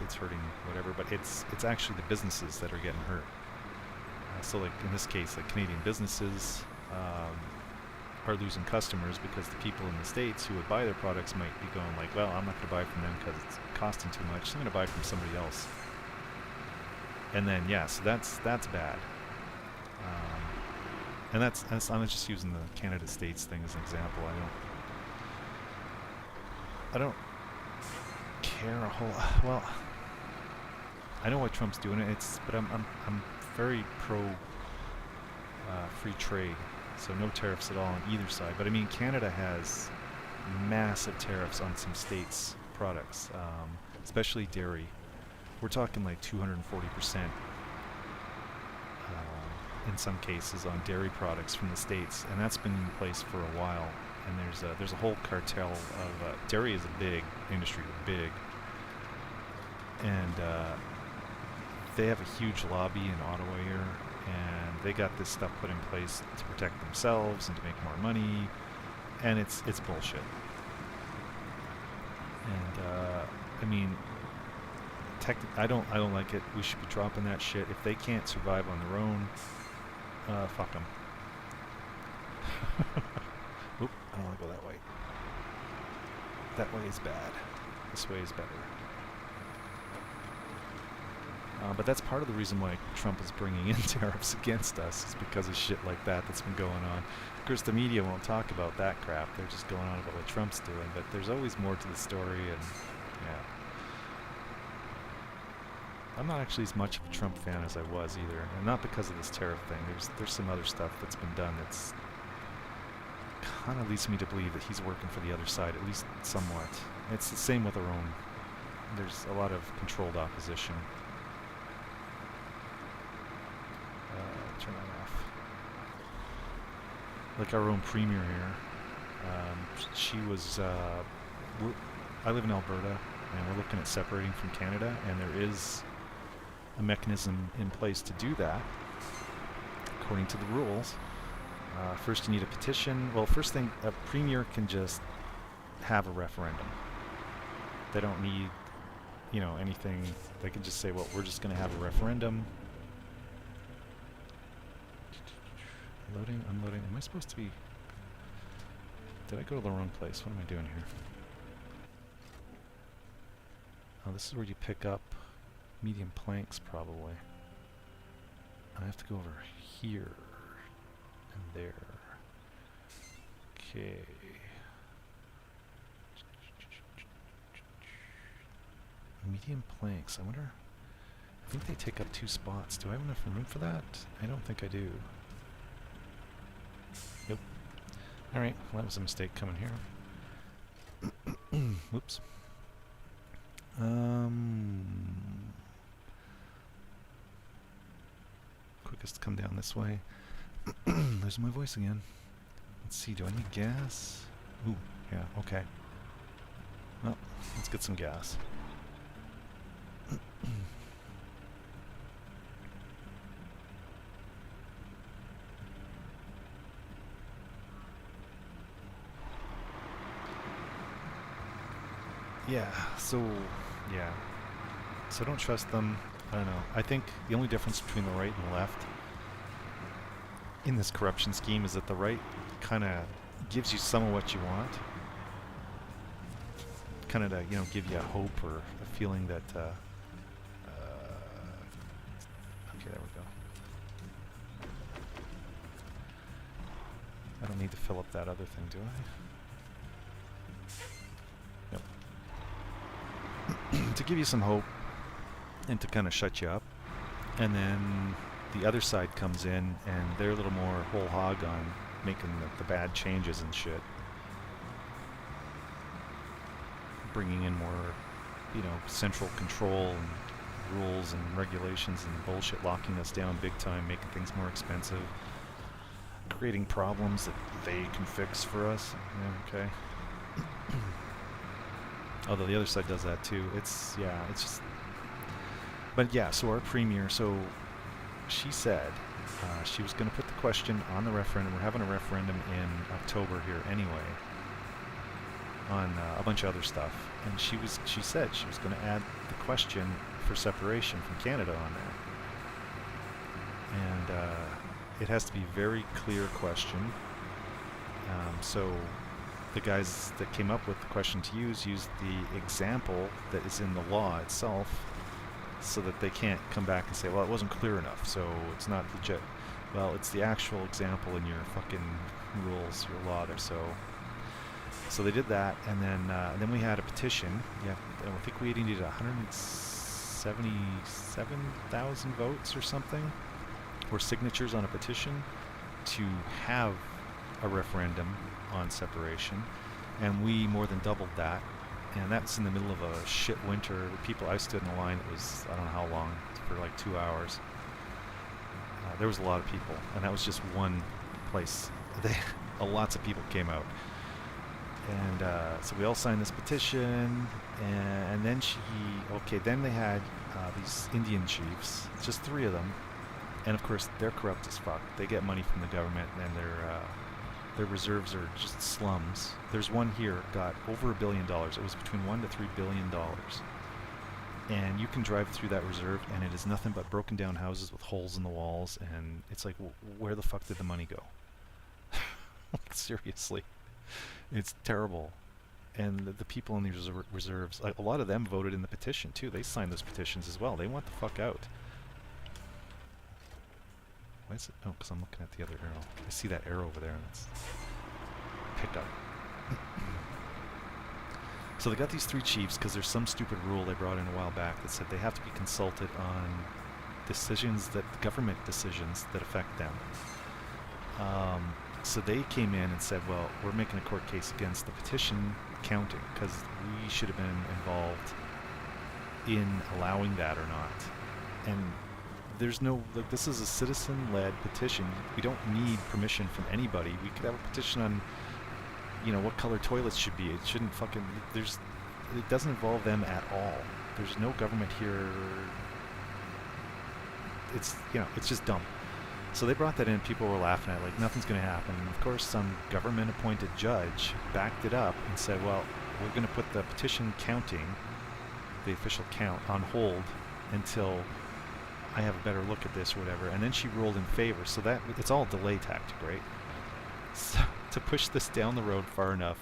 it's hurting whatever, but it's actually the businesses that are getting hurt. So like in this case, like Canadian businesses are losing customers because the people in the States who would buy their products might be going like, well, I'm not going to buy from them because it's costing too much, so I'm going to buy from somebody else. And then so that's bad. And that's I'm just using the Canada States thing as an example. I don't care a whole. Well, I know why Trump's doing it. But I'm very pro free trade, so no tariffs at all on either side. But I mean, Canada has massive tariffs on some states' products, especially dairy. We're talking like 240% in some cases on dairy products from the States, and that's been in place for a while. And there's a whole cartel of dairy is a big industry, and they have a huge lobby in Ottawa here, and they got this stuff put in place to protect themselves and to make more money, and it's bullshit. And I mean, I don't like it. We should be dropping that shit. If they can't survive on their own, fuck them. Oop, I don't want to go that way. That way is bad. This way is better. But that's part of the reason why Trump is bringing in tariffs against us, is because of shit like that that's been going on. Of course, the media won't talk about that crap. They're just going on about what Trump's doing. But there's always more to the story, and yeah. I'm not actually as much of a Trump fan as I was either, and not because of this tariff thing. There's some other stuff that's been done that's kind of leads me to believe that he's working for the other side, at least somewhat. It's the same with our own. There's a lot of controlled opposition. Turn that off. Like our own premier here. She was... I live in Alberta, and we're looking at separating from Canada, and there is a mechanism in place to do that, according to the rules. First you need a petition. Well, first thing, a premier can just have a referendum. They don't need, you know, anything. They can just say, well, we're just going to have a referendum. Loading, unloading. Am I supposed to be... Did I go to the wrong place? What am I doing here? Oh, this is where you pick up medium planks, probably. I have to go over here and there. Okay. Medium planks. I wonder... I think they take up 2 spots. Do I have enough room for that? I don't think I do. Nope. Alright, well, that was a mistake coming here. Whoops. Quickest to come down this way. There's my voice again. Let's see, do I need gas? Ooh, yeah, okay. Well, let's get some gas. Yeah, so don't trust them. I don't know. I think the only difference between the right and the left in this corruption scheme is that the right kind of gives you some of what you want, kind of to, you know, give you a hope or a feeling that okay, there we go. I don't need to fill up that other thing, do I? Nope. To give you some hope and to kind of shut you up, and then the other side comes in and they're a little more whole hog on making the bad changes and shit, bringing in more, you know, central control and rules and regulations and bullshit, locking us down big time, making things more expensive, creating problems that they can fix for us. Yeah, okay. Although the other side does that too. It's just... But yeah, so our premier, so she said she was going to put the question on the referendum. We're having a referendum in October here anyway on a bunch of other stuff. And she said she was going to add the question for separation from Canada on there. And it has to be a very clear question. So the guys that came up with the question to use used the example that is in the law itself, so that they can't come back and say, well, it wasn't clear enough, so it's not legit. Well, it's the actual example in your fucking rules, your law there. So they did that, and then we had a petition. Yeah, I think we needed 177,000 votes or something, or signatures on a petition to have a referendum on separation, and we more than doubled that. And that's in the middle of a shit winter. The people, I stood in a line, it was, I don't know how long, for like 2 hours. There was a lot of people, and that was just one place. Lots of people came out. And so we all signed this petition, and then then they had these Indian chiefs, just 3 of them, and of course they're corrupt as fuck. They get money from the government, and their reserves are just slums. There's one here got over $1 billion. It was between $1 to $3 billion. And you can drive through that reserve, and it is nothing but broken down houses with holes in the walls, and it's like, where the fuck did the money go? Like, seriously. It's terrible. And the people in these reserves, a lot of them voted in the petition too. They signed those petitions as well. They want the fuck out. Why is it? Oh, because I'm looking at the other arrow. I see that arrow over there, and it's pick up. So they got these 3 chiefs because there's some stupid rule they brought in a while back that said they have to be consulted on government decisions that affect them. So they came in and said, well, we're making a court case against the petition counting because we should have been involved in allowing that or not. And there's no, like, this is a citizen-led petition. We don't need permission from anybody. We could have a petition on, you know, what color toilets should be. It shouldn't fucking, it doesn't involve them at all. There's no government here. It's, you know, it's just dumb. So they brought that in. People were laughing at it, like nothing's going to happen. And of course, some government-appointed judge backed it up and said, well, we're going to put the petition counting, the official count, on hold until I have a better look at this or whatever. And then she ruled in favor. So that it's all a delay tactic, right? So, to push this down the road far enough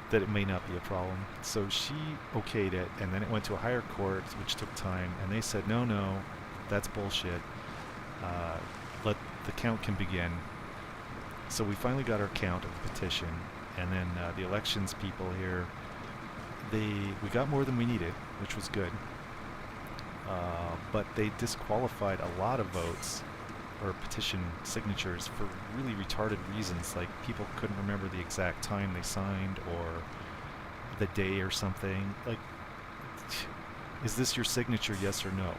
that it may not be a problem. So she okayed it, and then it went to a higher court, which took time, and they said, no, that's bullshit. Let the count can begin. So we finally got our count of the petition, and then the elections people here, we got more than we needed, which was good. But they disqualified a lot of votes or petition signatures for really retarded reasons, like people couldn't remember the exact time they signed or the day or something. Like, is this your signature, yes or no?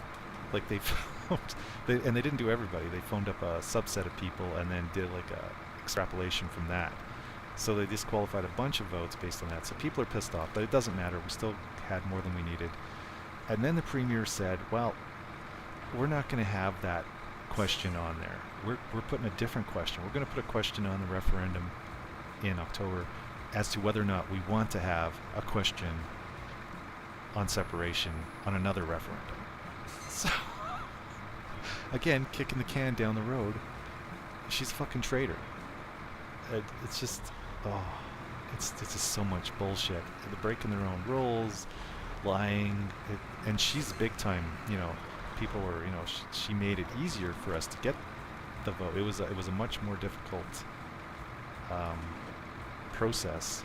Like they phoned, and they didn't do everybody. They phoned up a subset of people and then did like a extrapolation from that. So they disqualified a bunch of votes based on that. So people are pissed off, but it doesn't matter. We still had more than we needed. And then the premier said, well, we're not going to have that question on there. We're putting a different question. We're going to put a question on the referendum in October as to whether or not we want to have a question on separation on another referendum. So, again, kicking the can down the road. She's a fucking traitor. It's just, it's just so much bullshit. They're breaking their own rules, lying, and she's big time, you know. People were, you know, she made it easier for us to get the vote. It was a much more difficult process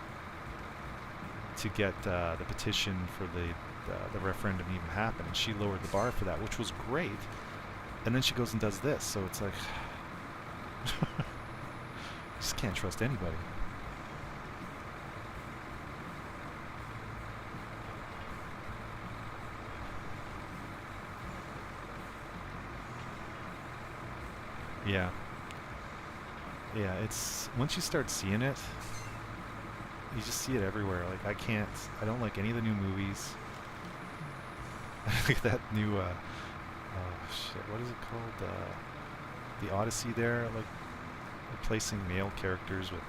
to get the petition for the referendum even happen, and she lowered the bar for that, which was great. And then she goes and does this, so it's like, just can't trust anybody. Yeah, it's, once you start seeing it, you just see it everywhere. Like, I don't like any of the new movies. Like that new, what is it called? The Odyssey there, like, replacing male characters with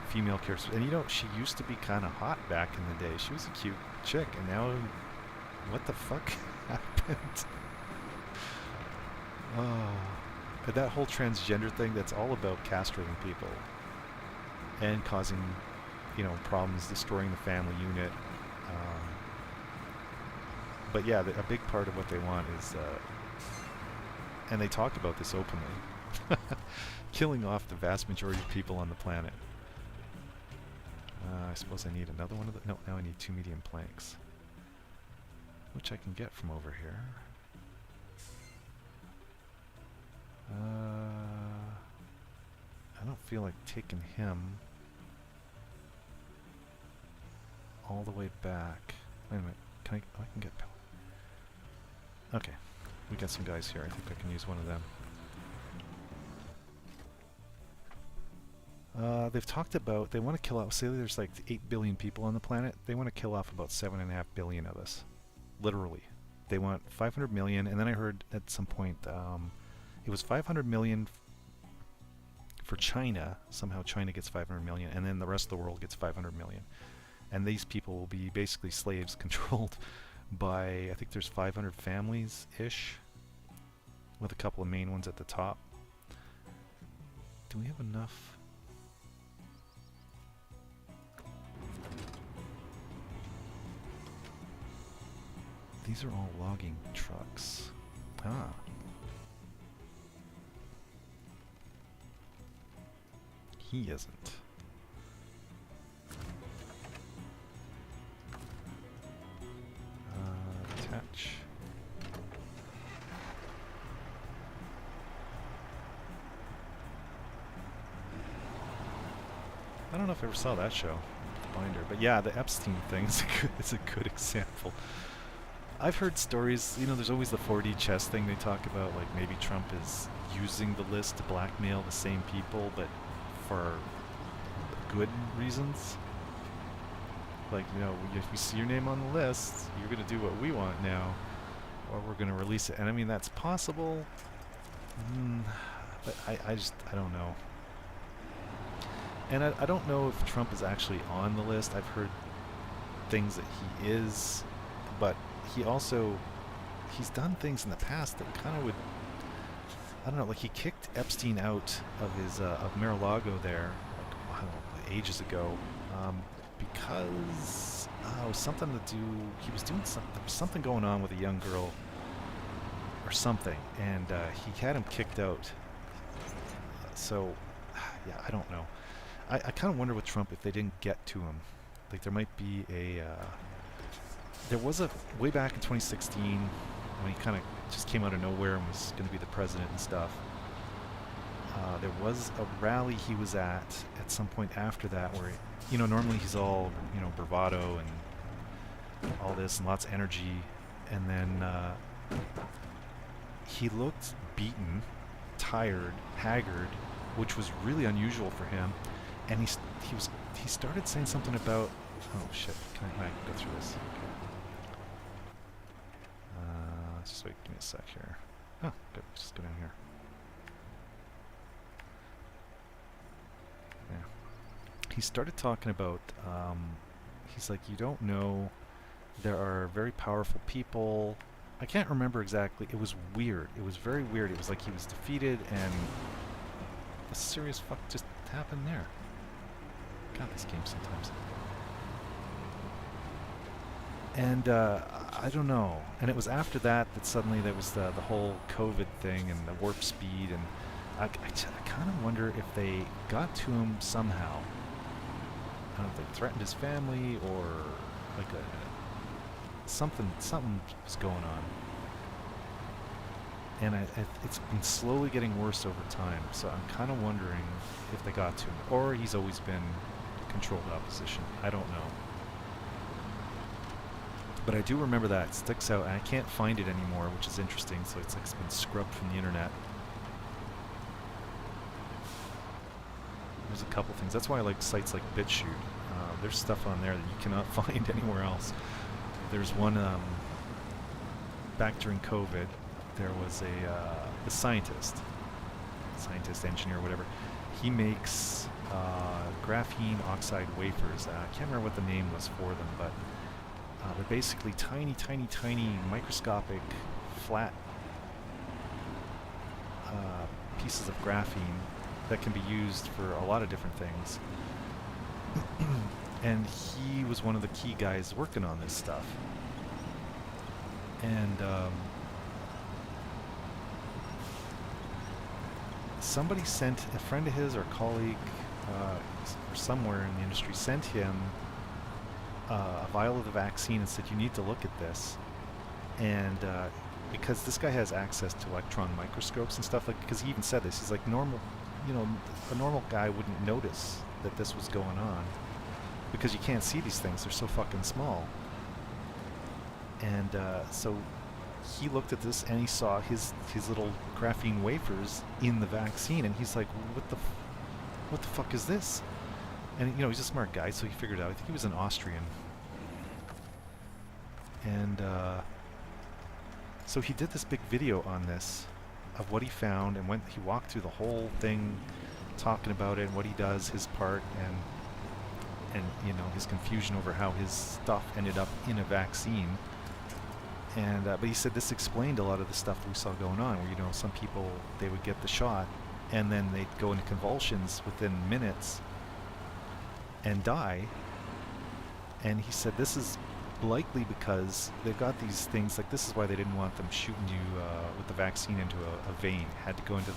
female characters. And you know, she used to be kind of hot back in the day. She was a cute chick, and now, what the fuck happened? Oh. That whole transgender thing, that's all about castrating people and causing, you know, problems, destroying the family unit. But yeah, a big part of what they want is, and they talk about this openly, killing off the vast majority of people on the planet. I suppose I need another one of the, no, now I need 2 medium planks, which I can get from over here. I don't feel like taking him all the way back. Wait a minute. Can I can get... Okay. We got some guys here. I think I can use one of them. They've talked about... They want to kill off... Say there's like 8 billion people on the planet. They want to kill off about 7.5 billion of us. Literally. They want 500 million. And then I heard at some point... it was 500 million for China. Somehow China gets 500 million, and then the rest of the world gets 500 million. And these people will be basically slaves controlled by, I think there's 500 families-ish, with a couple of main ones at the top. Do we have enough? These are all logging trucks. Ah. He isn't. Attach. I don't know if I ever saw that show, Binder, but yeah, the Epstein thing is a good example. I've heard stories, there's always the 4D chess thing they talk about, like maybe Trump is using the list to blackmail the same people, but for good reasons. Like, if we see your name on the list, you're going to do what we want now, or we're going to release it. And I mean, that's possible, but I don't know. And I don't know if Trump is actually on the list. I've heard things that he is, but he's done things in the past that kind of would, I don't know, like he kicked Epstein out of his, of Mar-a-Lago there, like, I don't know, ages ago, because, something to do, he was doing something, there was something going on with a young girl or something, and he had him kicked out. So, yeah, I don't know. I kind of wonder with Trump if they didn't get to him. Like there might be there was a, way back in 2016, when he kind of just came out of nowhere and was going to be the president and stuff. There was a rally he was at some point after that where, normally he's all, bravado and all this and lots of energy. And then he looked beaten, tired, haggard, which was really unusual for him. And he started saying something about, oh shit, can I go through this? Just wait, give me a sec here. Oh, good, just go down here. Yeah. He started talking about, he's like, you don't know, there are very powerful people. I can't remember exactly, it was weird. It was very weird. It was like he was defeated and a serious fuck just happened there. God, this game sometimes. And I don't know. And it was after that suddenly there was the whole COVID thing and the warp speed, and I kind of wonder if they got to him somehow. I don't know if they threatened his family or like something was going on. And it's been slowly getting worse over time, so I'm kind of wondering if they got to him, or he's always been controlled opposition. I don't know. But I do remember that. It sticks out, and I can't find it anymore, which is interesting, so it's like it's been scrubbed from the internet. There's a couple things. That's why I like sites like BitChute. There's stuff on there that you cannot find anywhere else. There's one, back during COVID, there was a scientist, engineer, whatever. He makes graphene oxide wafers. I can't remember what the name was for them, but they're basically tiny, tiny, tiny, microscopic, flat pieces of graphene that can be used for a lot of different things. And he was one of the key guys working on this stuff. And somebody sent, a friend of his or colleague or somewhere in the industry sent him a vial of the vaccine and said, you need to look at this. And because this guy has access to electron microscopes and stuff, like, because he even said this, he's like, normal, a normal guy wouldn't notice that this was going on because you can't see these things, they're so fucking small. And so he looked at this and he saw his little graphene wafers in the vaccine, and he's like, what the fuck is this? And he's a smart guy, so he figured it out. I think he was an Austrian. And so he did this big video on this of what he found, and he walked through the whole thing talking about it and what he does, his part, and his confusion over how his stuff ended up in a vaccine. And but he said this explained a lot of the stuff that we saw going on, where some people, they would get the shot and then they'd go into convulsions within minutes and die. And he said this is likely because they've got these things, like this is why they didn't want them shooting you with the vaccine into a vein. It had to go into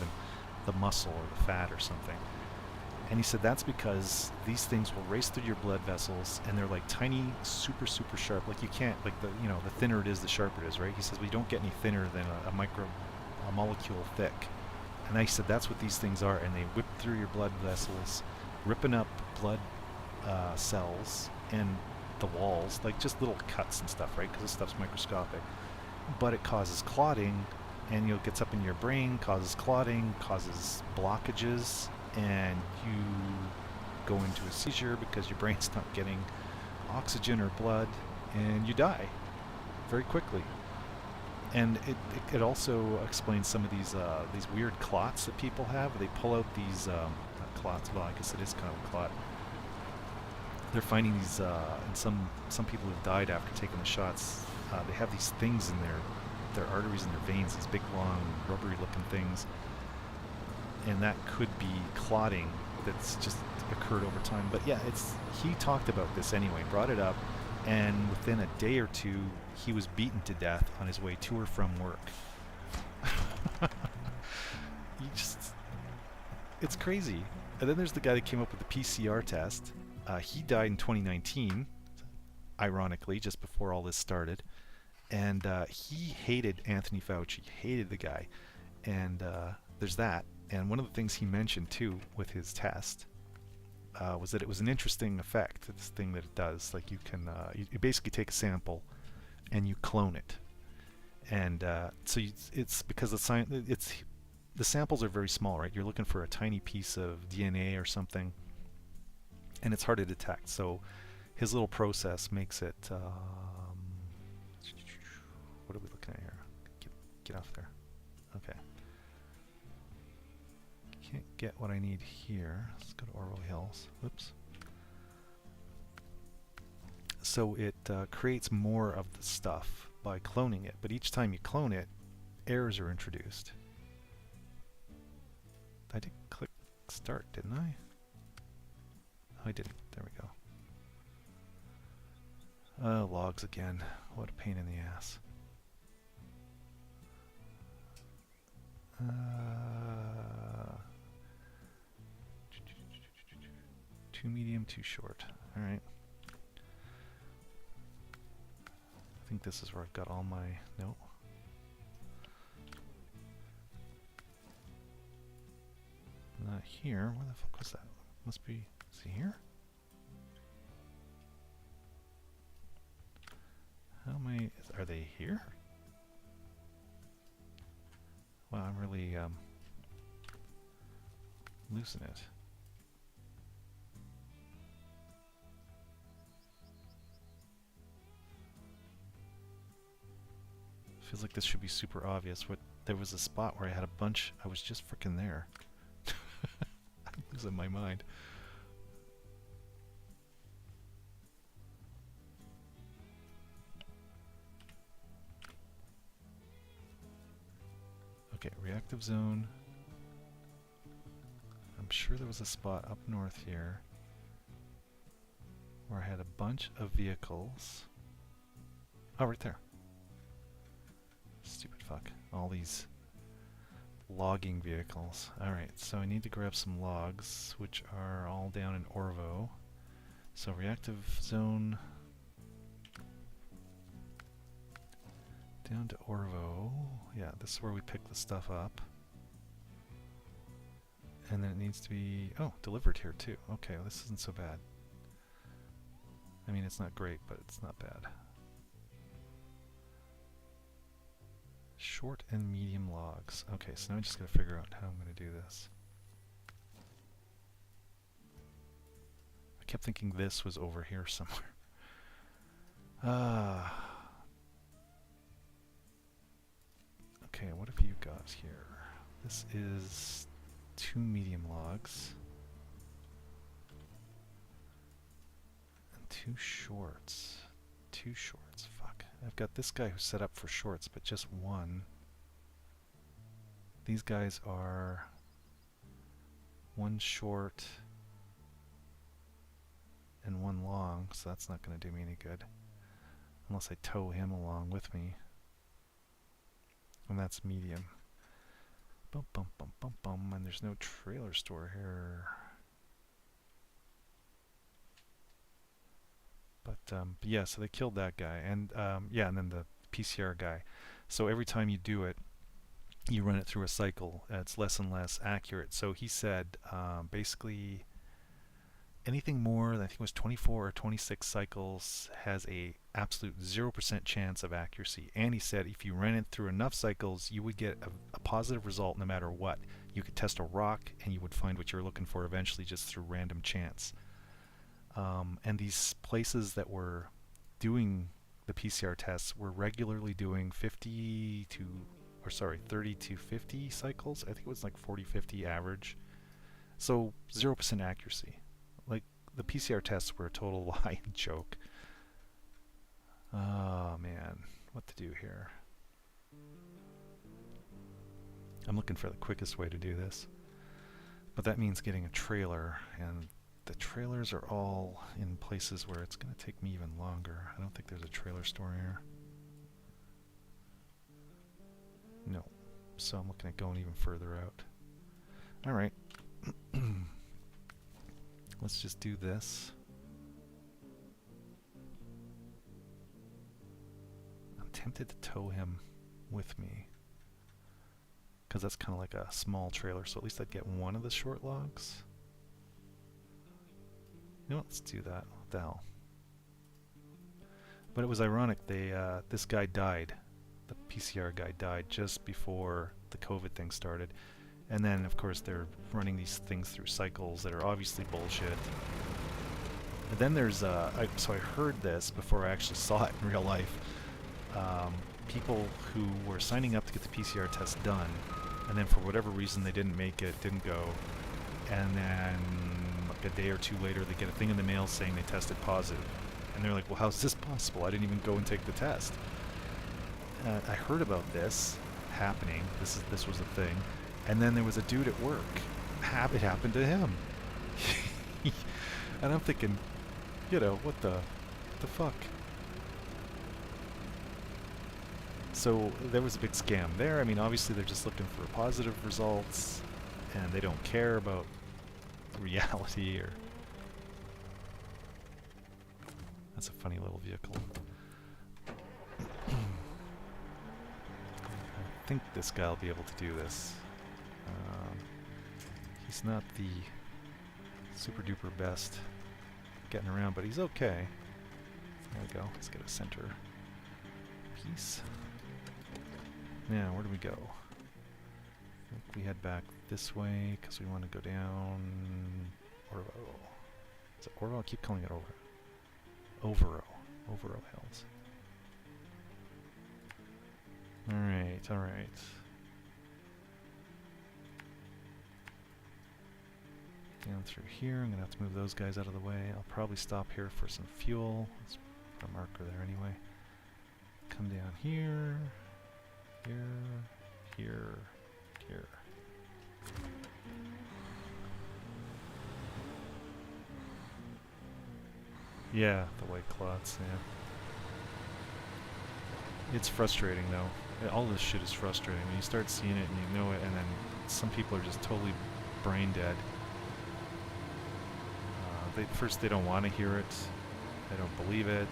the muscle or the fat or something. And he said that's because these things will race through your blood vessels, and they're like tiny, super, super sharp. Like you can't, like the thinner it is, the sharper it is, right? He says, well, you don't get any thinner than a molecule thick. And he said that's what these things are, and they whip through your blood vessels, ripping up blood cells and the walls, like just little cuts and stuff, right? Because this stuff's microscopic. But it causes clotting, and it gets up in your brain, causes clotting, causes blockages, and you go into a seizure because your brain's not getting oxygen or blood, and you die very quickly. And it also explains some of these weird clots that people have. They pull out these not clots. Well, I guess it is kind of a clot. They're finding these, and some people who've died after taking the shots. They have these things in their arteries and their veins. These big, long, rubbery-looking things, and that could be clotting that's just occurred over time. But yeah, he talked about this anyway, brought it up, and within a day or two, he was beaten to death on his way to or from work. It's crazy. And then there's the guy that came up with the PCR test. He died in 2019, ironically, just before all this started. And he hated Anthony Fauci, hated the guy. And there's that. And one of the things he mentioned, too, with his test was that it was an interesting effect, this thing that it does. Like, you can you basically take a sample and you clone it. And so it's because the samples are very small, right? You're looking for a tiny piece of DNA or something, and it's hard to detect. So his little process makes it... what are we looking at here? Get off there. Okay. Can't get what I need here. Let's go to Orwell Hills. Whoops. So it creates more of the stuff by cloning it, but each time you clone it, errors are introduced. I did click start, didn't I? Oh, I didn't. There we go. Logs again. What a pain in the ass. Too medium, too short. Alright. I think this is where I've got all my... Nope. Not here. Where the fuck was that? Must be... Is he here? How am I... Are they here? Wow, I'm really losing it. Feels like this should be super obvious. There was a spot where I had a bunch. I was just freaking there. I'm losing my mind. Okay, reactive zone. I'm sure there was a spot up north here where I had a bunch of vehicles. Oh, right there. Stupid fuck. All these logging vehicles. Alright, so I need to grab some logs, which are all down in Orvo. So reactive zone down to Orvo. Yeah, this is where we pick the stuff up. And then it needs to be... Oh, delivered here too. Okay, well, this isn't so bad. I mean, it's not great, but it's not bad. Short and medium logs. Okay, so now I just gotta figure out how I'm gonna do this. I kept thinking this was over here somewhere. Okay, what have you got here? This is 2 medium logs. And 2 shorts. 2 shorts, fuck. I've got this guy who's set up for shorts, but just 1. These guys are 1 short and 1 long, so that's not going to do me any good. Unless I tow him along with me. And that's medium. Bum bum bum bum bum, and there's no trailer store here. But yeah, so they killed that guy, and yeah, and then the PCR guy. So every time you do it, you run it through a cycle. It's less and less accurate. So he said, basically, anything more than I think it was 24 or 26 cycles has a absolute 0% chance of accuracy. And he said if you ran it through enough cycles, you would get a positive result no matter what. You could test a rock and you would find what you're looking for eventually just through random chance. And these places that were doing the PCR tests were regularly doing 30 to 50 cycles. I think it was like 40-50 average. So 0% accuracy. Like, the PCR tests were a total lie and joke. Oh man, what to do here? I'm looking for the quickest way to do this. But that means getting a trailer, and the trailers are all in places where it's going to take me even longer. I don't think there's a trailer store here. No. So I'm looking at going even further out. Alright. Let's just do this. I'm tempted to tow him with me, because that's kind of like a small trailer, so at least I'd get one of the short logs. You know what, let's do that. What the hell? But it was ironic, this guy died. The PCR guy died just before the COVID thing started. And then, of course, they're running these things through cycles that are obviously bullshit. And then there's, so I heard this before I actually saw it in real life. People who were signing up to get the PCR test done, and then for whatever reason they didn't make it, didn't go, and then like a day or two later they get a thing in the mail saying they tested positive. And they're like, well, how's this possible? I didn't even go and take the test. I heard about this happening. This was a thing. And then there was a dude at work. It happened to him. And I'm thinking, you know, what the fuck? So there was a big scam there. I mean, obviously they're just looking for positive results, and they don't care about reality or... That's a funny little vehicle. I think this guy will be able to do this. He's not the super duper best getting around, but he's okay. There we go. Let's get a center piece. Now, where do we go? I think we head back this way because we want to go down Orvo. Is it Orvo? I keep calling it Overo. Overo Hills. Alright, alright. Down through here. I'm going to have to move those guys out of the way. I'll probably stop here for some fuel. Let's put a marker there anyway. Come down here. Here. Yeah, the white clots, yeah. It's frustrating though. All this shit is frustrating. When you start seeing it and you know it, and then some people are just totally brain dead. First they don't want to hear it. They don't believe it.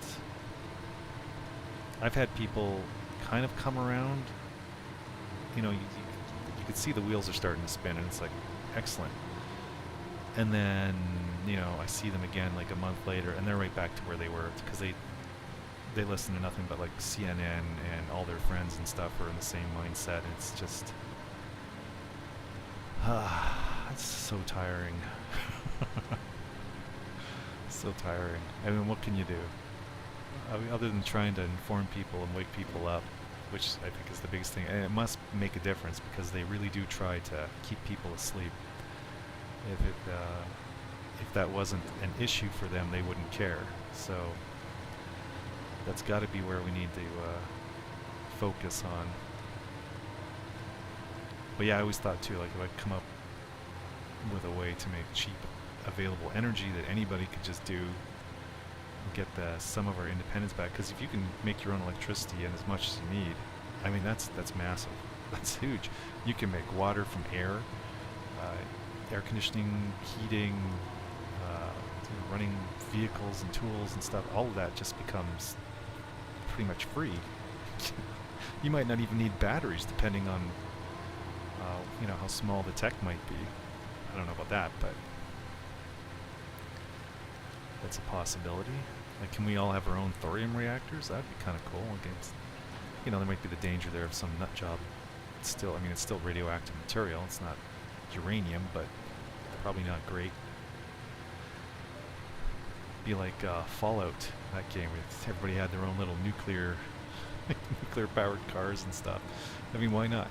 I've had people kind of come around. You know, you could see the wheels are starting to spin, and it's like, excellent. And then, you know, I see them again like a month later, and they're right back to where they were, because they listen to nothing but like CNN, and all their friends and stuff are in the same mindset. It's just, it's so tiring. So tiring. I mean, what can you do? I mean, other than trying to inform people and wake people up, which I think is the biggest thing. And it must make a difference, because they really do try to keep people asleep. If that wasn't an issue for them, they wouldn't care. So that's got to be where we need to focus on. But yeah, I always thought too, like, if I come up with a way to make cheap available energy that anybody could just do and get some of our independence back, because if you can make your own electricity and as much as you need, I mean, that's massive. That's huge. You can make water from air, air conditioning, heating, running vehicles and tools and stuff. All of that just becomes pretty much free. You might not even need batteries, depending on you know, how small the tech might be. I don't know about that, but That's a possibility. Like, can we all have our own thorium reactors? That'd be kind of cool. Against, there might be the danger there of some nut job. Still, I mean, it's still radioactive material. It's not uranium, but probably not great. Be like Fallout, that game. Everybody had their own little nuclear powered cars and stuff. I mean, why not?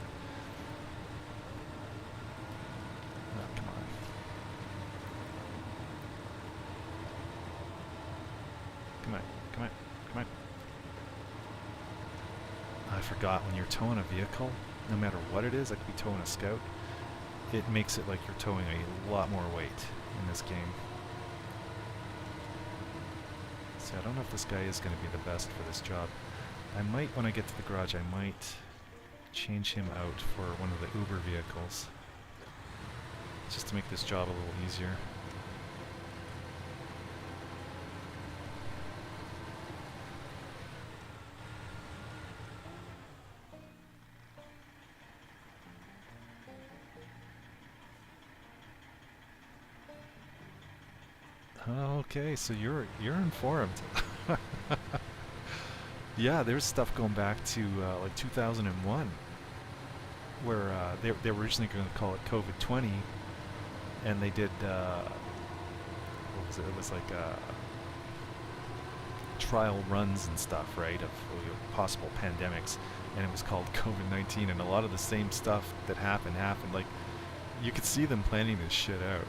Oh, come on. Come on, come on, come on. I forgot, when you're towing a vehicle, no matter what it is, I could be towing a Scout, it makes it like you're towing a lot more weight in this game. So I don't know if this guy is going to be the best for this job. I might, when I get to the garage, I might change him out for one of the Uber vehicles, just to make this job a little easier. Okay, so you're informed. Yeah, there's stuff going back to like 2001, where they were originally going to call it COVID-20, and they did what was it? It was like trial runs and stuff, right, of possible pandemics, and it was called COVID-19, and a lot of the same stuff that happened. Like, you could see them planning this shit out.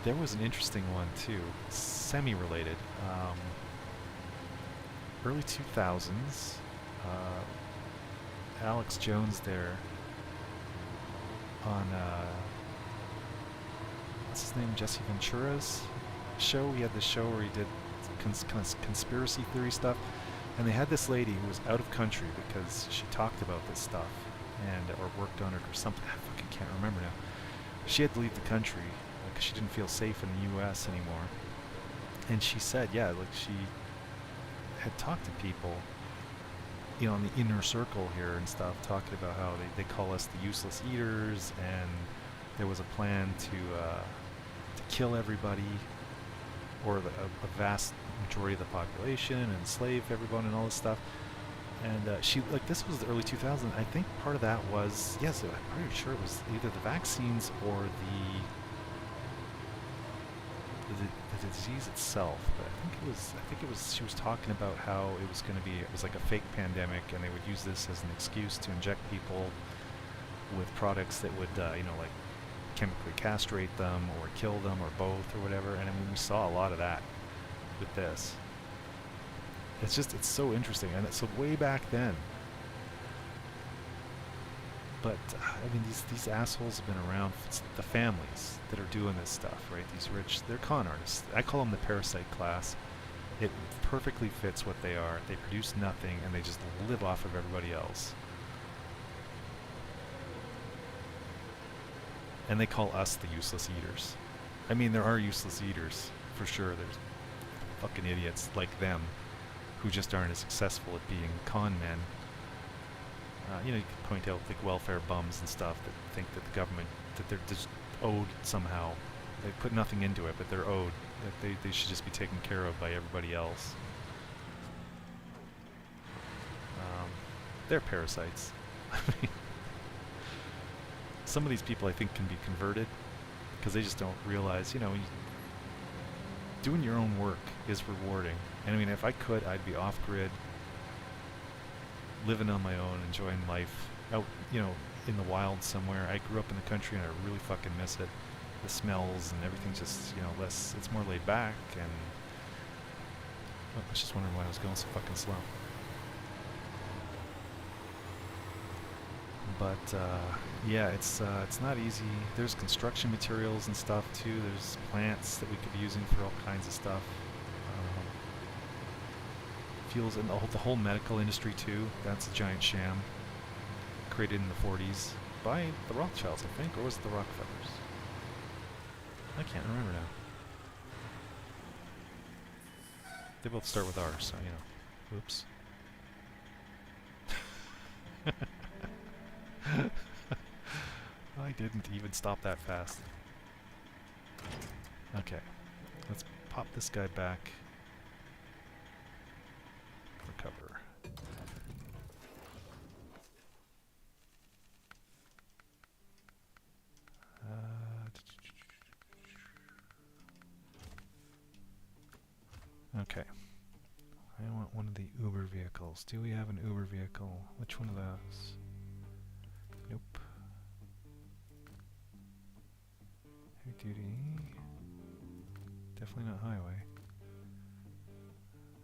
There was an interesting one too, semi-related. Early 2000s, Alex Jones there on what's his name, Jesse Ventura's show. He had this show where he did conspiracy theory stuff, and they had this lady who was out of country because she talked about this stuff and or worked on it or something. I fucking can't remember now. She had to leave the country because she didn't feel safe in the U.S. anymore. And she said, yeah, like she had talked to people, in the inner circle here and stuff, talking about how they call us the useless eaters, and there was a plan to kill everybody, or a vast majority of the population, and enslave everyone and all this stuff. And she, like, this was the early 2000s. I think part of that was, yes, I'm pretty sure it was either the vaccines or the disease itself. But I think it was, she was talking about how it was going to be, it was like a fake pandemic, and they would use this as an excuse to inject people with products that would, like chemically castrate them or kill them or both or whatever. And I mean, we saw a lot of that with this. It's so interesting, and it's so way back then. But I mean, these assholes have been around. It's the families that are doing this stuff, right? These rich, they're con artists. I call them the parasite class. It perfectly fits what they are. They produce nothing, and they just live off of everybody else. And they call us the useless eaters. I mean, there are useless eaters, for sure. There's fucking idiots like them who just aren't as successful at being con men. You can point out like welfare bums and stuff that think that the government, that they're just owed somehow. They put nothing into it, but they're owed. That they should just be taken care of by everybody else. They're parasites. I mean, some of these people I think can be converted because they just don't realize, doing your own work is rewarding. And I mean, if I could, I'd be off-grid, living on my own, enjoying life out, in the wild somewhere. I grew up in the country and I really fucking miss it. The smells and everything just, less, it's more laid back, and I was just wondering why I was going so fucking slow. But yeah, it's not easy. There's construction materials and stuff too. There's plants that we could be using for all kinds of stuff. Fuels and the whole medical industry too. That's a giant sham created in the 40s by the Rothschilds, I think, or was it the Rockefellers? I can't remember now. They both start with R, so Oops. I didn't even stop that fast. Okay, let's pop this guy back for cover. Okay. I want one of the Uber vehicles. Do we have an Uber vehicle? Which one of those? Nope. Heavy duty. Definitely not highway.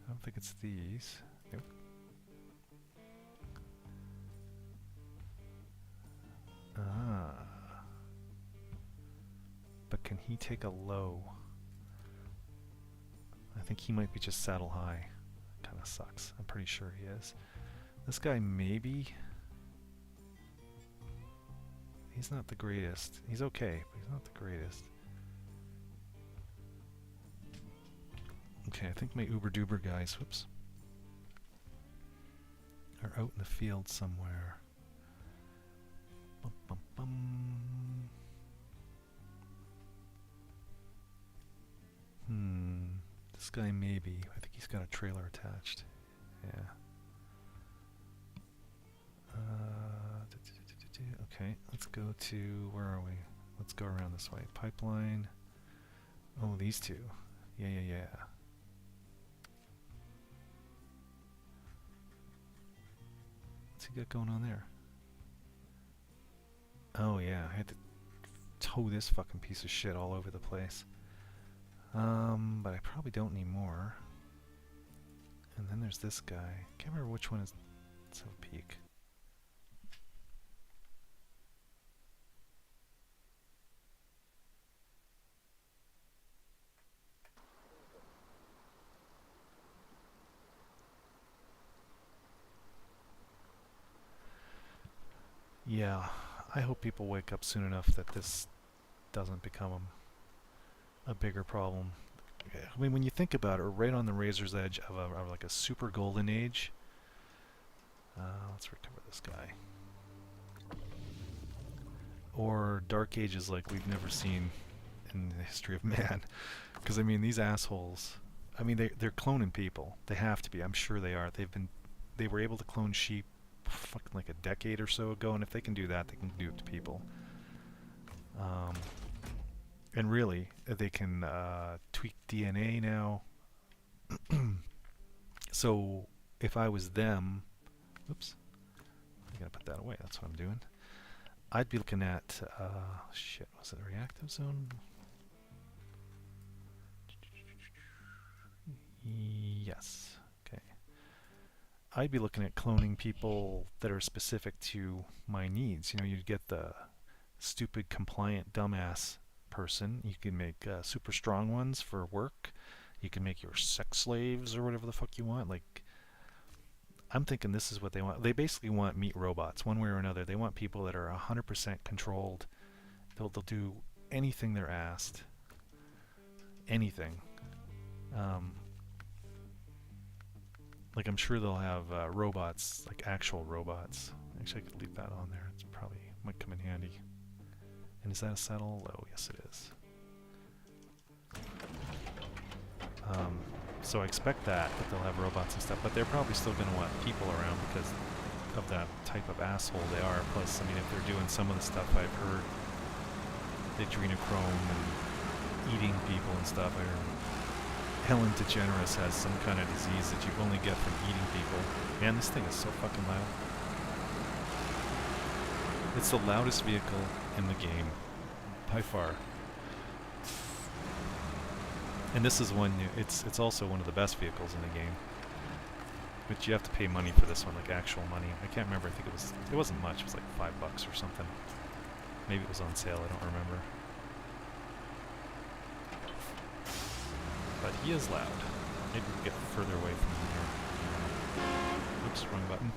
I don't think it's these. Nope. Ah. But can he take a low? I think he might be just saddle high. Kind of sucks. I'm pretty sure he is. This guy maybe. He's not the greatest. He's okay, but he's not the greatest. Okay, I think my Uber Duber guys, whoops, are out in the field somewhere. Bum, bum, bum. This guy maybe. I think he's got a trailer attached. Yeah. Okay, let's go to, where are we? Let's go around this way. Pipeline. Oh, these two. Yeah. What's he got going on there? Oh yeah, I had to tow this fucking piece of shit all over the place. But I probably don't need more. And then there's this guy. Can't remember which one is. Let's have a peek. Yeah, I hope people wake up soon enough that this doesn't become a bigger problem. I mean, when you think about it, we're right on the razor's edge of like a super golden age. Let's recover this guy. Or dark ages like we've never seen in the history of man. Because I mean, these assholes. I mean, they're cloning people. They have to be. I'm sure they are. They were able to clone sheep fucking like a decade or so ago, and if they can do that, they can do it to people. And really, they can tweak DNA now. So if I was them, oops, I gotta put that away. That's what I'm doing. I'd be looking at shit. Was it a reactive zone? Yes. Okay. I'd be looking at cloning people that are specific to my needs. You know, you'd get the stupid, compliant, dumbass person. You can make super strong ones for work. You can make your sex slaves or whatever the fuck you want. Like, I'm thinking this is what they want. They basically want meat robots, one way or another. They want people that are 100% controlled. They'll do anything they're asked. Anything. Like, I'm sure they'll have robots, like actual robots. Actually, I could leave that on there. It's probably might come in handy. And is that a saddle? Oh, yes it is. So I expect that they'll have robots and stuff, but they're probably still going to want people around because of that type of asshole they are. Plus, I mean, if they're doing some of the stuff I've heard, the adrenochrome and eating people and stuff, I heard Helen DeGeneres has some kind of disease that you only get from eating people. Man, this thing is so fucking loud. It's the loudest vehicle in the game, by far. And this is one, it's also one of the best vehicles in the game. But you have to pay money for this one, like actual money. I can't remember, I think it wasn't much, it was like $5 or something. Maybe it was on sale, I don't remember. But he is loud. Maybe we can get further away from him here. Oops, wrong button.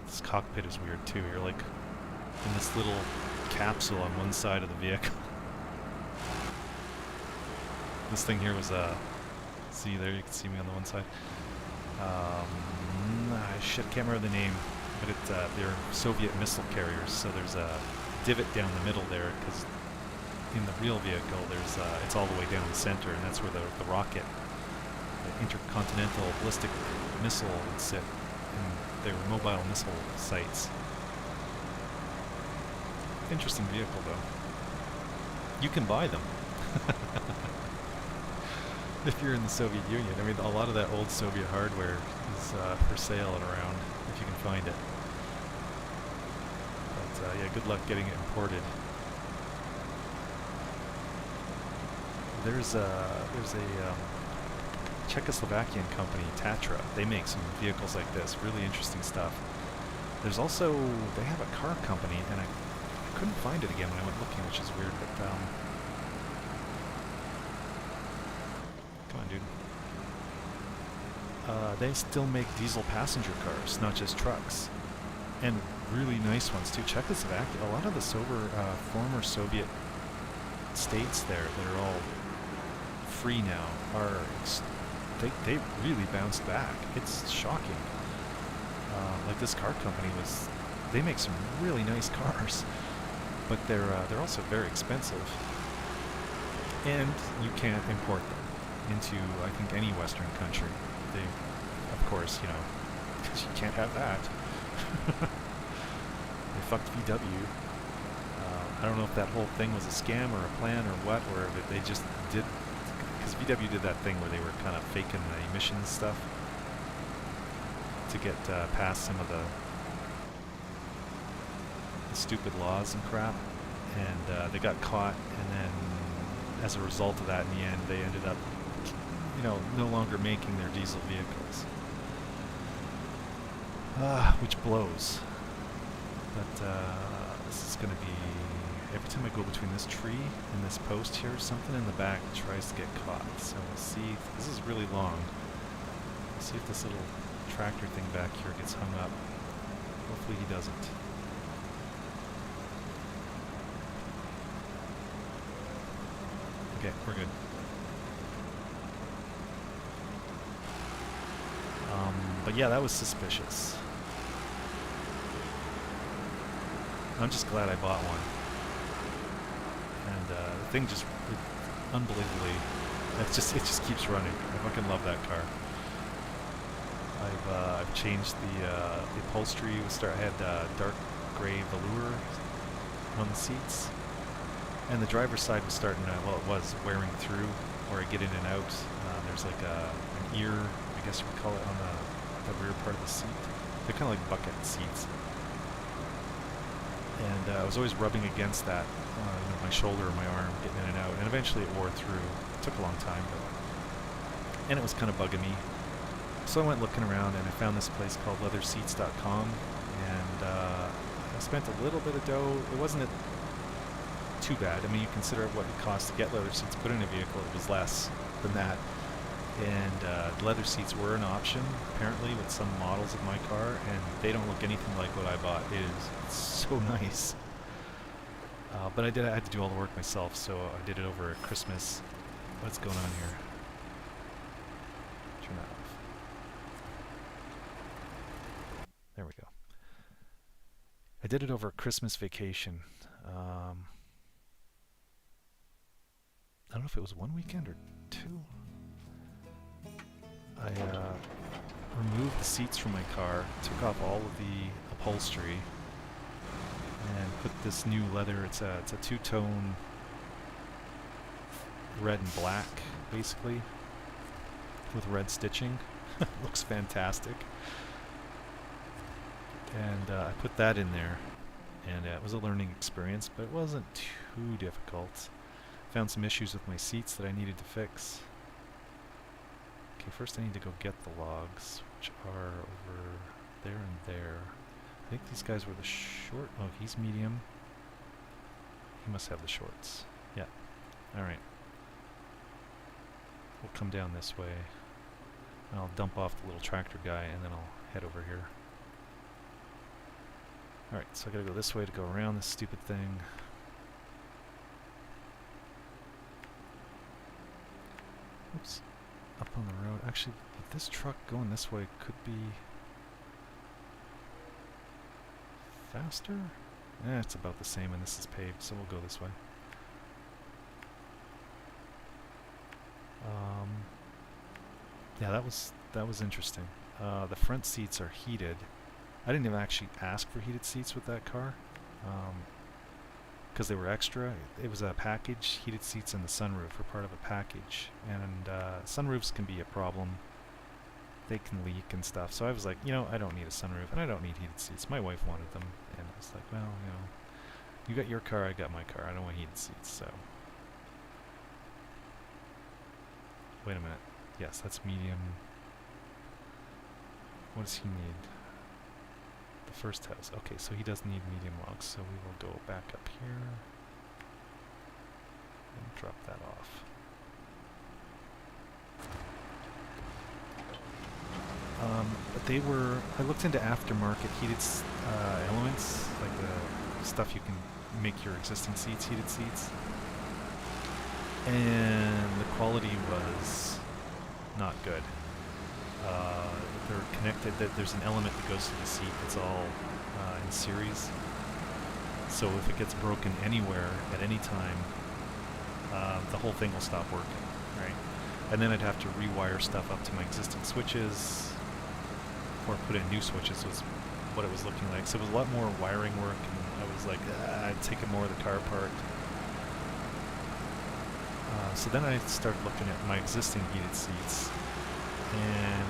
This cockpit is weird too. You're like in this little capsule on one side of the vehicle. This thing here was see there, you can see me on the one side. Shit, I can't remember the name. but they're Soviet missile carriers, so there's a divot down the middle there, because in the real vehicle it's all the way down the center, and that's where the rocket, the intercontinental ballistic missile, would sit, and they were mobile missile sites. Interesting vehicle, though. You can buy them. If you're in the Soviet Union. I mean, a lot of that old Soviet hardware is for sale and around, if you can find it. But yeah, good luck getting it imported. There's a Czechoslovakian company, Tatra. They make some vehicles like this. Really interesting stuff. There's also, they have a car company, and I couldn't find it again when I went looking, which is weird, but come on, dude. They still make diesel passenger cars, not just trucks, and really nice ones too. Czechoslovakia, a lot of the former Soviet states there that are all free now they really bounced back. It's shocking. Like this car company they make some really nice cars, but they're also very expensive, and you can't import them into, I think, any Western country. They, of course, because you can't have that. They fucked VW. I don't know if that whole thing was a scam or a plan or what, or if they just did, because VW did that thing where they were kind of faking the emissions stuff to get past some of the stupid laws and crap, and they got caught, and then as a result of that, in the end, they ended up no longer making their diesel vehicles, which blows. But this is going to be, every time I go between this tree and this post here, something in the back tries to get caught. So we'll see. This is really long. We'll see if this little tractor thing back here gets hung up. Hopefully he doesn't. Okay, we're good. But yeah, that was suspicious. I'm just glad I bought one. And the thing just unbelievably, it just keeps running. I fucking love that car. I've changed the upholstery. I had dark gray velour on the seats, and the driver's side was starting to, well, it was wearing through where I get in and out. There's like an ear, I guess you would call it, on the rear part of the seat. They're kind of like bucket seats. And I was always rubbing against that, my shoulder or my arm, getting in and out. And eventually it wore through. It took a long time, and it was kind of bugging me. So I went looking around, and I found this place called leatherseats.com, and I spent a little bit of dough. It wasn't too bad. I mean, you consider what it costs to get leather seats put in a vehicle, it was less than that. And leather seats were an option, apparently, with some models of my car, and they don't look anything like what I bought. It's so nice. But I had to do all the work myself, so I did it over at Christmas. What's going on here? Turn that off. There we go. I did it over Christmas vacation. I don't know if it was one weekend or two. I removed the seats from my car, took off all of the upholstery, and put this new leather. It's a two-tone red and black, basically, with red stitching. Looks fantastic. And I put that in there, and it was a learning experience, but it wasn't too difficult. Found some issues with my seats that I needed to fix. Okay, first I need to go get the logs, which are over there and there. I think these guys were the short. Oh, he's medium. He must have the shorts. Yeah. Alright. We'll come down this way. And I'll dump off the little tractor guy, and then I'll head over here. Alright, so I gotta go this way to go around this stupid thing. Oops. Up on the road. Actually, this truck going this way could be... faster? It's about the same, and this is paved, so we'll go this way. Yeah, that was interesting. The front seats are heated. I didn't even actually ask for heated seats with that car, because they were extra. It was a package. Heated seats and the sunroof were part of a package, and sunroofs can be a problem. They can leak and stuff. So I was like, you know, I don't need a sunroof, and I don't need heated seats. My wife wanted them, and I was like, well, you know, you got your car, I got my car. I don't want heated seats, so. Wait a minute. Yes, that's medium. What does he need? The first house. Okay, so he does need medium logs, so we will go back up here and drop that off. But they were, I looked into aftermarket heated elements, like the stuff you can make your existing seats heated seats. And the quality was not good. They're connected, there's an element that goes to the seat that's all in series. So if it gets broken anywhere at any time, the whole thing will stop working, right? And then I'd have to rewire stuff up to my existing switches, or put in new switches was what it was looking like. So it was a lot more wiring work, and I was like, I'd taken more of the car apart. So then I started looking at my existing heated seats, and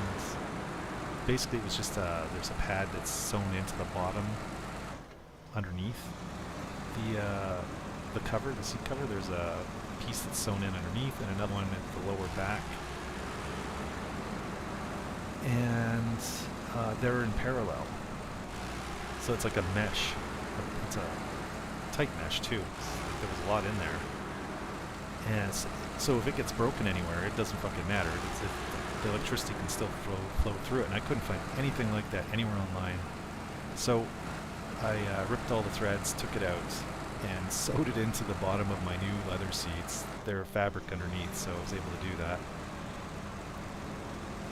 basically it was just there's a pad that's sewn into the bottom underneath the cover, the seat cover. There's a piece that's sewn in underneath and another one at the lower back, and they're in parallel, so it's like a mesh. It's a tight mesh too. There was a lot in there. And so if it gets broken anywhere, it doesn't fucking matter. The electricity can still flow through it, and I couldn't find anything like that anywhere online. So I ripped all the threads, took it out, and sewed it into the bottom of my new leather seats. They're fabric underneath, so I was able to do that.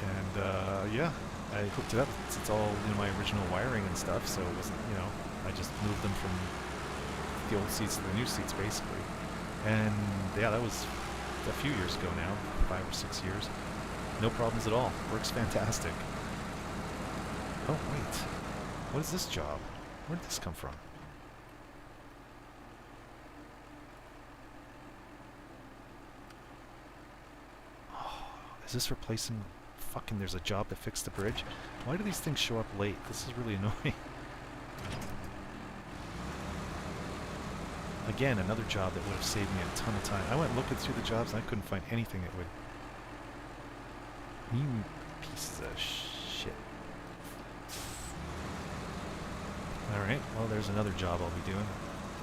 And yeah, I hooked it up. It's all in my original wiring and stuff, so it wasn't, you know, I just moved them from the old seats to the new seats, basically. And yeah, that was a few years ago now, 5 or 6 years. No problems at all. Works fantastic. Oh, wait. What is this job? Where did this come from? Oh, is this replacing... Fucking, there's a job to fix the bridge? Why do these things show up late? This is really annoying. Again, another job that would have saved me a ton of time. I went looking through the jobs and I couldn't find anything that would... You pieces of shit. Alright, well there's another job I'll be doing.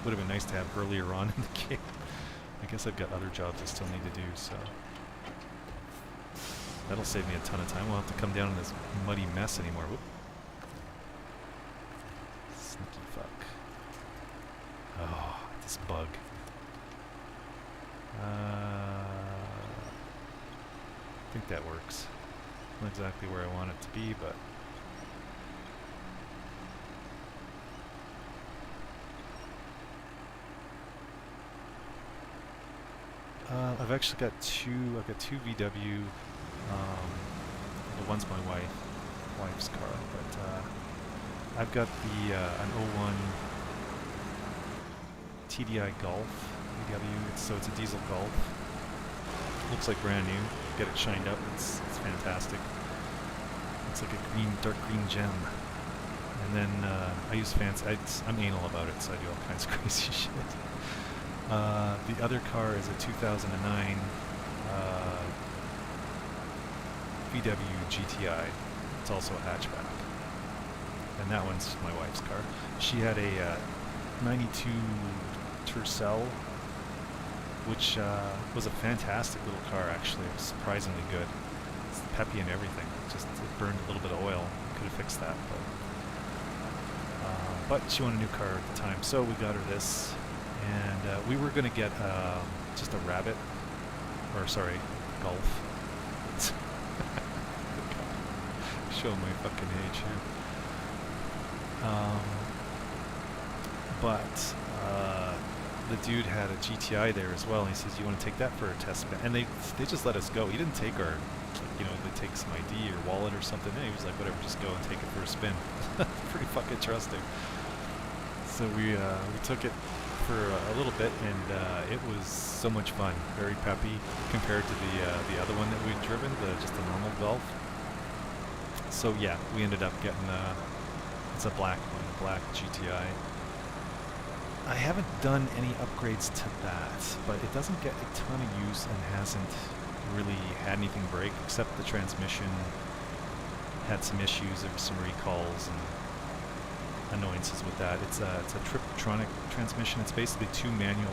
Would have been nice to have earlier on in the game. I guess I've got other jobs I still need to do, so... That'll save me a ton of time. We'll have to come down in this muddy mess anymore. Whoop. Sneaky fuck. Oh, this bug. I think that works. Not exactly where I want it to be, but... I've actually got two VW, the one's my wife's car, but I've got the an '01 TDI Golf VW, so it's a diesel Golf. Looks like brand new. Get it shined up, it's fantastic. It's like a dark green gem. And then I use fancy, I'm anal about it, so I do all kinds of crazy shit. The other car is a 2009 VW GTI. It's also a hatchback. And that one's my wife's car. She had a 92 Tercel, which was a fantastic little car, actually. It was surprisingly good. It's peppy and everything. It burned a little bit of oil. Could have fixed that, but she wanted a new car at the time, so we got her this. And we were going to get just a Rabbit, or sorry, Golf. Show my fucking age here. but the dude had a GTI there as well, and he says, "You want to take that for a test spin?" And they just let us go. He didn't take our, they take some ID or wallet or something. And he was like, "Whatever, just go and take it for a spin." Pretty fucking trusting. So we took it for a little bit, and it was so much fun. Very peppy compared to the other one that we'd driven, just a normal Golf. So yeah, we ended up getting it's a black one, a black GTI. I haven't done any upgrades to that, but it doesn't get a ton of use and hasn't really had anything break, except the transmission had some issues. There were some recalls and annoyances with that. It's a Triptronic transmission. It's basically two manual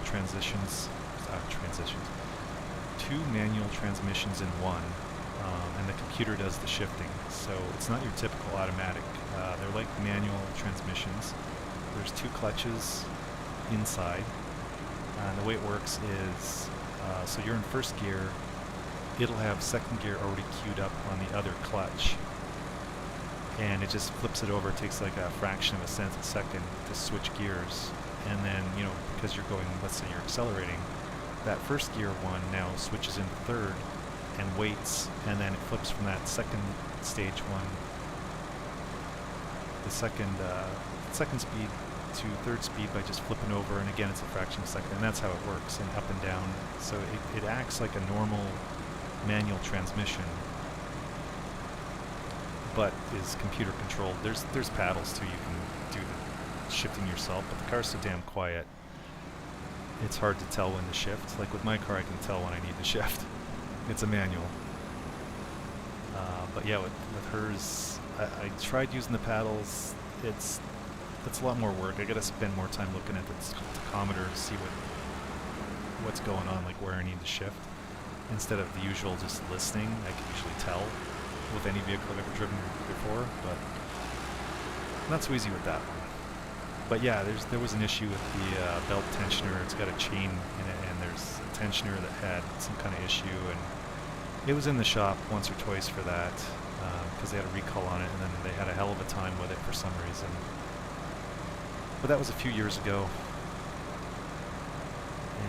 two manual transmissions in one, and the computer does the shifting. So it's not your typical automatic. They're like manual transmissions. There's two clutches inside, and the way it works is, so you're in first gear, it'll have second gear already queued up on the other clutch, and it just flips it over. It takes like a fraction of a second to switch gears, and then, because you're going, let's say you're accelerating, that first gear one now switches into third and waits, and then it flips from that second stage one, the second speed to third speed by just flipping over, and again it's a fraction of a second, and that's how it works, and up and down. So it acts like a normal manual transmission, but is computer controlled. There's paddles too, you can do the shifting yourself, but the car's so damn quiet, it's hard to tell when to shift. Like with my car, I can tell when I need to shift. It's a manual. But yeah, with hers, I tried using the paddles. It's a lot more work. I gotta spend more time looking at the tachometer to see what's going on, like where I need to shift, instead of the usual just listening. I can usually tell with any vehicle I've ever driven before, but not so easy with that one. But yeah, there was an issue with the belt tensioner. It's got a chain in it, and there's a tensioner that had some kind of issue, and it was in the shop once or twice for that, because they had a recall on it, and then they had a hell of a time with it for some reason. But that was a few years ago,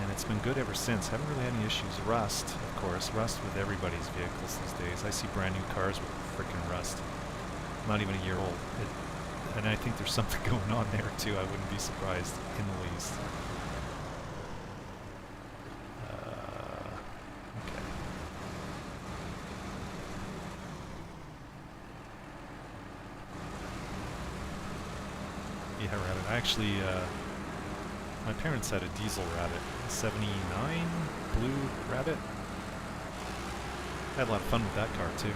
and it's been good ever since. Haven't really had any issues. Rust, of course. Rust with everybody's vehicles these days. I see brand new cars with freaking rust. Not even a year old. And I think there's something going on there too. I wouldn't be surprised in the least. Okay. Yeah, Rabbit. Actually, my parents had a diesel Rabbit, a 79 blue Rabbit. Had a lot of fun with that car too.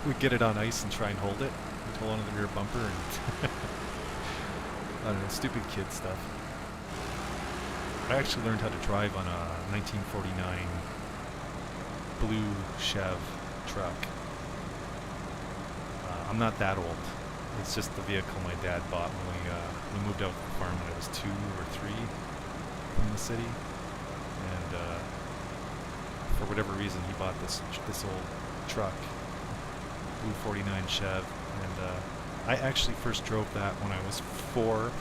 We'd get it on ice and try and hold it. We'd hold onto the rear bumper and I don't know, stupid kid stuff. I actually learned how to drive on a 1949 blue Chev truck. I'm not that old. It's just the vehicle my dad bought when we moved out to the farm when I was 2 or 3 from the city, and for whatever reason he bought this old truck, blue 49 Chev, and I actually first drove that when I was 4.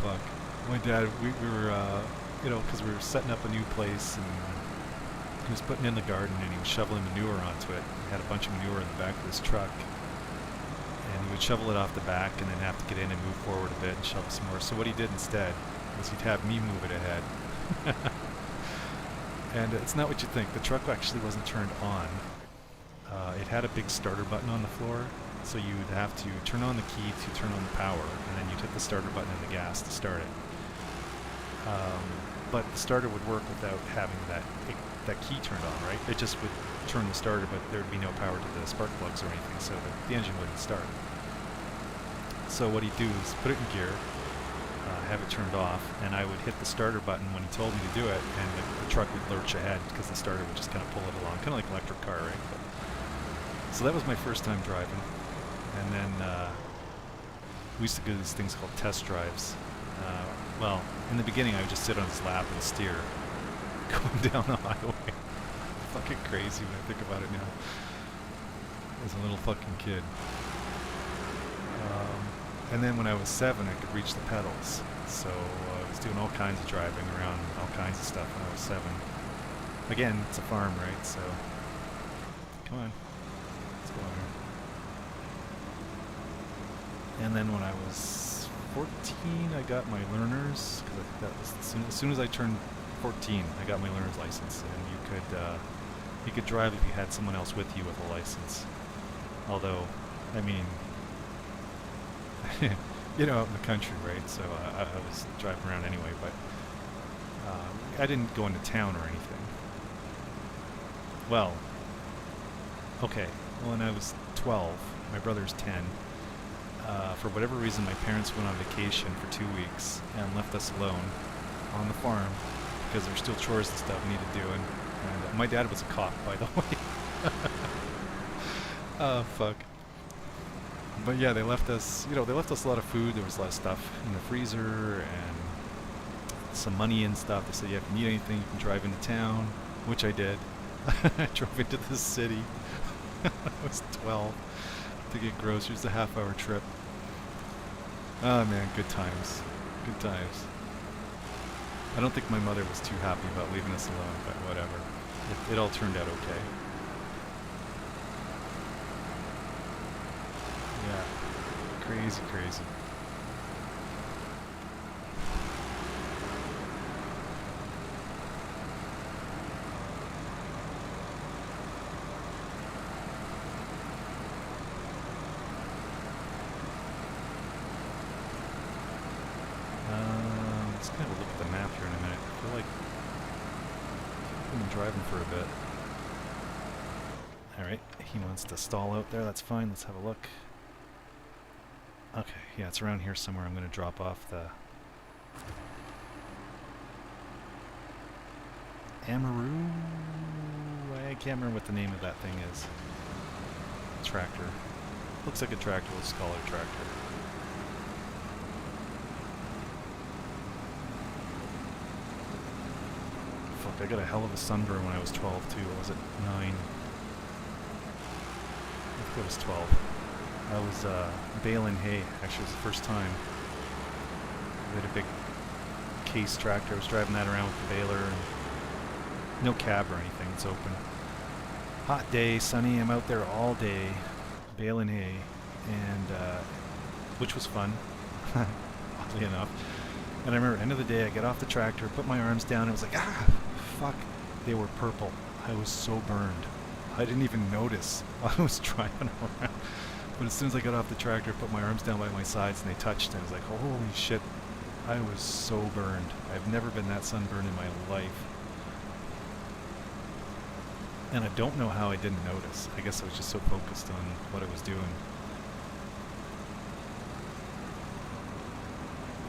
Fuck. My dad, we were, because we were setting up a new place, and he was putting in the garden, and he was shoveling manure onto it. He had a bunch of manure in the back of this truck, and he would shovel it off the back and then have to get in and move forward a bit and shovel some more. So what he did instead was he'd have me move it ahead. And it's not what you think. The truck actually wasn't turned on. It had a big starter button on the floor, so you'd have to turn on the key to turn on the power, and then you'd hit the starter button and the gas to start it. But the starter would work without having that key turned on, right? It just would turn the starter, but there would be no power to the spark plugs or anything, so the engine wouldn't start. So what he'd do is put it in gear, have it turned off, and I would hit the starter button when he told me to do it, and the truck would lurch ahead because the starter would just kind of pull it along, kind of like an electric car, right? So that was my first time driving, and then we used to do these things called test drives. Well, in the beginning I would just sit on his lap and steer, going down the highway. Fucking crazy when I think about it now. As a little fucking kid. And then when I was 7, I could reach the pedals. So I was doing all kinds of driving around, all kinds of stuff when I was 7. Again, it's a farm, right? So, come on, let's go on here. And then when I was 14, I got my learners, because that was as soon as I turned 14, I got my learner's license, and you could drive if you had someone else with you with a license. Although, I mean, you know, out in the country, right? So I was driving around anyway, but I didn't go into town or anything. Well, okay, when I was 12, my brother's 10, for whatever reason my parents went on vacation for 2 weeks and left us alone on the farm because there were still chores and stuff needed doing. And my dad was a cop, by the way. Oh, fuck. But yeah, they left us, they left us a lot of food. There was a lot of stuff in the freezer and some money and stuff. They said, yeah, if you need anything, you can drive into town, which I did. I drove into the city. I was 12 to get groceries, a half-hour trip. Oh man, good times. Good times. I don't think my mother was too happy about leaving us alone, but whatever. It all turned out okay. Yeah. Crazy, crazy. Let's kind of look at the map here in a minute. I feel like I've been driving for a bit. Alright, he wants to stall out there, that's fine, let's have a look. Okay, yeah, it's around here somewhere. I'm going to drop off the Amaru. I can't remember what the name of that thing is. Tractor. Looks like a tractor, let's call it a tractor. Fuck, I got a hell of a sunburn when I was 12 too. Or was it 9? I think it was 12. I was baling hay. Actually, it was the first time. We had a big case tractor. I was driving that around with the baler. And no cab or anything. It's open. Hot day, sunny. I'm out there all day baling hay, and which was fun, oddly enough. And I remember at the end of the day, I get off the tractor, put my arms down, and it was like, ah, fuck, they were purple. I was so burned. I didn't even notice I was driving around. But as soon as I got off the tractor, put my arms down by my sides, and they touched, and I was like, holy shit, I was so burned. I've never been that sunburned in my life. And I don't know how I didn't notice. I guess I was just so focused on what I was doing.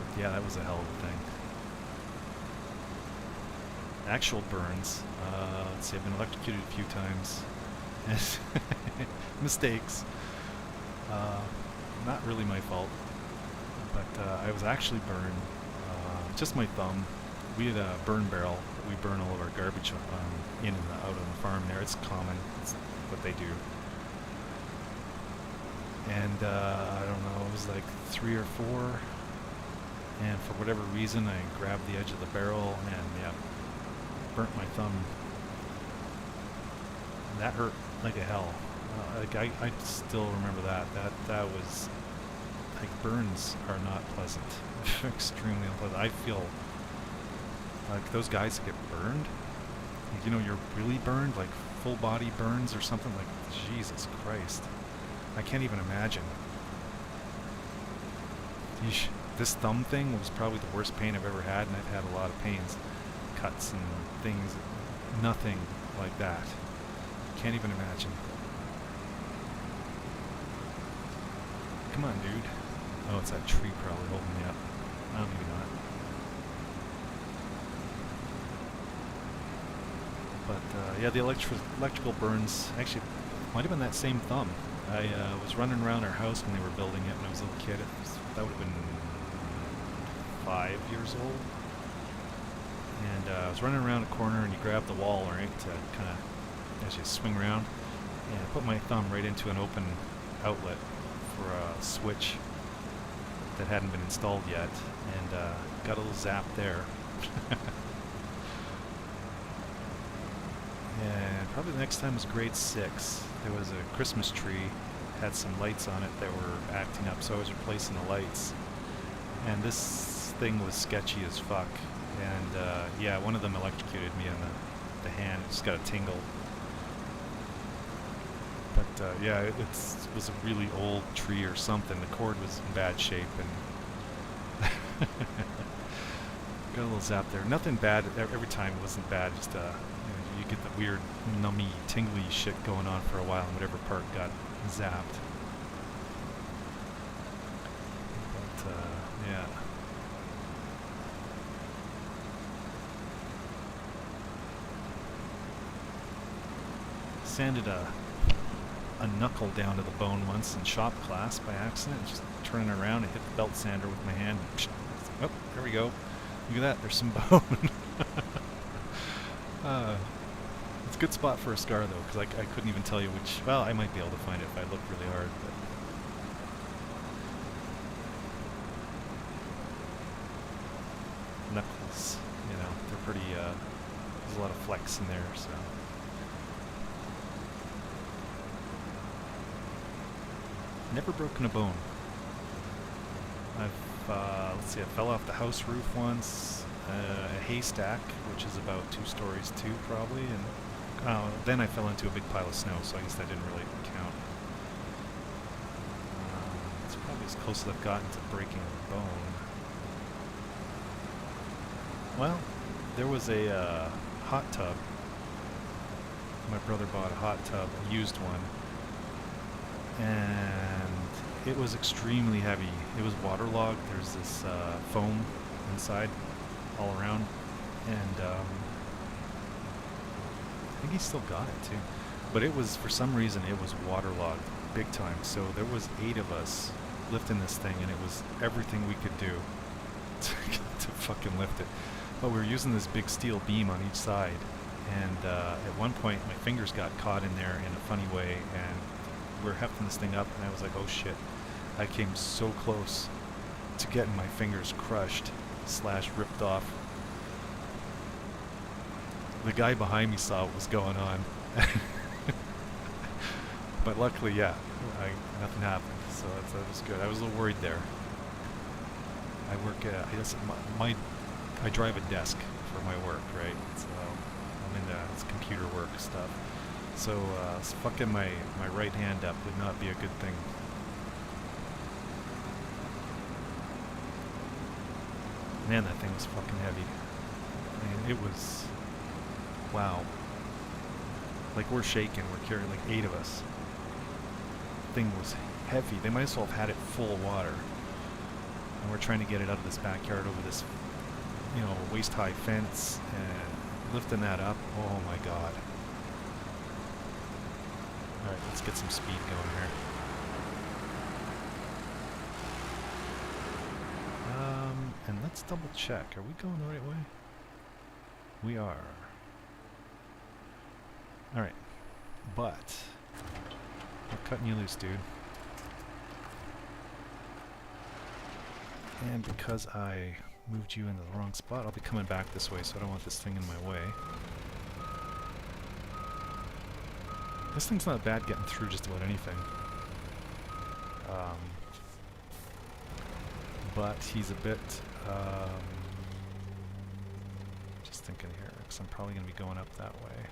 But yeah, that was a hell of a thing. Actual burns. Let's see, I've been electrocuted a few times. Mistakes. Not really my fault. But I was actually burned. Just my thumb. We had a burn barrel that we burn all of our garbage in and out on the farm there. It's common. It's what they do. And I don't know, it was like 3 or 4. And for whatever reason, I grabbed the edge of the barrel and, yeah, burnt my thumb. And that hurt like a hell. Like I still remember that. That was, like, burns are not pleasant. Extremely unpleasant. I feel like those guys that get burned, you know, you're really burned, like full body burns or something, like, Jesus Christ. I can't even imagine. Yeesh. This thumb thing was probably the worst pain I've ever had, and I've had a lot of pains, cuts and things, nothing like that. Can't even imagine. Come on, dude. Oh, it's that tree probably holding me up. Oh, maybe not. But yeah, the electrical burns, actually, might have been that same thumb. I was running around our house when they were building it when I was a little kid. That would have been 5 years old. And I was running around a corner, and you grab the wall, right, to kind of, as you swing around, and I put my thumb right into an open outlet for a switch. that hadn't been installed yet, and got a little zap there. And probably the next time was grade 6. There was a Christmas tree, had some lights on it that were acting up, so I was replacing the lights. And this thing was sketchy as fuck. And yeah, one of them electrocuted me in the hand. It just got a tingle. But yeah, it was a really old tree or something. The cord was in bad shape, and got a little zap there. Nothing bad. Every time it wasn't bad. Just you get the weird nummy, tingly shit going on for a while, and whatever part got zapped. But yeah. Sanded a knuckle down to the bone once in shop class by accident. Just turning around, I hit the belt sander with my hand. Oh, there we go. Look at that, there's some bone. It's a good spot for a scar though, because I couldn't even tell you which. Well, I might be able to find it if I look really hard. But knuckles, you know, they're pretty. There's a lot of flex in there, so. Never broken a bone. Let's see, I fell off the house roof once, a haystack, which is about 2 stories too, probably, and then I fell into a big pile of snow, so I guess that didn't really count. It's probably as close as I've gotten to breaking a bone. Well, there was a hot tub. My brother bought a hot tub, a used one. And it was extremely heavy. It was waterlogged. There's this foam inside all around, and I think he still got it too. But it was, for some reason, it was waterlogged big time. So there was 8 of us lifting this thing, and it was everything we could do to fucking lift it. But we were using this big steel beam on each side, and at one point my fingers got caught in there in a funny way, and we're hefting this thing up, and I was like, oh shit. I came so close to getting my fingers crushed / ripped off. The guy behind me saw what was going on. But luckily, yeah, nothing happened, so that was good. I was a little worried there. I work at, I drive a desk for my work, right? So I'm into computer work stuff. So fucking my right hand up would not be a good thing. Man, that thing was fucking heavy. I mean, it was, wow. Like, we're shaking, we're carrying like 8 of us. The thing was heavy. They might as well have had it full of water. And we're trying to get it out of this backyard over this, you know, waist-high fence, and lifting that up. Oh my god. Alright, let's get some speed going here. And let's double check. Are we going the right way? We are. Alright. But I'm cutting you loose, dude. And because I moved you into the wrong spot, I'll be coming back this way, so I don't want this thing in my way. This thing's not bad getting through just about anything. But he's a bit, just thinking here, because I'm probably going to be going up that way.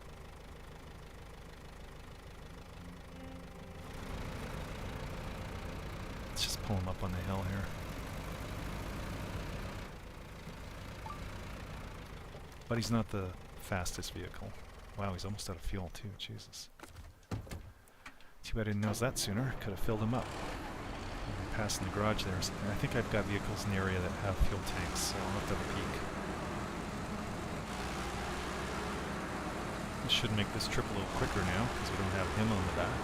Let's just pull him up on the hill here. But he's not the fastest vehicle. Wow, he's almost out of fuel too, Jesus. Too bad I didn't notice that sooner. Could have filled him up. Passing the garage there. I think I've got vehicles in the area that have fuel tanks, so I'll have to have a peek. This should make this trip a little quicker now, because we don't have him on the back.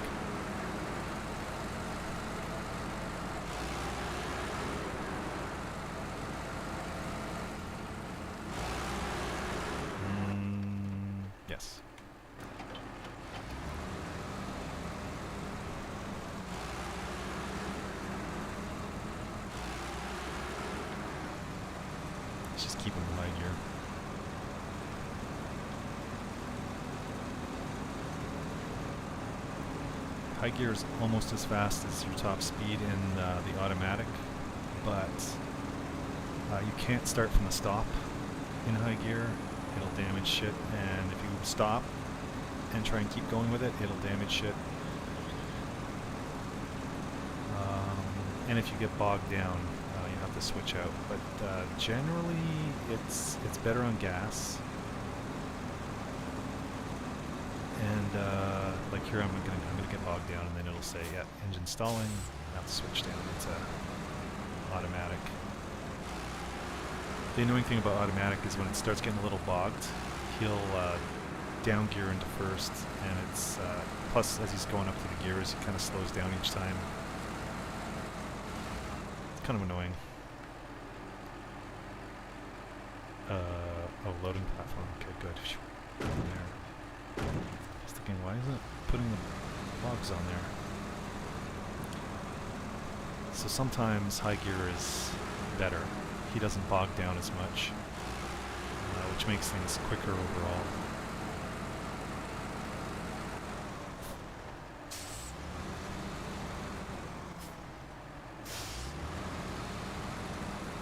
Yes. just keep him in high gear. High gear is almost as fast as your top speed in the automatic, but you can't start from the stop in high gear. It'll damage shit, and if you stop and try and keep going with it, it'll damage shit. And if you get bogged down, you have to switch out. But generally, it's better on gas. And like here, I'm gonna get bogged down, and then it'll say, "Yeah, engine stalling." I have to switch down into automatic. The annoying thing about automatic is when it starts getting a little bogged, he'll down gear into first, and it's plus as he's going up to the gears, he kind of slows down each time. It's kind of annoying. Oh, loading platform. Okay, good. There. I was thinking, why is it putting the logs on there? So sometimes high gear is better. He doesn't bog down as much, which makes things quicker overall.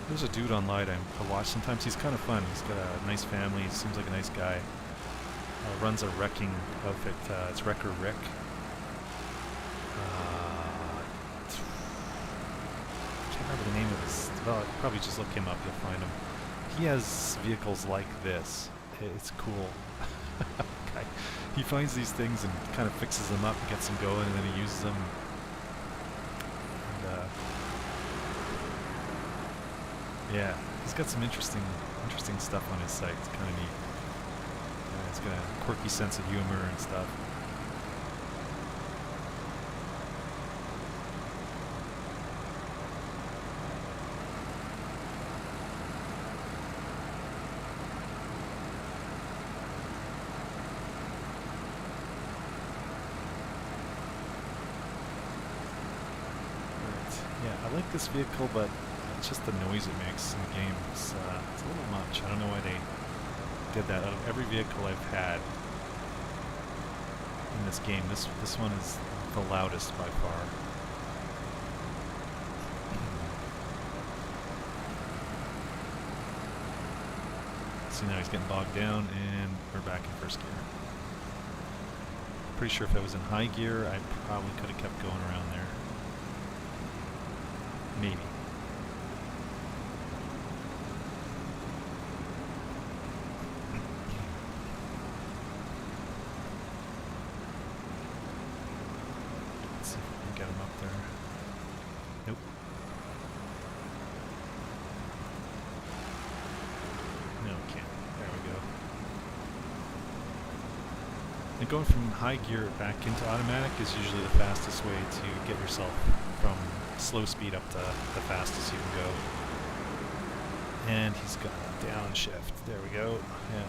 There's a dude online I watch sometimes. He's kind of fun. He's got a nice family. He seems like a nice guy. Runs a wrecking outfit. It's Wrecker Rick. Can't remember the name of his. Well, probably just look him up. You'll find him. He has vehicles like this. It's cool. Okay. He finds these things and kind of fixes them up, gets them going, and then he uses them. Yeah, he's got some interesting stuff on his site. It's kind of neat. He's got a quirky sense of humor and stuff. Right. Yeah, I like this vehicle, but it's just the noise it makes in the game. It's a little much. I don't know why they did that. Out of every vehicle I've had in this game, this one is the loudest by far. See, now he's getting bogged down, and we're back in first gear. Pretty sure if I was in high gear, I probably could have kept going around there. Maybe. Get him up there. Nope. No, can't. There we go. And going from high gear back into automatic is usually the fastest way to get yourself from slow speed up to the fastest you can go. And he's got a downshift. There we go. Yeah.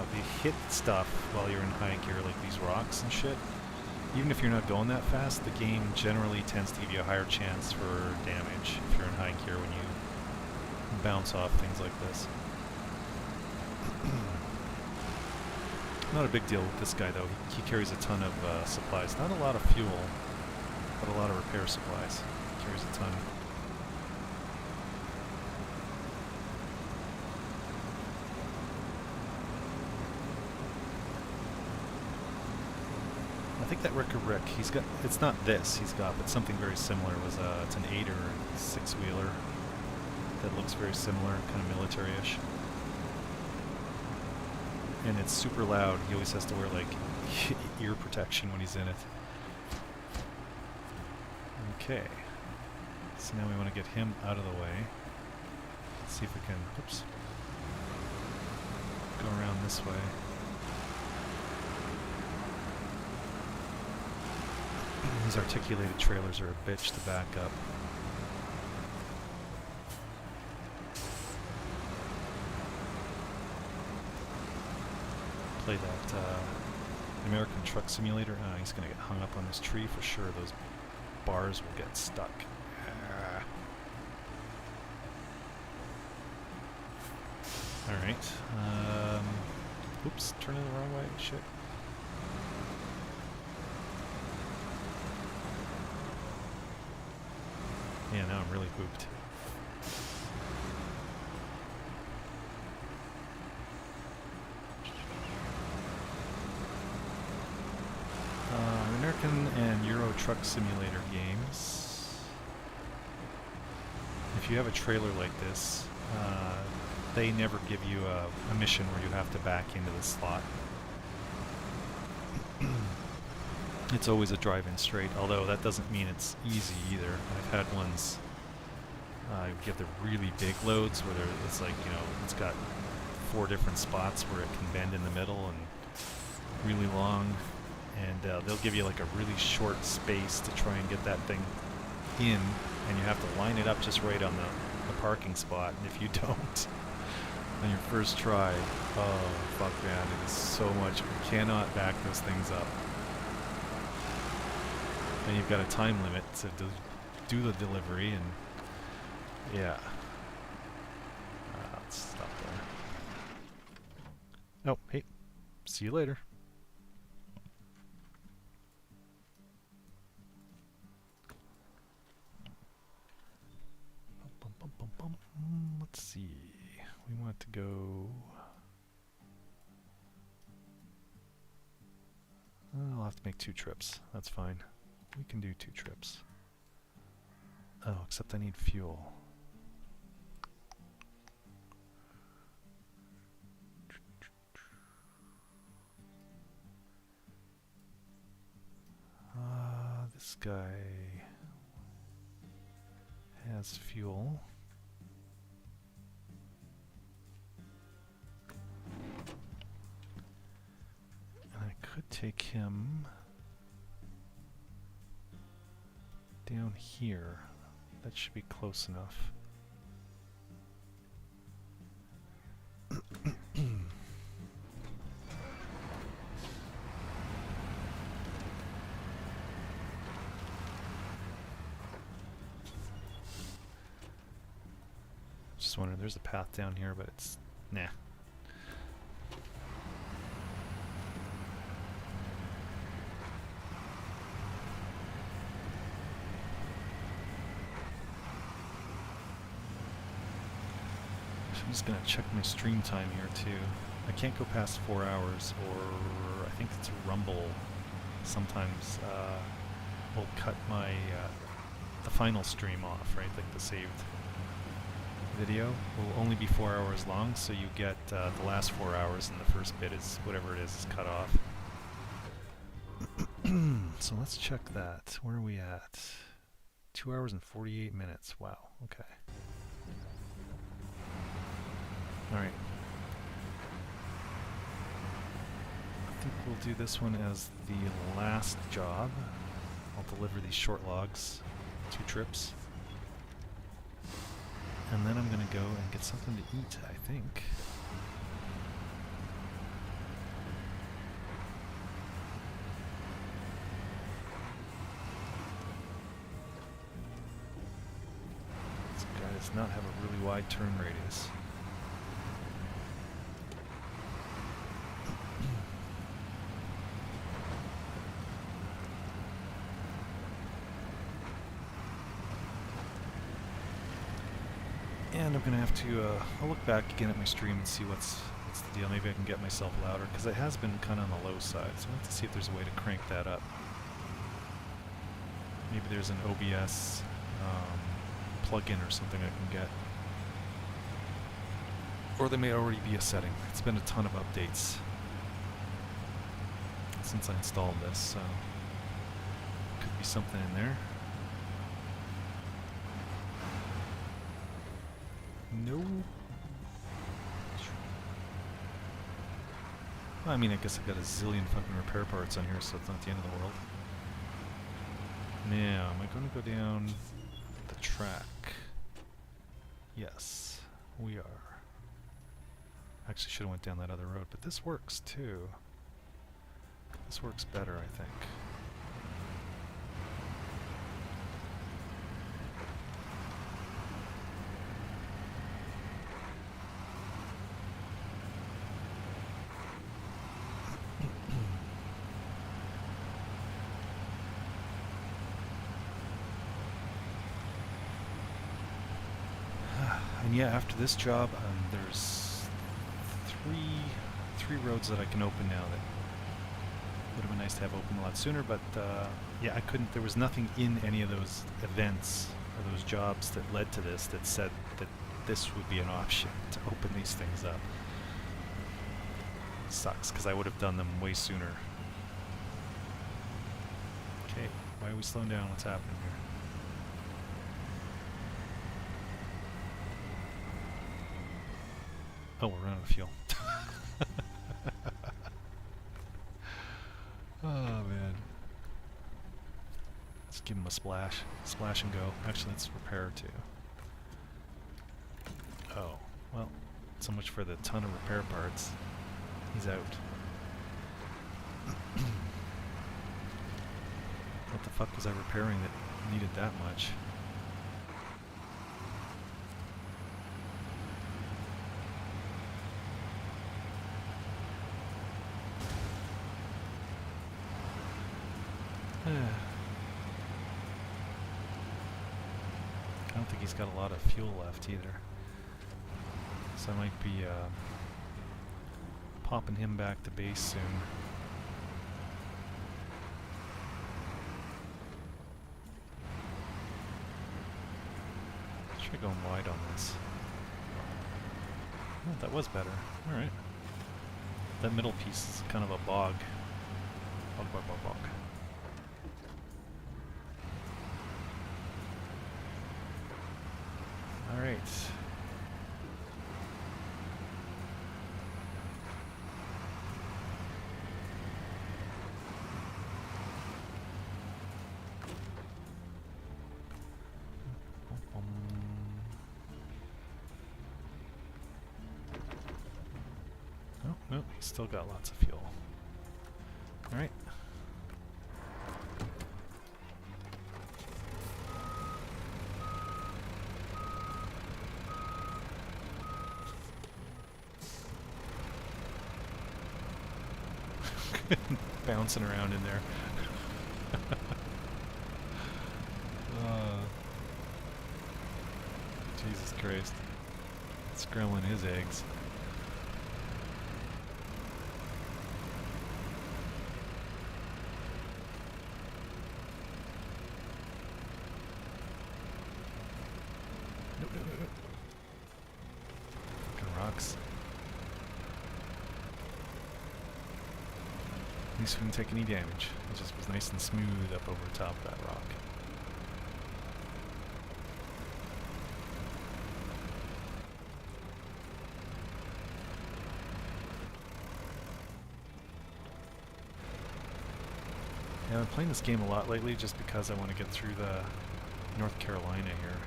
If you hit stuff while you're in high gear, like these rocks and shit, even if you're not going that fast, the game generally tends to give you a higher chance for damage if you're in high gear when you bounce off things like this. Not a big deal with this guy though. He carries a ton of supplies. Not a lot of fuel, but a lot of repair supplies. He carries a ton. I think that Wrecker Rick, he's got, it's not this he's got, but something very similar. It's an 8 or 6-wheeler that looks very similar, kind of military-ish. And it's super loud. He always has to wear like ear protection when he's in it. Okay. So now we want to get him out of the way. Let's see if we can, oops, go around this way. These articulated trailers are a bitch to back up. Play that American Truck Simulator. He's gonna get hung up on this tree for sure. Those bars will get stuck. Alright. Oops, turning the wrong way. Shit. Yeah, now I'm really pooped. American and Euro Truck Simulator games. If you have a trailer like this, they never give you a mission where you have to back into the slot. It's always a drive-in straight, although that doesn't mean it's easy either. I've had ones give the really big loads where it's like, you know, it's got 4 different spots where it can bend in the middle and really long, and they'll give you like a really short space to try and get that thing in, and you have to line it up just right on the parking spot, and if you don't on your first try, oh fuck man, it is so much. You cannot back those things up. And you've got a time limit to do the delivery, and yeah. Let's stop there. Oh, hey. See you later. Let's see. We want to go... I'll have to make 2 trips. That's fine. We can do 2 trips. Oh, except I need fuel. This guy has fuel. And I could take him down here. That should be close enough. Just wondering, there's a path down here, but it's nah. I'm just gonna check my stream time here too. I can't go past 4 hours, or I think it's Rumble. Sometimes will cut my the final stream off, right? Like the saved video will only be 4 hours long, so you get the last 4 hours, and the first bit is whatever it is cut off. So let's check that. Where are we at? 2 hours and 48 minutes. Wow. Okay. All right. I think we'll do this one as the last job. I'll deliver these short logs, 2 trips. And then I'm going to go and get something to eat, I think. This guy does not have a really wide turn radius. And I'm going to have to, I'll look back again at my stream and see what's the deal. Maybe I can get myself louder, because it has been kind of on the low side, so I'll have to see if there's a way to crank that up. Maybe there's an OBS plugin or something I can get. Or there may already be a setting. It's been a ton of updates since I installed this, so could be something in there. No. Well, I mean, I guess I've got a zillion fucking repair parts on here, so it's not the end of the world. Now, am I going to go down the track? Yes, we are. Actually, should have went down that other road, but this works too. This works better, I think. And yeah, after this job, there's three roads that I can open now that would have been nice to have open a lot sooner, but yeah, I couldn't. There was nothing in any of those events or those jobs that led to this that said that this would be an option to open these things up. Sucks, because I would have done them way sooner. Okay, why are we slowing down? What's happening here? Oh, we're running out of fuel. Oh, man. Let's give him a splash. Splash and go. Actually, let's repair too. Oh, well, so much for the ton of repair parts. He's out. What the fuck was I repairing that needed that much? I don't think he's got a lot of fuel left either. So I might be popping him back to base soon. Try going wide on this. Oh, that was better. Alright. That middle piece is kind of a bog. Bog, bog, bog, bog. Alright. Oh, no, he's still got lots of fuel. Alright. Bouncing around in there. Jesus Christ. Scrambling his eggs. Nope, nope, nope, nope. Fucking rocks. At least we didn't take any damage. It just was nice and smooth up over top of that rock. Yeah, I've been playing this game a lot lately just because I want to get through the North Carolina here.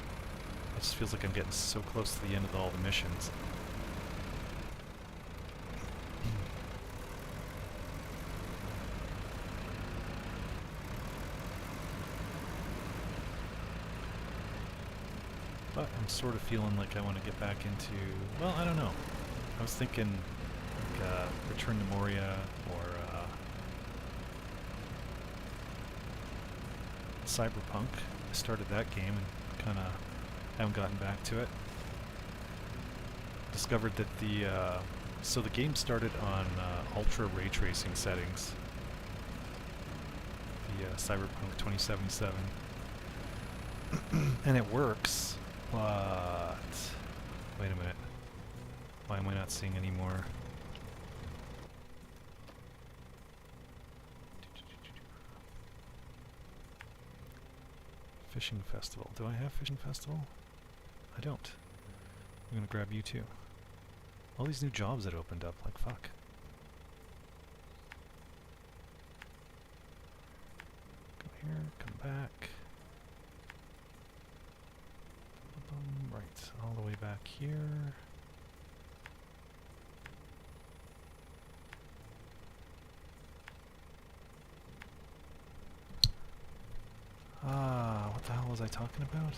It just feels like I'm getting so close to the end of all the missions. But I'm sort of feeling like I want to get back into, well, I don't know. I was thinking like Return to Moria or Cyberpunk. I started that game and kind of haven't gotten back to it. Discovered that so the game started on ultra ray tracing settings. The Cyberpunk 2077. And it works, but wait a minute. Why am I not seeing any more? Fishing Festival. Do I have Fishing Festival? I don't. I'm gonna grab you too. All these new jobs that opened up, like fuck. Go here, come back. Right, all the way back here. What the hell was I talking about?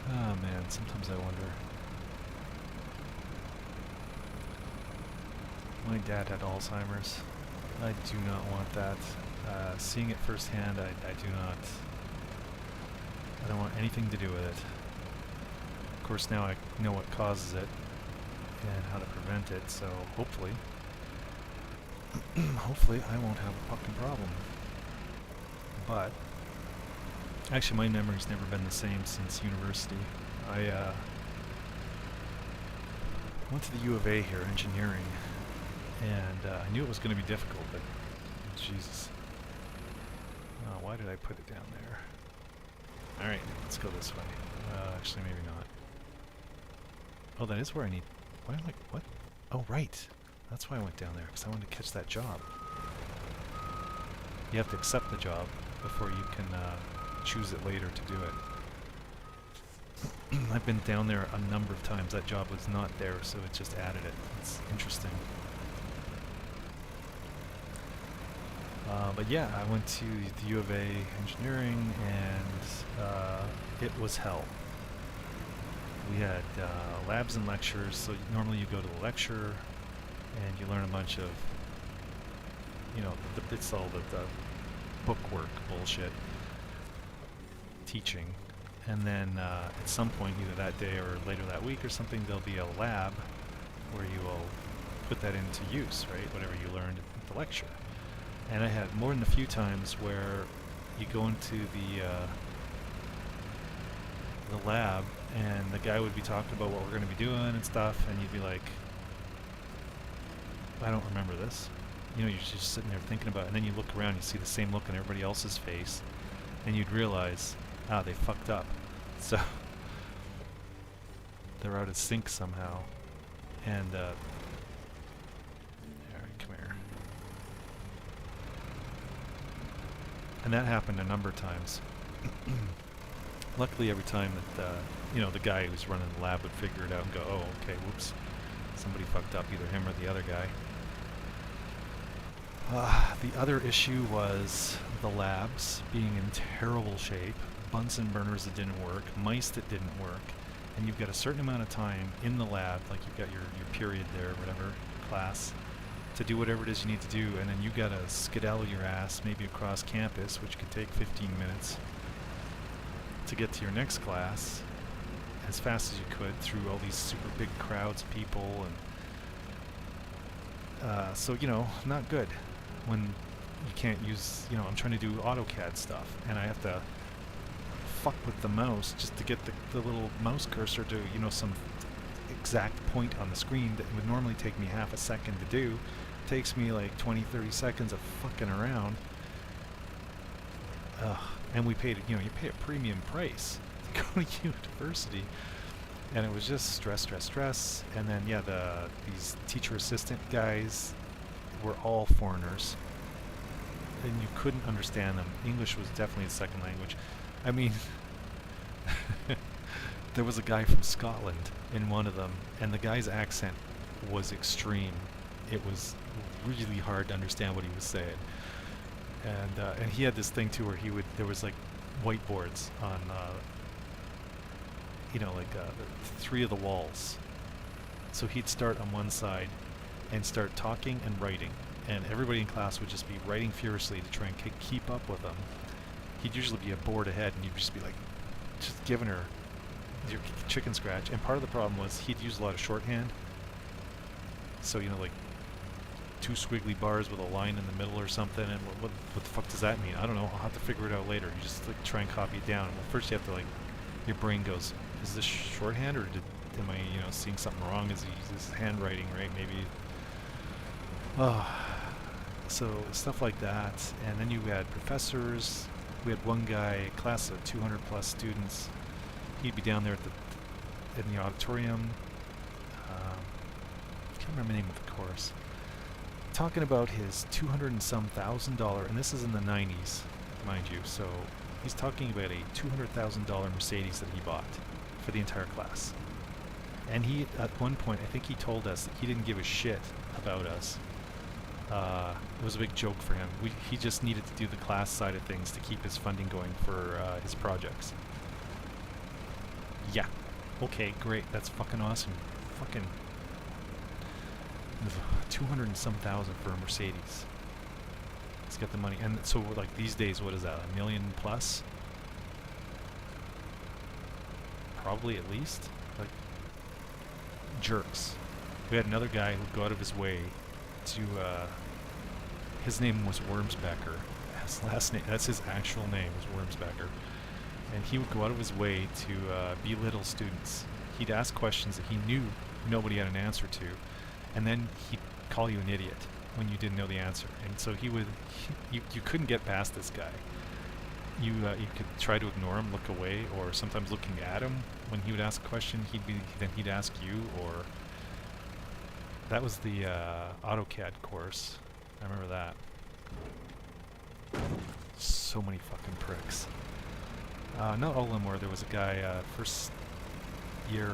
Oh man, sometimes I wonder. My dad had Alzheimer's. I do not want that. Seeing it firsthand, I do not. I don't want anything to do with it. Of course, now I know what causes it and how to prevent it, so hopefully, hopefully I won't have a fucking problem. But actually, my memory's never been the same since university. I went to the U of A here, engineering, and I knew it was going to be difficult, but Jesus. Why did I put it down there? Alright, let's go this way. Actually, maybe not. Oh, that is where I need... Why am I... What? Oh, right. That's why I went down there, because I wanted to catch that job. You have to accept the job before you can choose it later to do it. I've been down there a number of times. That job was not there, so it just added it. It's interesting. But yeah, I went to the U of A engineering, and it was hell. We had labs and lectures, so normally you go to the lecture and you learn a bunch of, you know, it's all the bookwork bullshit teaching. And then at some point, either that day or later that week or something, there'll be a lab where you will put that into use, right? Whatever you learned at the lecture. And I had more than a few times where you go into the lab and the guy would be talking about what we're going to be doing and stuff, and you'd be like, I don't remember this. You know, you're just sitting there thinking about it, and then you look around, you see the same look on everybody else's face, and you'd realize, they fucked up. So they're out of sync somehow. And alright, come here. And that happened a number of times. Luckily, every time that you know, the guy who's running the lab would figure it out and go, oh, okay, whoops, somebody fucked up, either him or the other guy. The other issue was the labs being in terrible shape, Bunsen burners that didn't work, mice that didn't work, and you've got a certain amount of time in the lab, like you've got your period there, whatever, class, to do whatever it is you need to do, and then you gotta skedaddle your ass maybe across campus, which could take 15 minutes, to get to your next class as fast as you could through all these super big crowds of people, and so, you know, not good when you can't use, you know, I'm trying to do AutoCAD stuff and I have to fuck with the mouse just to get the little mouse cursor to, you know, some exact point on the screen that would normally take me half a second to do. It takes me like 20-30 seconds of fucking around. And we paid, you know, you pay a premium price to go to university, and it was just stress. And then yeah, these teacher assistant guys were all foreigners, and you couldn't understand them. English was definitely a second language. I mean, there was a guy from Scotland in one of them, and the guy's accent was extreme. It was really hard to understand what he was saying. And he had this thing too where there was like whiteboards on, you know, like 3 of the walls. So he'd start on one side and start talking and writing, and everybody in class would just be writing furiously to try and keep up with him. He'd usually be a board ahead, and you'd just be like, just giving her your chicken scratch. And part of the problem was he'd use a lot of shorthand. So, you know, like 2 squiggly bars with a line in the middle or something, and what the fuck does that mean? I don't know, I'll have to figure it out later. You just like try and copy it down. Well, first you have to, like, your brain goes, is this shorthand, or am I, you know, seeing something wrong? Is this handwriting, right? Maybe. So stuff like that. And then you had professors. We had one guy, a class of 200 plus students. He'd be down there at in the auditorium. I can't remember the name of the course. Talking about his $200 and some thousand, and this is in the 90s, mind you. So he's talking about a $200,000 Mercedes that he bought for the entire class. And he, at one point, I think he told us that he didn't give a shit about us. It was a big joke for him. He just needed to do the class side of things to keep his funding going for his projects. Yeah. Okay, great. That's fucking awesome. Fucking 200 and some thousand for a Mercedes. He's got the money. And so, like, these days, what is that? $1 million plus? probably at least. Like, jerks. We had another guy who'd go out of his way to, his name was Wormsbecker. His last name, that's his actual name, was Wormsbecker. And he would go out of his way to belittle students. He'd ask questions that he knew nobody had an answer to, and then he'd call you an idiot when you didn't know the answer. And so you couldn't get past this guy. You could try to ignore him, look away, or sometimes looking at him when he would ask a question, then he'd ask you. Or that was the AutoCAD course. I remember that. So many fucking pricks. Not all of them were. There was a guy, first year,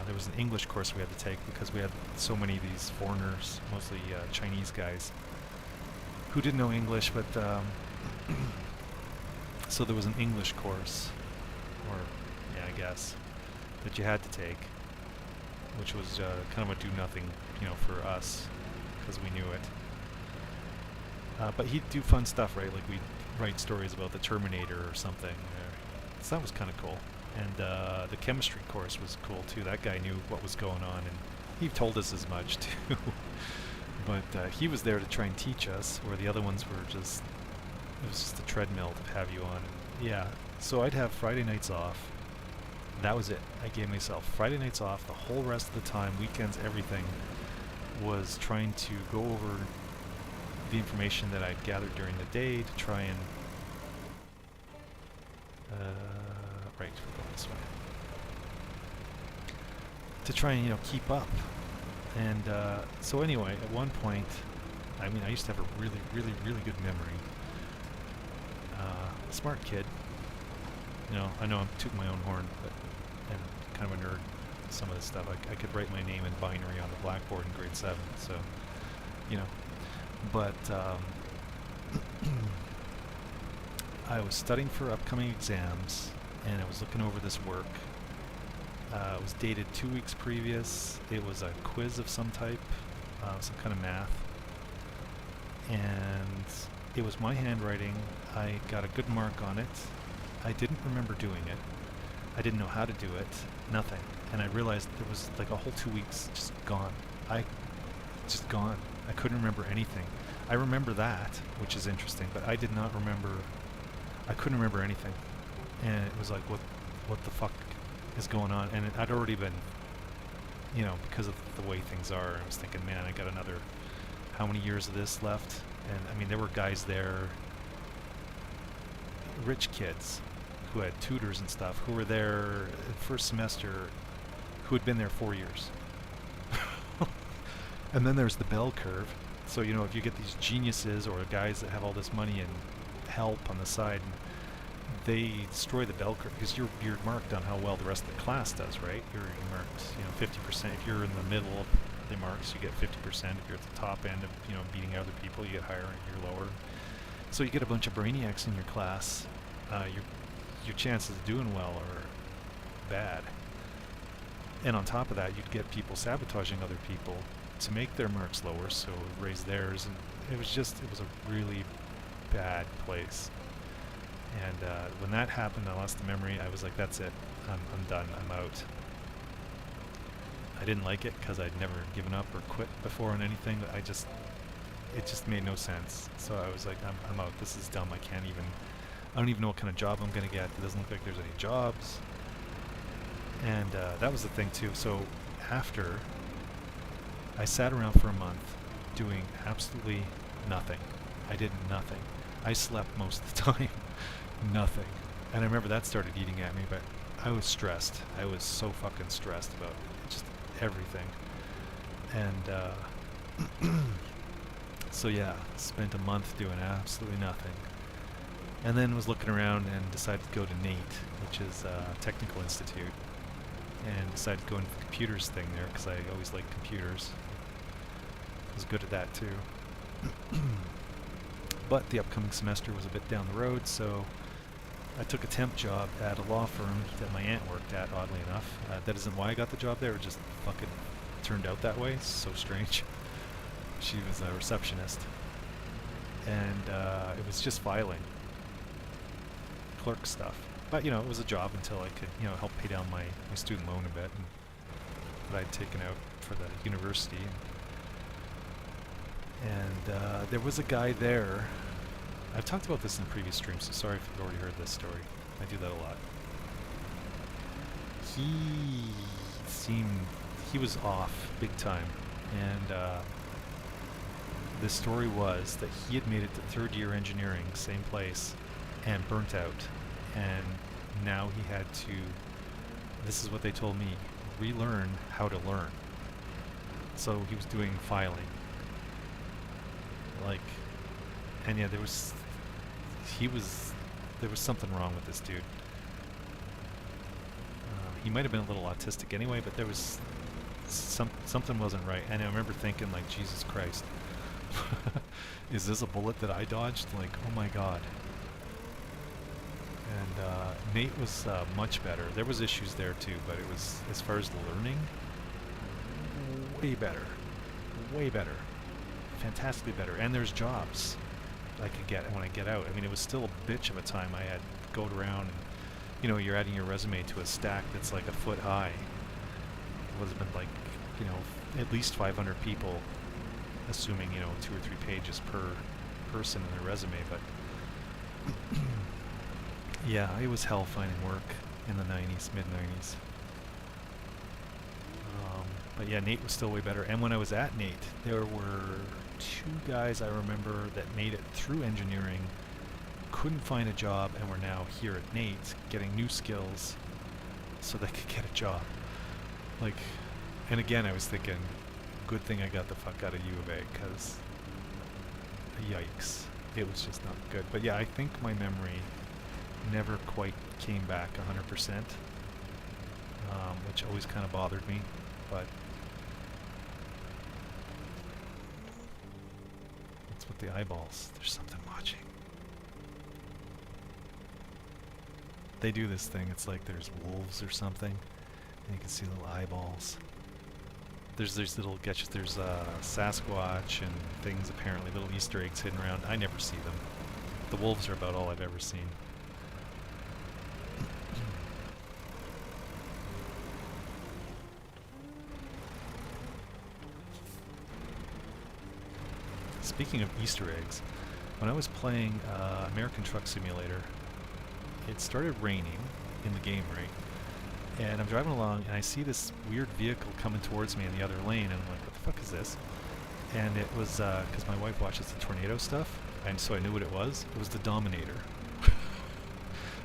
there was an English course we had to take because we had so many of these foreigners, mostly Chinese guys, who didn't know English, but so there was an English course, or yeah, I guess, that you had to take, which was kind of a do-nothing, for us, because we knew it. But he'd do fun stuff, right? Like we'd write stories about the Terminator or something. So that was kind of cool. And the chemistry course was cool too. That guy knew what was going on, and he told us as much too. But he was there to try and teach us, where the other ones were just, it was just a treadmill to have you on. And yeah, so I'd have Friday nights off. That was it. I gave myself Friday nights off. The whole rest of the time, weekends, everything, was trying to go over the information that I'd gathered during the day to try and right, we're going this way. To try and keep up. And so anyway, at one point, I mean, I used to have a really, really, really good memory. Smart kid. I know I'm tooting my own horn, but I'm kind of a nerd. Some of this stuff, I could write my name in binary on the blackboard in grade 7. So, but I was studying for upcoming exams, and I was looking over this work. It was dated 2 weeks previous. It was a quiz of some type, some kind of math, and it was my handwriting. I got a good mark on it. I didn't remember doing it. I didn't know how to do it. Nothing. And I realized there was like a whole 2 weeks just gone. Just gone. I couldn't remember anything. I remember that, which is interesting, but I did not remember. I couldn't remember anything, and it was like, what the fuck is going on? And I'd already been, because of the way things are, I was thinking, man, I got another, how many years of this left? And I mean, there were guys there, rich kids, who had tutors and stuff, who were there first semester, who had been there 4 years. And then there's the bell curve. So, if you get these geniuses or guys that have all this money and help on the side, they destroy the bell curve because you're marked on how well the rest of the class does, right? You're marked, 50%. If you're in the middle of the marks, you get 50%. If you're at the top end of, beating other people, you get higher and you're lower. So you get a bunch of brainiacs in your class. Your chances of doing well are bad. And on top of that, you'd get people sabotaging other people to make their marks lower, so raise theirs, and it was a really bad place. And when that happened, I lost the memory. I was like, that's it, I'm done, I'm out. I didn't like it because I'd never given up or quit before on anything. It just made no sense. So I was like, I'm out, this is dumb. I don't even know what kind of job I'm gonna get. It doesn't look like there's any jobs. And that was the thing too. So after, I sat around for a month doing absolutely nothing. I did nothing. I slept most of the time. Nothing. And I remember that started eating at me, but I was stressed. I was so fucking stressed about just everything. And so yeah, spent a month doing absolutely nothing. And then was looking around and decided to go to NATE, which is Technical Institute, and decided to go into the computers thing there because I always liked computers. I was good at that too. But the upcoming semester was a bit down the road, so I took a temp job at a law firm that my aunt worked at, oddly enough. That isn't why I got the job there, it just fucking turned out that way. So strange. She was a receptionist. And it was just filing. Clerk stuff. But, it was a job until I could, help pay down my student loan a bit that I'd taken out for the university. And there was a guy there. I've talked about this in previous streams, so sorry if you've already heard this story. I do that a lot. He he was off big time, and the story was that he had made it to third year engineering, same place, and burnt out, and now he had to, this is what they told me, relearn how to learn. So he was doing filing, and yeah, there was something wrong with this dude. He might have been a little autistic anyway, but there was something wasn't right. And I remember thinking, like, Jesus Christ, is this a bullet that I dodged? Like, oh my God. And Nate was much better. There was issues there too, but it was, as far as learning, way better, fantastically better. And there's jobs I could get when I get out. I mean, it was still a bitch of a time. I had to go around and, you're adding your resume to a stack that's like a foot high. It would have been like, at least 500 people, assuming, 2 or 3 pages per person in their resume. But yeah, it was hell finding work in the 90s, mid-90s. But yeah, Nate was still way better. And when I was at Nate, there were 2 guys I remember that made it through engineering, couldn't find a job, and were now here at Nate getting new skills so they could get a job. Like, and again, I was thinking, good thing I got the fuck out of U of A, because yikes, it was just not good. But yeah, I think my memory never quite came back 100%, which always kind of bothered me. But what's with the eyeballs? There's something watching. They do this thing, it's like there's wolves or something, and you can see little eyeballs. There's little getches, there's Sasquatch and things, apparently, little Easter eggs hidden around. I never see them. The wolves are about all I've ever seen. Speaking of Easter eggs, when I was playing American Truck Simulator, it started raining in the game, right? And I'm driving along, and I see this weird vehicle coming towards me in the other lane, and I'm like, what the fuck is this? And it was, because my wife watches the tornado stuff, and so I knew what it was. It was the Dominator.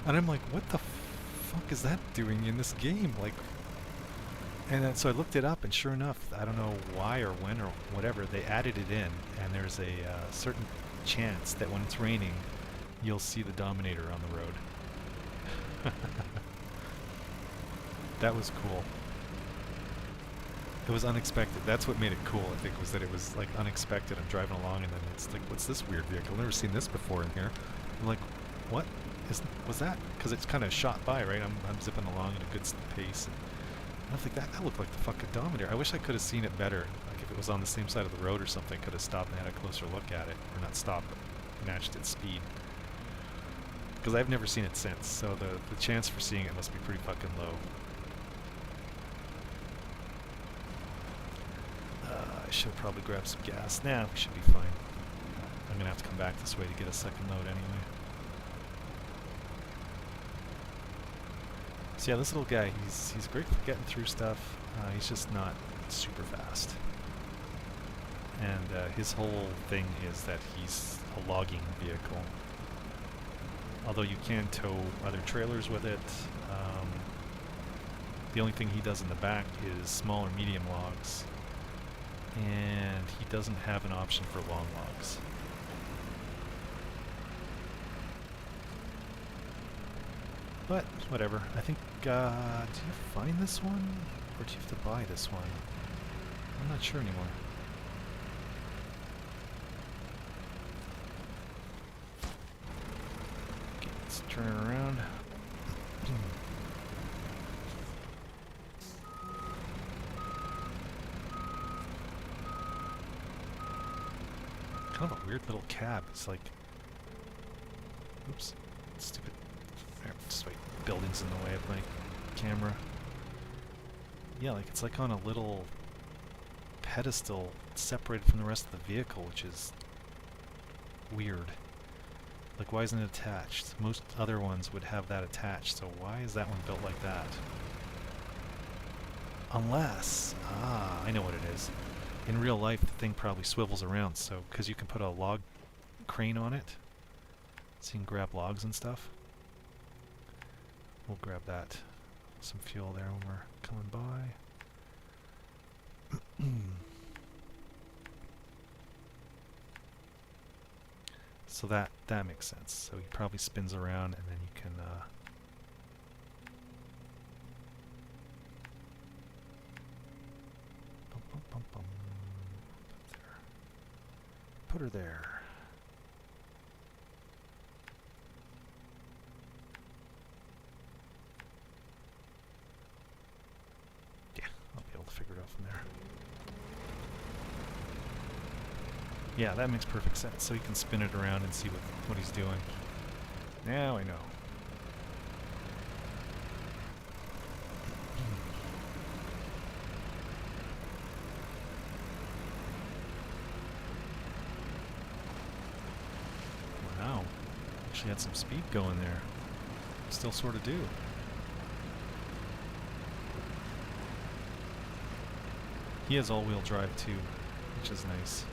And I'm like, what the fuck is that doing in this game? Like, and so I looked it up, and sure enough, I don't know why or when or whatever, they added it in, and there's a certain chance that when it's raining, you'll see the Dominator on the road. That was cool. It was unexpected. That's what made it cool, I think, was that it was like unexpected. I'm driving along and then it's like, what's this weird vehicle? I've never seen this before in here. I'm like, what was that? Because it's kind of shot by, right? I'm zipping along at a good pace. And I think that looked like the fucking Dominator. I wish I could have seen it better. Like if it was on the same side of the road or something, I could have stopped and had a closer look at it. Or not stopped, but matched its speed. Because I've never seen it since, so the chance for seeing it must be pretty fucking low. I should probably grab some gas. Nah, we should be fine. I'm gonna have to come back this way to get a second load anyway. So yeah, this little guy, he's great for getting through stuff. He's just not super fast. And his whole thing is that he's a logging vehicle. Although you can tow other trailers with it. The only thing he does in the back is small or medium logs. And he doesn't have an option for long logs. But, whatever. I think, do you find this one? Or do you have to buy this one? I'm not sure anymore. Okay, let's turn it around. Kind of a weird little cab. It's like, oops, stupid Just like buildings in the way of my camera. Yeah, like it's like on a little pedestal separated from the rest of the vehicle, which is weird. Like, why isn't it attached? Most other ones would have that attached, so why is that one built like that? Unless, I know what it is. In real life, the thing probably swivels around, so, because you can put a log crane on it, so you can grab logs and stuff. We'll grab that. Some fuel there when we're coming by. So that makes sense. So he probably spins around and then you can bum, bum, bum, bum. Put her there. Yeah, I'll be able to figure it out from there. Yeah, that makes perfect sense. So you can spin it around and see what he's doing. Now I know. Wow. Actually had some speed going there. Still sort of do. He has all-wheel drive too, which is nice.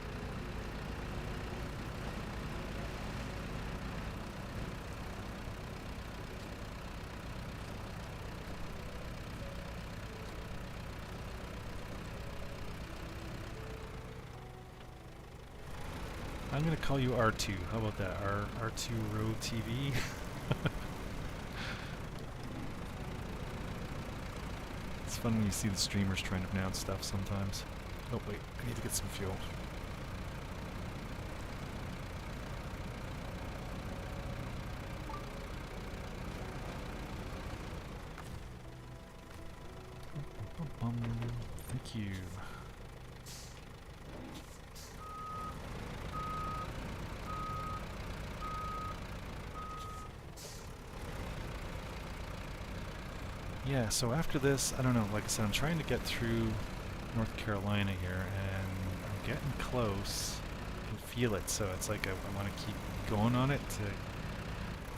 I'm going to call you R2. How about that? R2 Road TV? It's fun when you see the streamers trying to pronounce stuff sometimes. Oh wait, I need to get some fuel. Thank you. Yeah, so after this, I don't know, like I said, I'm trying to get through North Carolina here, and I'm getting close. I can feel it, so it's like I want to keep going on it to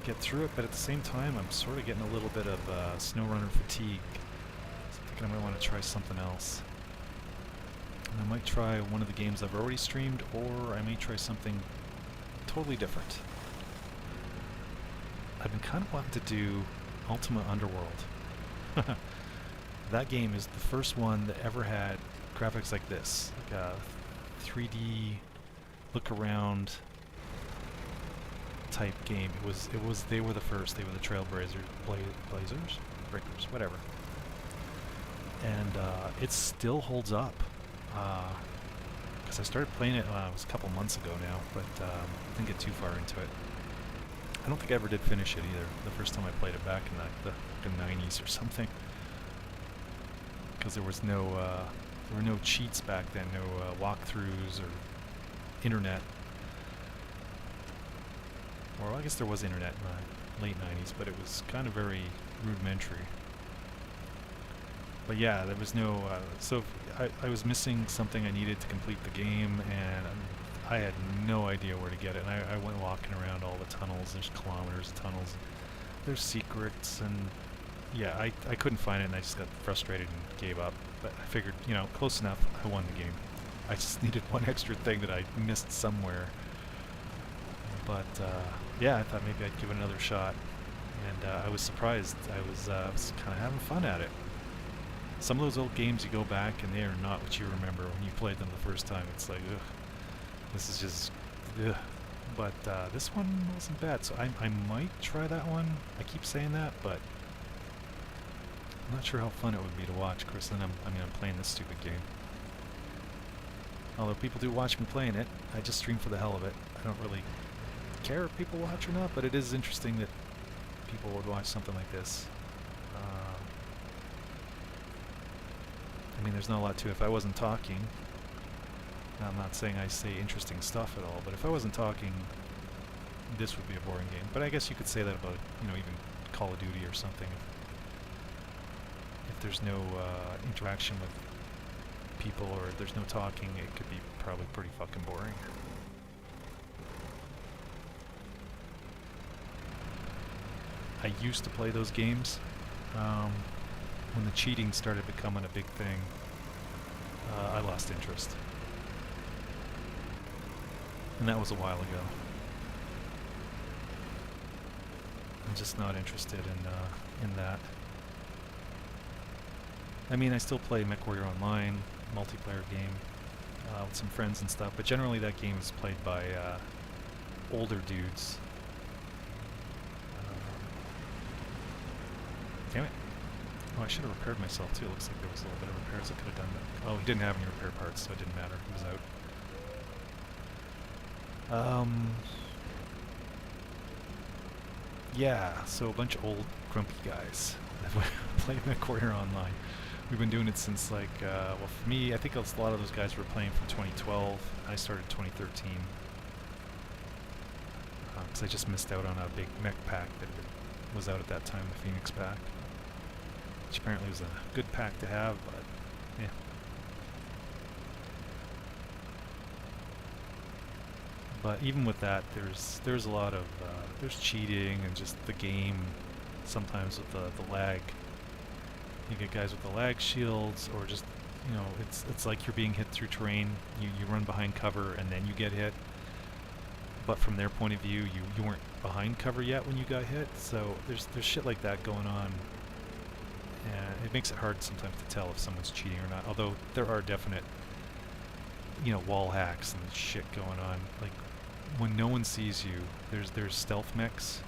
get through it, but at the same time, I'm sort of getting a little bit of Snowrunner fatigue. So I think I might want to try something else. And I might try one of the games I've already streamed, or I may try something totally different. I've been kind of wanting to do Ultima Underworld. That game is the first one that ever had graphics like this, like a 3D look around type game. It was they were the first. They were the trailblazers, breakers, whatever. And it still holds up. Because I started playing it, it was a couple months ago now, but I didn't get too far into it. I don't think I ever did finish it either. The first time I played it back in the 90s or something, because there was no there were no cheats back then, no walkthroughs or internet. Or I guess there was internet in the late 90s, but it was kind of very rudimentary. But yeah, there was no. So I was missing something I needed to complete the game, and I had no idea where to get it. And I went walking around all the tunnels. There's kilometers of tunnels. There's secrets, and yeah, I couldn't find it, and I just got frustrated and gave up. But I figured, you know, close enough, I won the game. I just needed one extra thing that I missed somewhere. But yeah, I thought maybe I'd give it another shot, and I was surprised. I was kind of having fun at it. Some of those old games, you go back and they are not what you remember when you played them the first time. It's like, ugh, this is just, ugh. But this one wasn't bad, so I might try that one. I keep saying that, but I'm not sure how fun it would be to watch, Chris. And I'm playing this stupid game. Although people do watch me playing it, I just stream for the hell of it. I don't really care if people watch or not, but it is interesting that people would watch something like this. I mean, there's not a lot to it. If I wasn't talking, I'm not saying I say interesting stuff at all, but if I wasn't talking, this would be a boring game. But I guess you could say that about, you know, even Call of Duty or something. If there's no interaction with people or there's no talking, it could be probably pretty fucking boring. I used to play those games when the cheating started becoming a big thing. I lost interest, and that was a while ago. I'm just not interested in that. I mean, I still play MechWarrior Online, multiplayer game, with some friends and stuff, but generally that game is played by older dudes. Damn it. Oh, I should have repaired myself too. Looks like there was a little bit of repairs I could have done. But, oh, he didn't have any repair parts, so it didn't matter. He was out. Yeah, so a bunch of old grumpy guys that play MechWarrior Online. We've been doing it since like, well for me, I think a lot of those guys were playing from 2012. I started 2013. Because I just missed out on a big mech pack that was out at that time, the Phoenix pack. Which apparently was a good pack to have, but yeah. But even with that, there's a lot of there's cheating and just the game. Sometimes with the lag, you get guys with the lag shields, or just it's like you're being hit through terrain. You run behind cover and then you get hit. But from their point of view, you weren't behind cover yet when you got hit. So there's shit like that going on. And it makes it hard sometimes to tell if someone's cheating or not. Although there are definite, wall hacks and shit going on. Like when no one sees you, there's stealth mechs.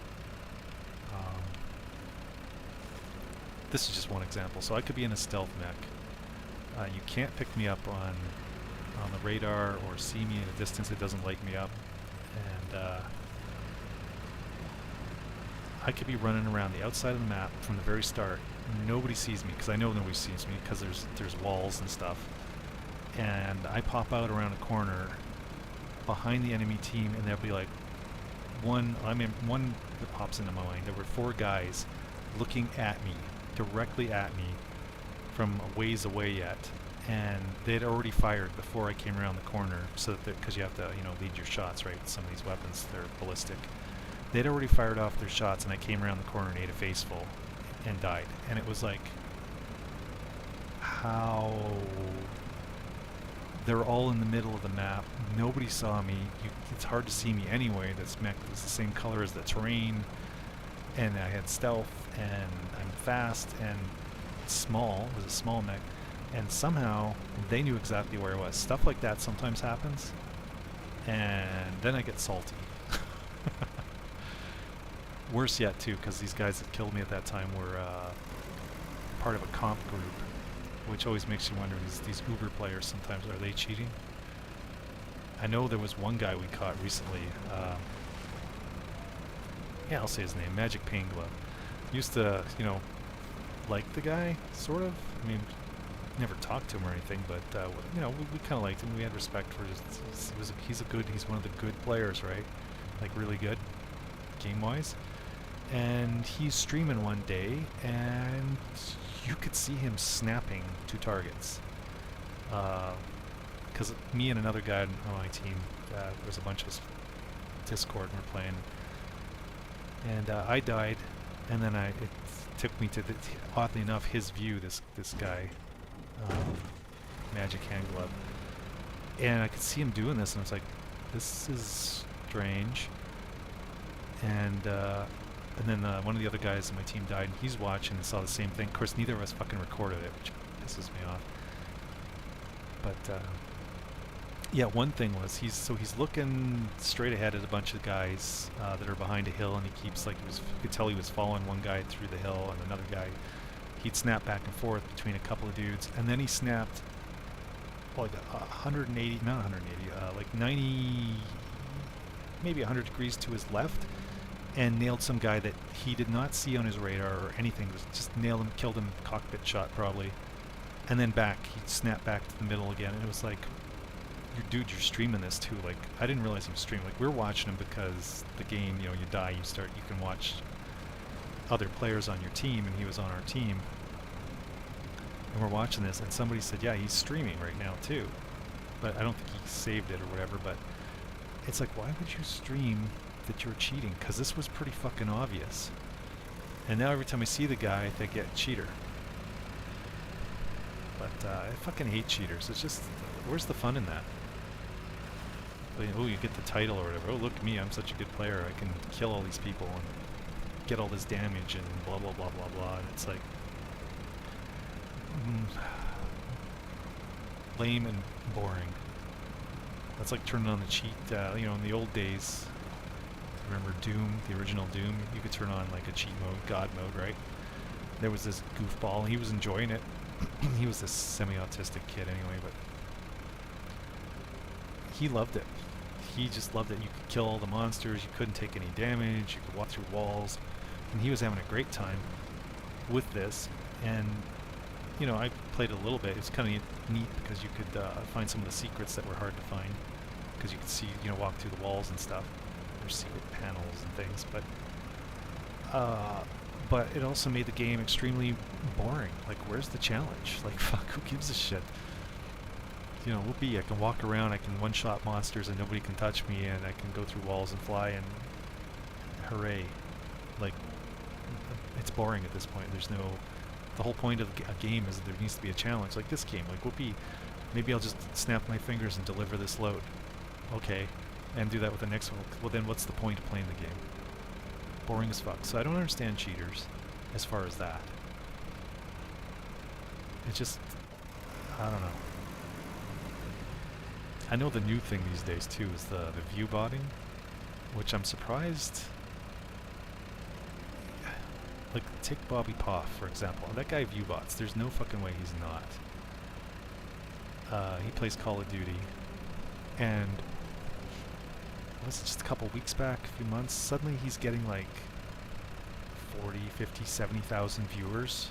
This is just one example. So I could be in a stealth mech. You can't pick me up on the radar or see me at a distance. It doesn't light me up, and I could be running around the outside of the map from the very start. Nobody sees me, because I know nobody sees me, because there's walls and stuff. And I pop out around a corner behind the enemy team, and there'll be like one that pops into my mind. There were 4 guys looking at me, directly at me, from a ways away yet, and they'd already fired before I came around the corner. So that because you have to lead your shots, right? Some of these weapons, they're ballistic. They'd already fired off their shots, and I came around the corner and ate a face full and died. And it was like, how? They're all in the middle of the map. Nobody saw me. It's hard to see me anyway. This mech was the same color as the terrain, and I had stealth, and I'm fast and small. It was a small mech, and somehow they knew exactly where I was. Stuff like that sometimes happens, and then I get salty. Worse yet, too, because these guys that killed me at that time were part of a comp group, which always makes you wonder, these Uber players sometimes, are they cheating? I know there was one guy we caught recently, yeah, I'll say his name, Magic Pain Glove. Used to, like the guy, sort of. I mean, never talked to him or anything, but, we kind of liked him. We had respect for he's one of the good players, right? Like, really good, game-wise. And he's streaming one day, and you could see him snapping 2 targets. Because me and another guy on my team, there was a bunch of us Discord, and we're playing. And I died, and then it took me to, oddly enough, his view, this guy, Magic Hand Glove. And I could see him doing this, and I was like, this is strange. And then one of the other guys in my team died, and he's watching and saw the same thing. Of course, neither of us fucking recorded it, which pisses me off. But yeah, one thing was he's looking straight ahead at a bunch of guys that are behind a hill, and he keeps you could tell he was following one guy through the hill, and another guy, he'd snap back and forth between a couple of dudes, and then he snapped like 180, not 180, like 90, maybe 100 degrees to his left, and nailed some guy that he did not see on his radar or anything. Just nailed him, killed him, cockpit shot probably. And then he snapped back to the middle again, and it was like, you're streaming this too. Like, I didn't realize he was streaming. Like, we're watching him because the game, you die, you can watch other players on your team, and he was on our team. And we're watching this, and somebody said, yeah, he's streaming right now too. But I don't think he saved it or whatever, but it's like, why would you stream that you're cheating? Because this was pretty fucking obvious. And now every time I see the guy, I think, yeah, cheater. But I fucking hate cheaters. It's just, where's the fun in that? Like, oh, you get the title or whatever. Oh, look at me, I'm such a good player. I can kill all these people and get all this damage and blah, blah, blah, blah, blah. And it's like, lame and boring. That's like turning on the cheat, you know, in the old days, remember Doom, the original Doom, you could turn on like a cheat mode, God mode, right? There was this goofball, and he was enjoying it. He was this semi-autistic kid anyway, but he loved it. He just loved it. You could kill all the monsters, you couldn't take any damage, you could walk through walls, and he was having a great time with this. And you know, I played a little bit. It's kind of neat because you could find some of the secrets that were hard to find, because you could see, you know, walk through the walls and stuff. There's secret panels and things, but it also made the game extremely boring. Like, where's the challenge? Like, fuck, who gives a shit? You know, whoopee, I can walk around, I can one-shot monsters and nobody can touch me, and I can go through walls and fly, and hooray. Like, it's boring at this point. There's no... The whole point of a game is that there needs to be a challenge. Like this game, like, whoopee, maybe I'll just snap my fingers and deliver this load. Okay, and do that with the next one. Well, then what's the point of playing the game? Boring as fuck. So I don't understand cheaters as far as that. It's just, I don't know. I know the new thing these days too is the view botting, which I'm surprised. Like, take Bobby Poff, for example. That guy view bots. There's no fucking way he's not. He plays Call of Duty. And was it just a couple weeks back, a few months? Suddenly he's getting like 40, 50, 70,000 viewers.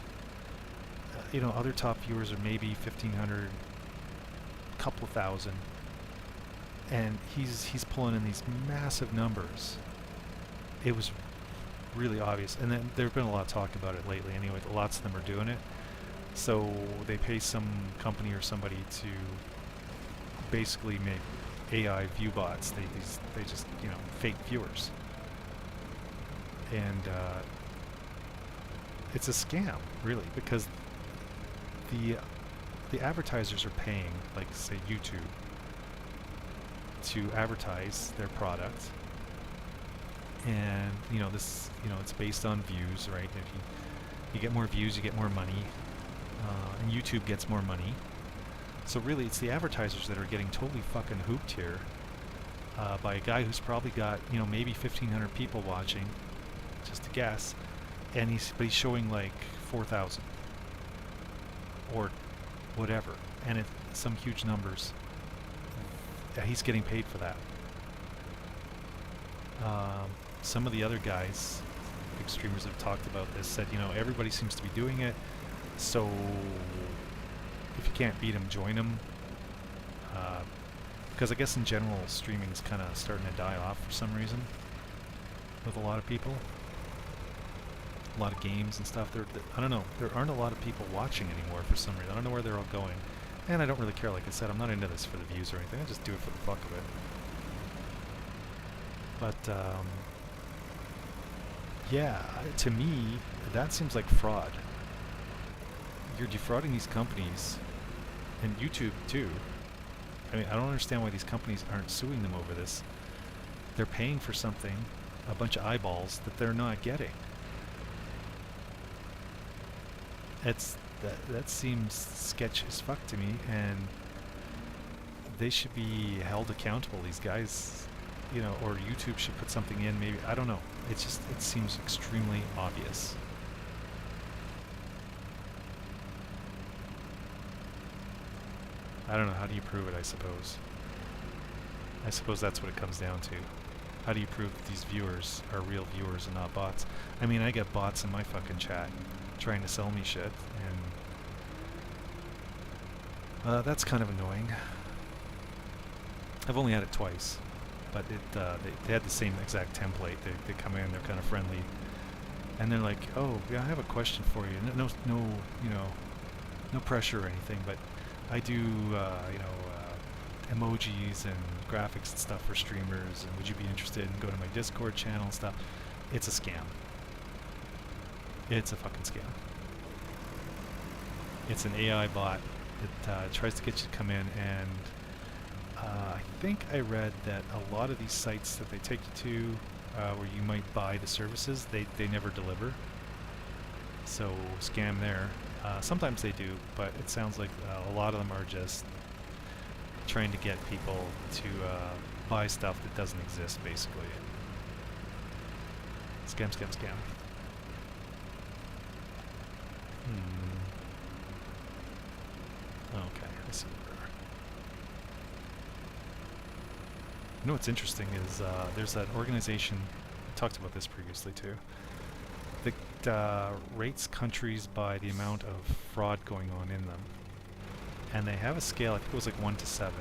You know, other top viewers are maybe 1,500, couple of thousand. And he's pulling in these massive numbers. It was really obvious, and then there's been a lot of talk about it lately anyway. Lots of them are doing it, so they pay some company or somebody to basically make AI view bots. They just, you know, fake viewers, and it's a scam really, because the advertisers are paying, like say YouTube, to advertise their product. And you know, this, you know, it's based on views, right? If you get more views, you get more money, and YouTube gets more money. So really, it's the advertisers that are getting totally fucking hooped here by a guy who's probably got, you know, maybe 1,500 people watching, just a guess, and he's showing like 4,000 or whatever, and it's some huge numbers. He's getting paid for that. Some of the other guys, big streamers that have talked about this, said, you know, everybody seems to be doing it, so if you can't beat them, join them. Because I guess in general, streaming's kind of starting to die off for some reason with a lot of people. A lot of games and stuff. I don't know, there aren't a lot of people watching anymore for some reason. I don't know where they're all going. And I don't really care, like I said, I'm not into this for the views or anything. I just do it for the fuck of it. But, yeah, to me, that seems like fraud. You're defrauding these companies, and YouTube too. I mean, I don't understand why these companies aren't suing them over this. They're paying for something, a bunch of eyeballs, that they're not getting. That seems sketch as fuck to me, and they should be held accountable, these guys. You know, or YouTube should put something in, maybe, I don't know. It's just, it seems extremely obvious. I don't know, how do you prove it, I suppose? I suppose that's what it comes down to. How do you prove that these viewers are real viewers and not bots? I mean, I get bots in my fucking chat trying to sell me shit, and that's kind of annoying. I've only had it twice. But they had the same exact template. They come in, they're kind of friendly, and they're like, "Oh, yeah, I have a question for you. No, you know, no pressure or anything, but I do, emojis and graphics and stuff for streamers, and would you be interested in going to my Discord channel and stuff?" It's a scam. It's a fucking scam. It's an AI bot. It tries to get you to come in, and I think I read that a lot of these sites that they take you to, where you might buy the services, they never deliver. So scam there. Sometimes they do, but it sounds like a lot of them are just trying to get people to buy stuff that doesn't exist, basically. Scam, scam, scam. Okay, I see what we are. You know what's interesting is there's that organization, we talked about this previously too, that rates countries by the amount of fraud going on in them. And they have a scale, I think it was like 1 to 7.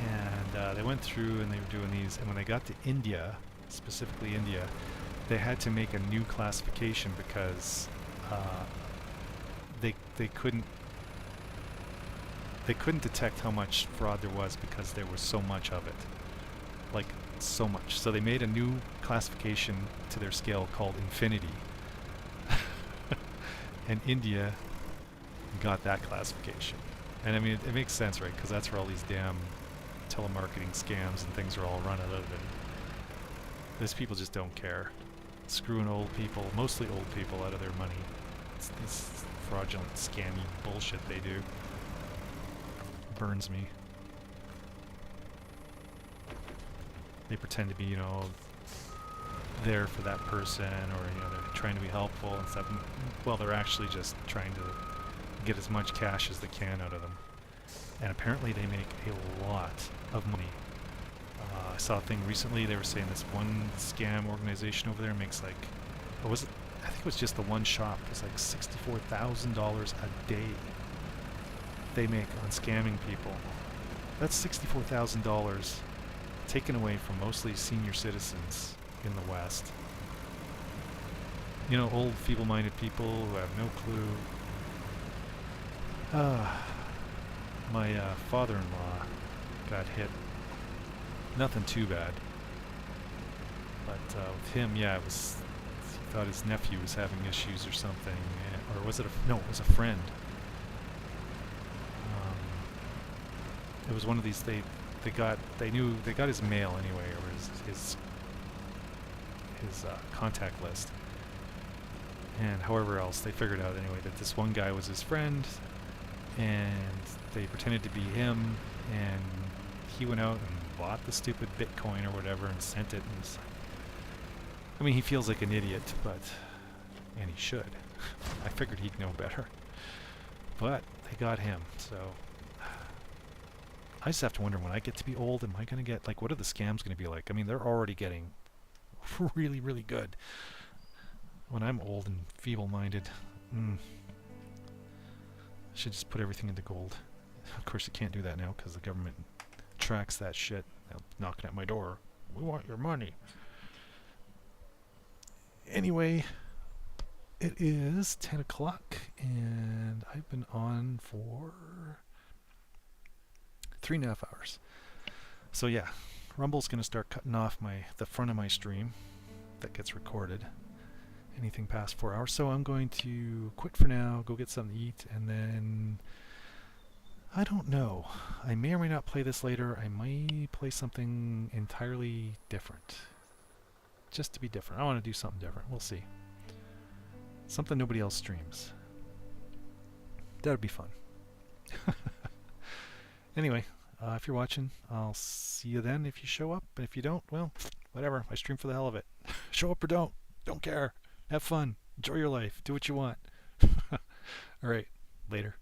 And they went through and they were doing these, and when they got to India, specifically India, they had to make a new classification because they couldn't detect how much fraud there was because there was so much of it, like so much. So they made a new classification to their scale called infinity, and India got that classification. And I mean, it makes sense, right? Because that's where all these damn telemarketing scams and things are all run out of, and these people just don't care. Screwing old people, mostly old people, out of their money. It's this fraudulent, scammy bullshit they do. Burns me. They pretend to be, you know, there for that person, or, you know, they're trying to be helpful and stuff. Well, they're actually just trying to get as much cash as they can out of them. And apparently they make a lot of money. I saw a thing recently, they were saying this one scam organization over there makes like, what was it? I think it was just the one shop. It was like $64,000 a day they make on scamming people. That's $64,000 taken away from mostly senior citizens in the West. You know, old, feeble-minded people who have no clue. My father-in-law got hit. Nothing too bad. But with him, yeah, it was, he thought his nephew was having issues or something. Or was it no, it was a friend. It was one of these, they got his mail anyway, or his contact list. And however else, they figured out anyway that this one guy was his friend, and they pretended to be him, and he went out and bought the stupid Bitcoin or whatever and sent it. And I mean, he feels like an idiot, and he should. I figured he'd know better. But they got him, so I just have to wonder, when I get to be old, am I going to get, like, what are the scams going to be like? I mean, they're already getting really, really good. When I'm old and feeble-minded, I should just put everything into gold. Of course, you can't do that now because the government tracks that shit. They're knocking at my door. We want your money. Anyway, it is 10 o'clock, and I've been on for 3.5 hours. So yeah, Rumble's going to start cutting off the front of my stream that gets recorded. Anything past 4 hours. So I'm going to quit for now, go get something to eat, and then I don't know. I may or may not play this later. I might play something entirely different. Just to be different. I want to do something different. We'll see. Something nobody else streams. That'd be fun. Anyway, if you're watching, I'll see you then if you show up. And if you don't, well, whatever. I stream for the hell of it. Show up or don't. Don't care. Have fun. Enjoy your life. Do what you want. All right. Later.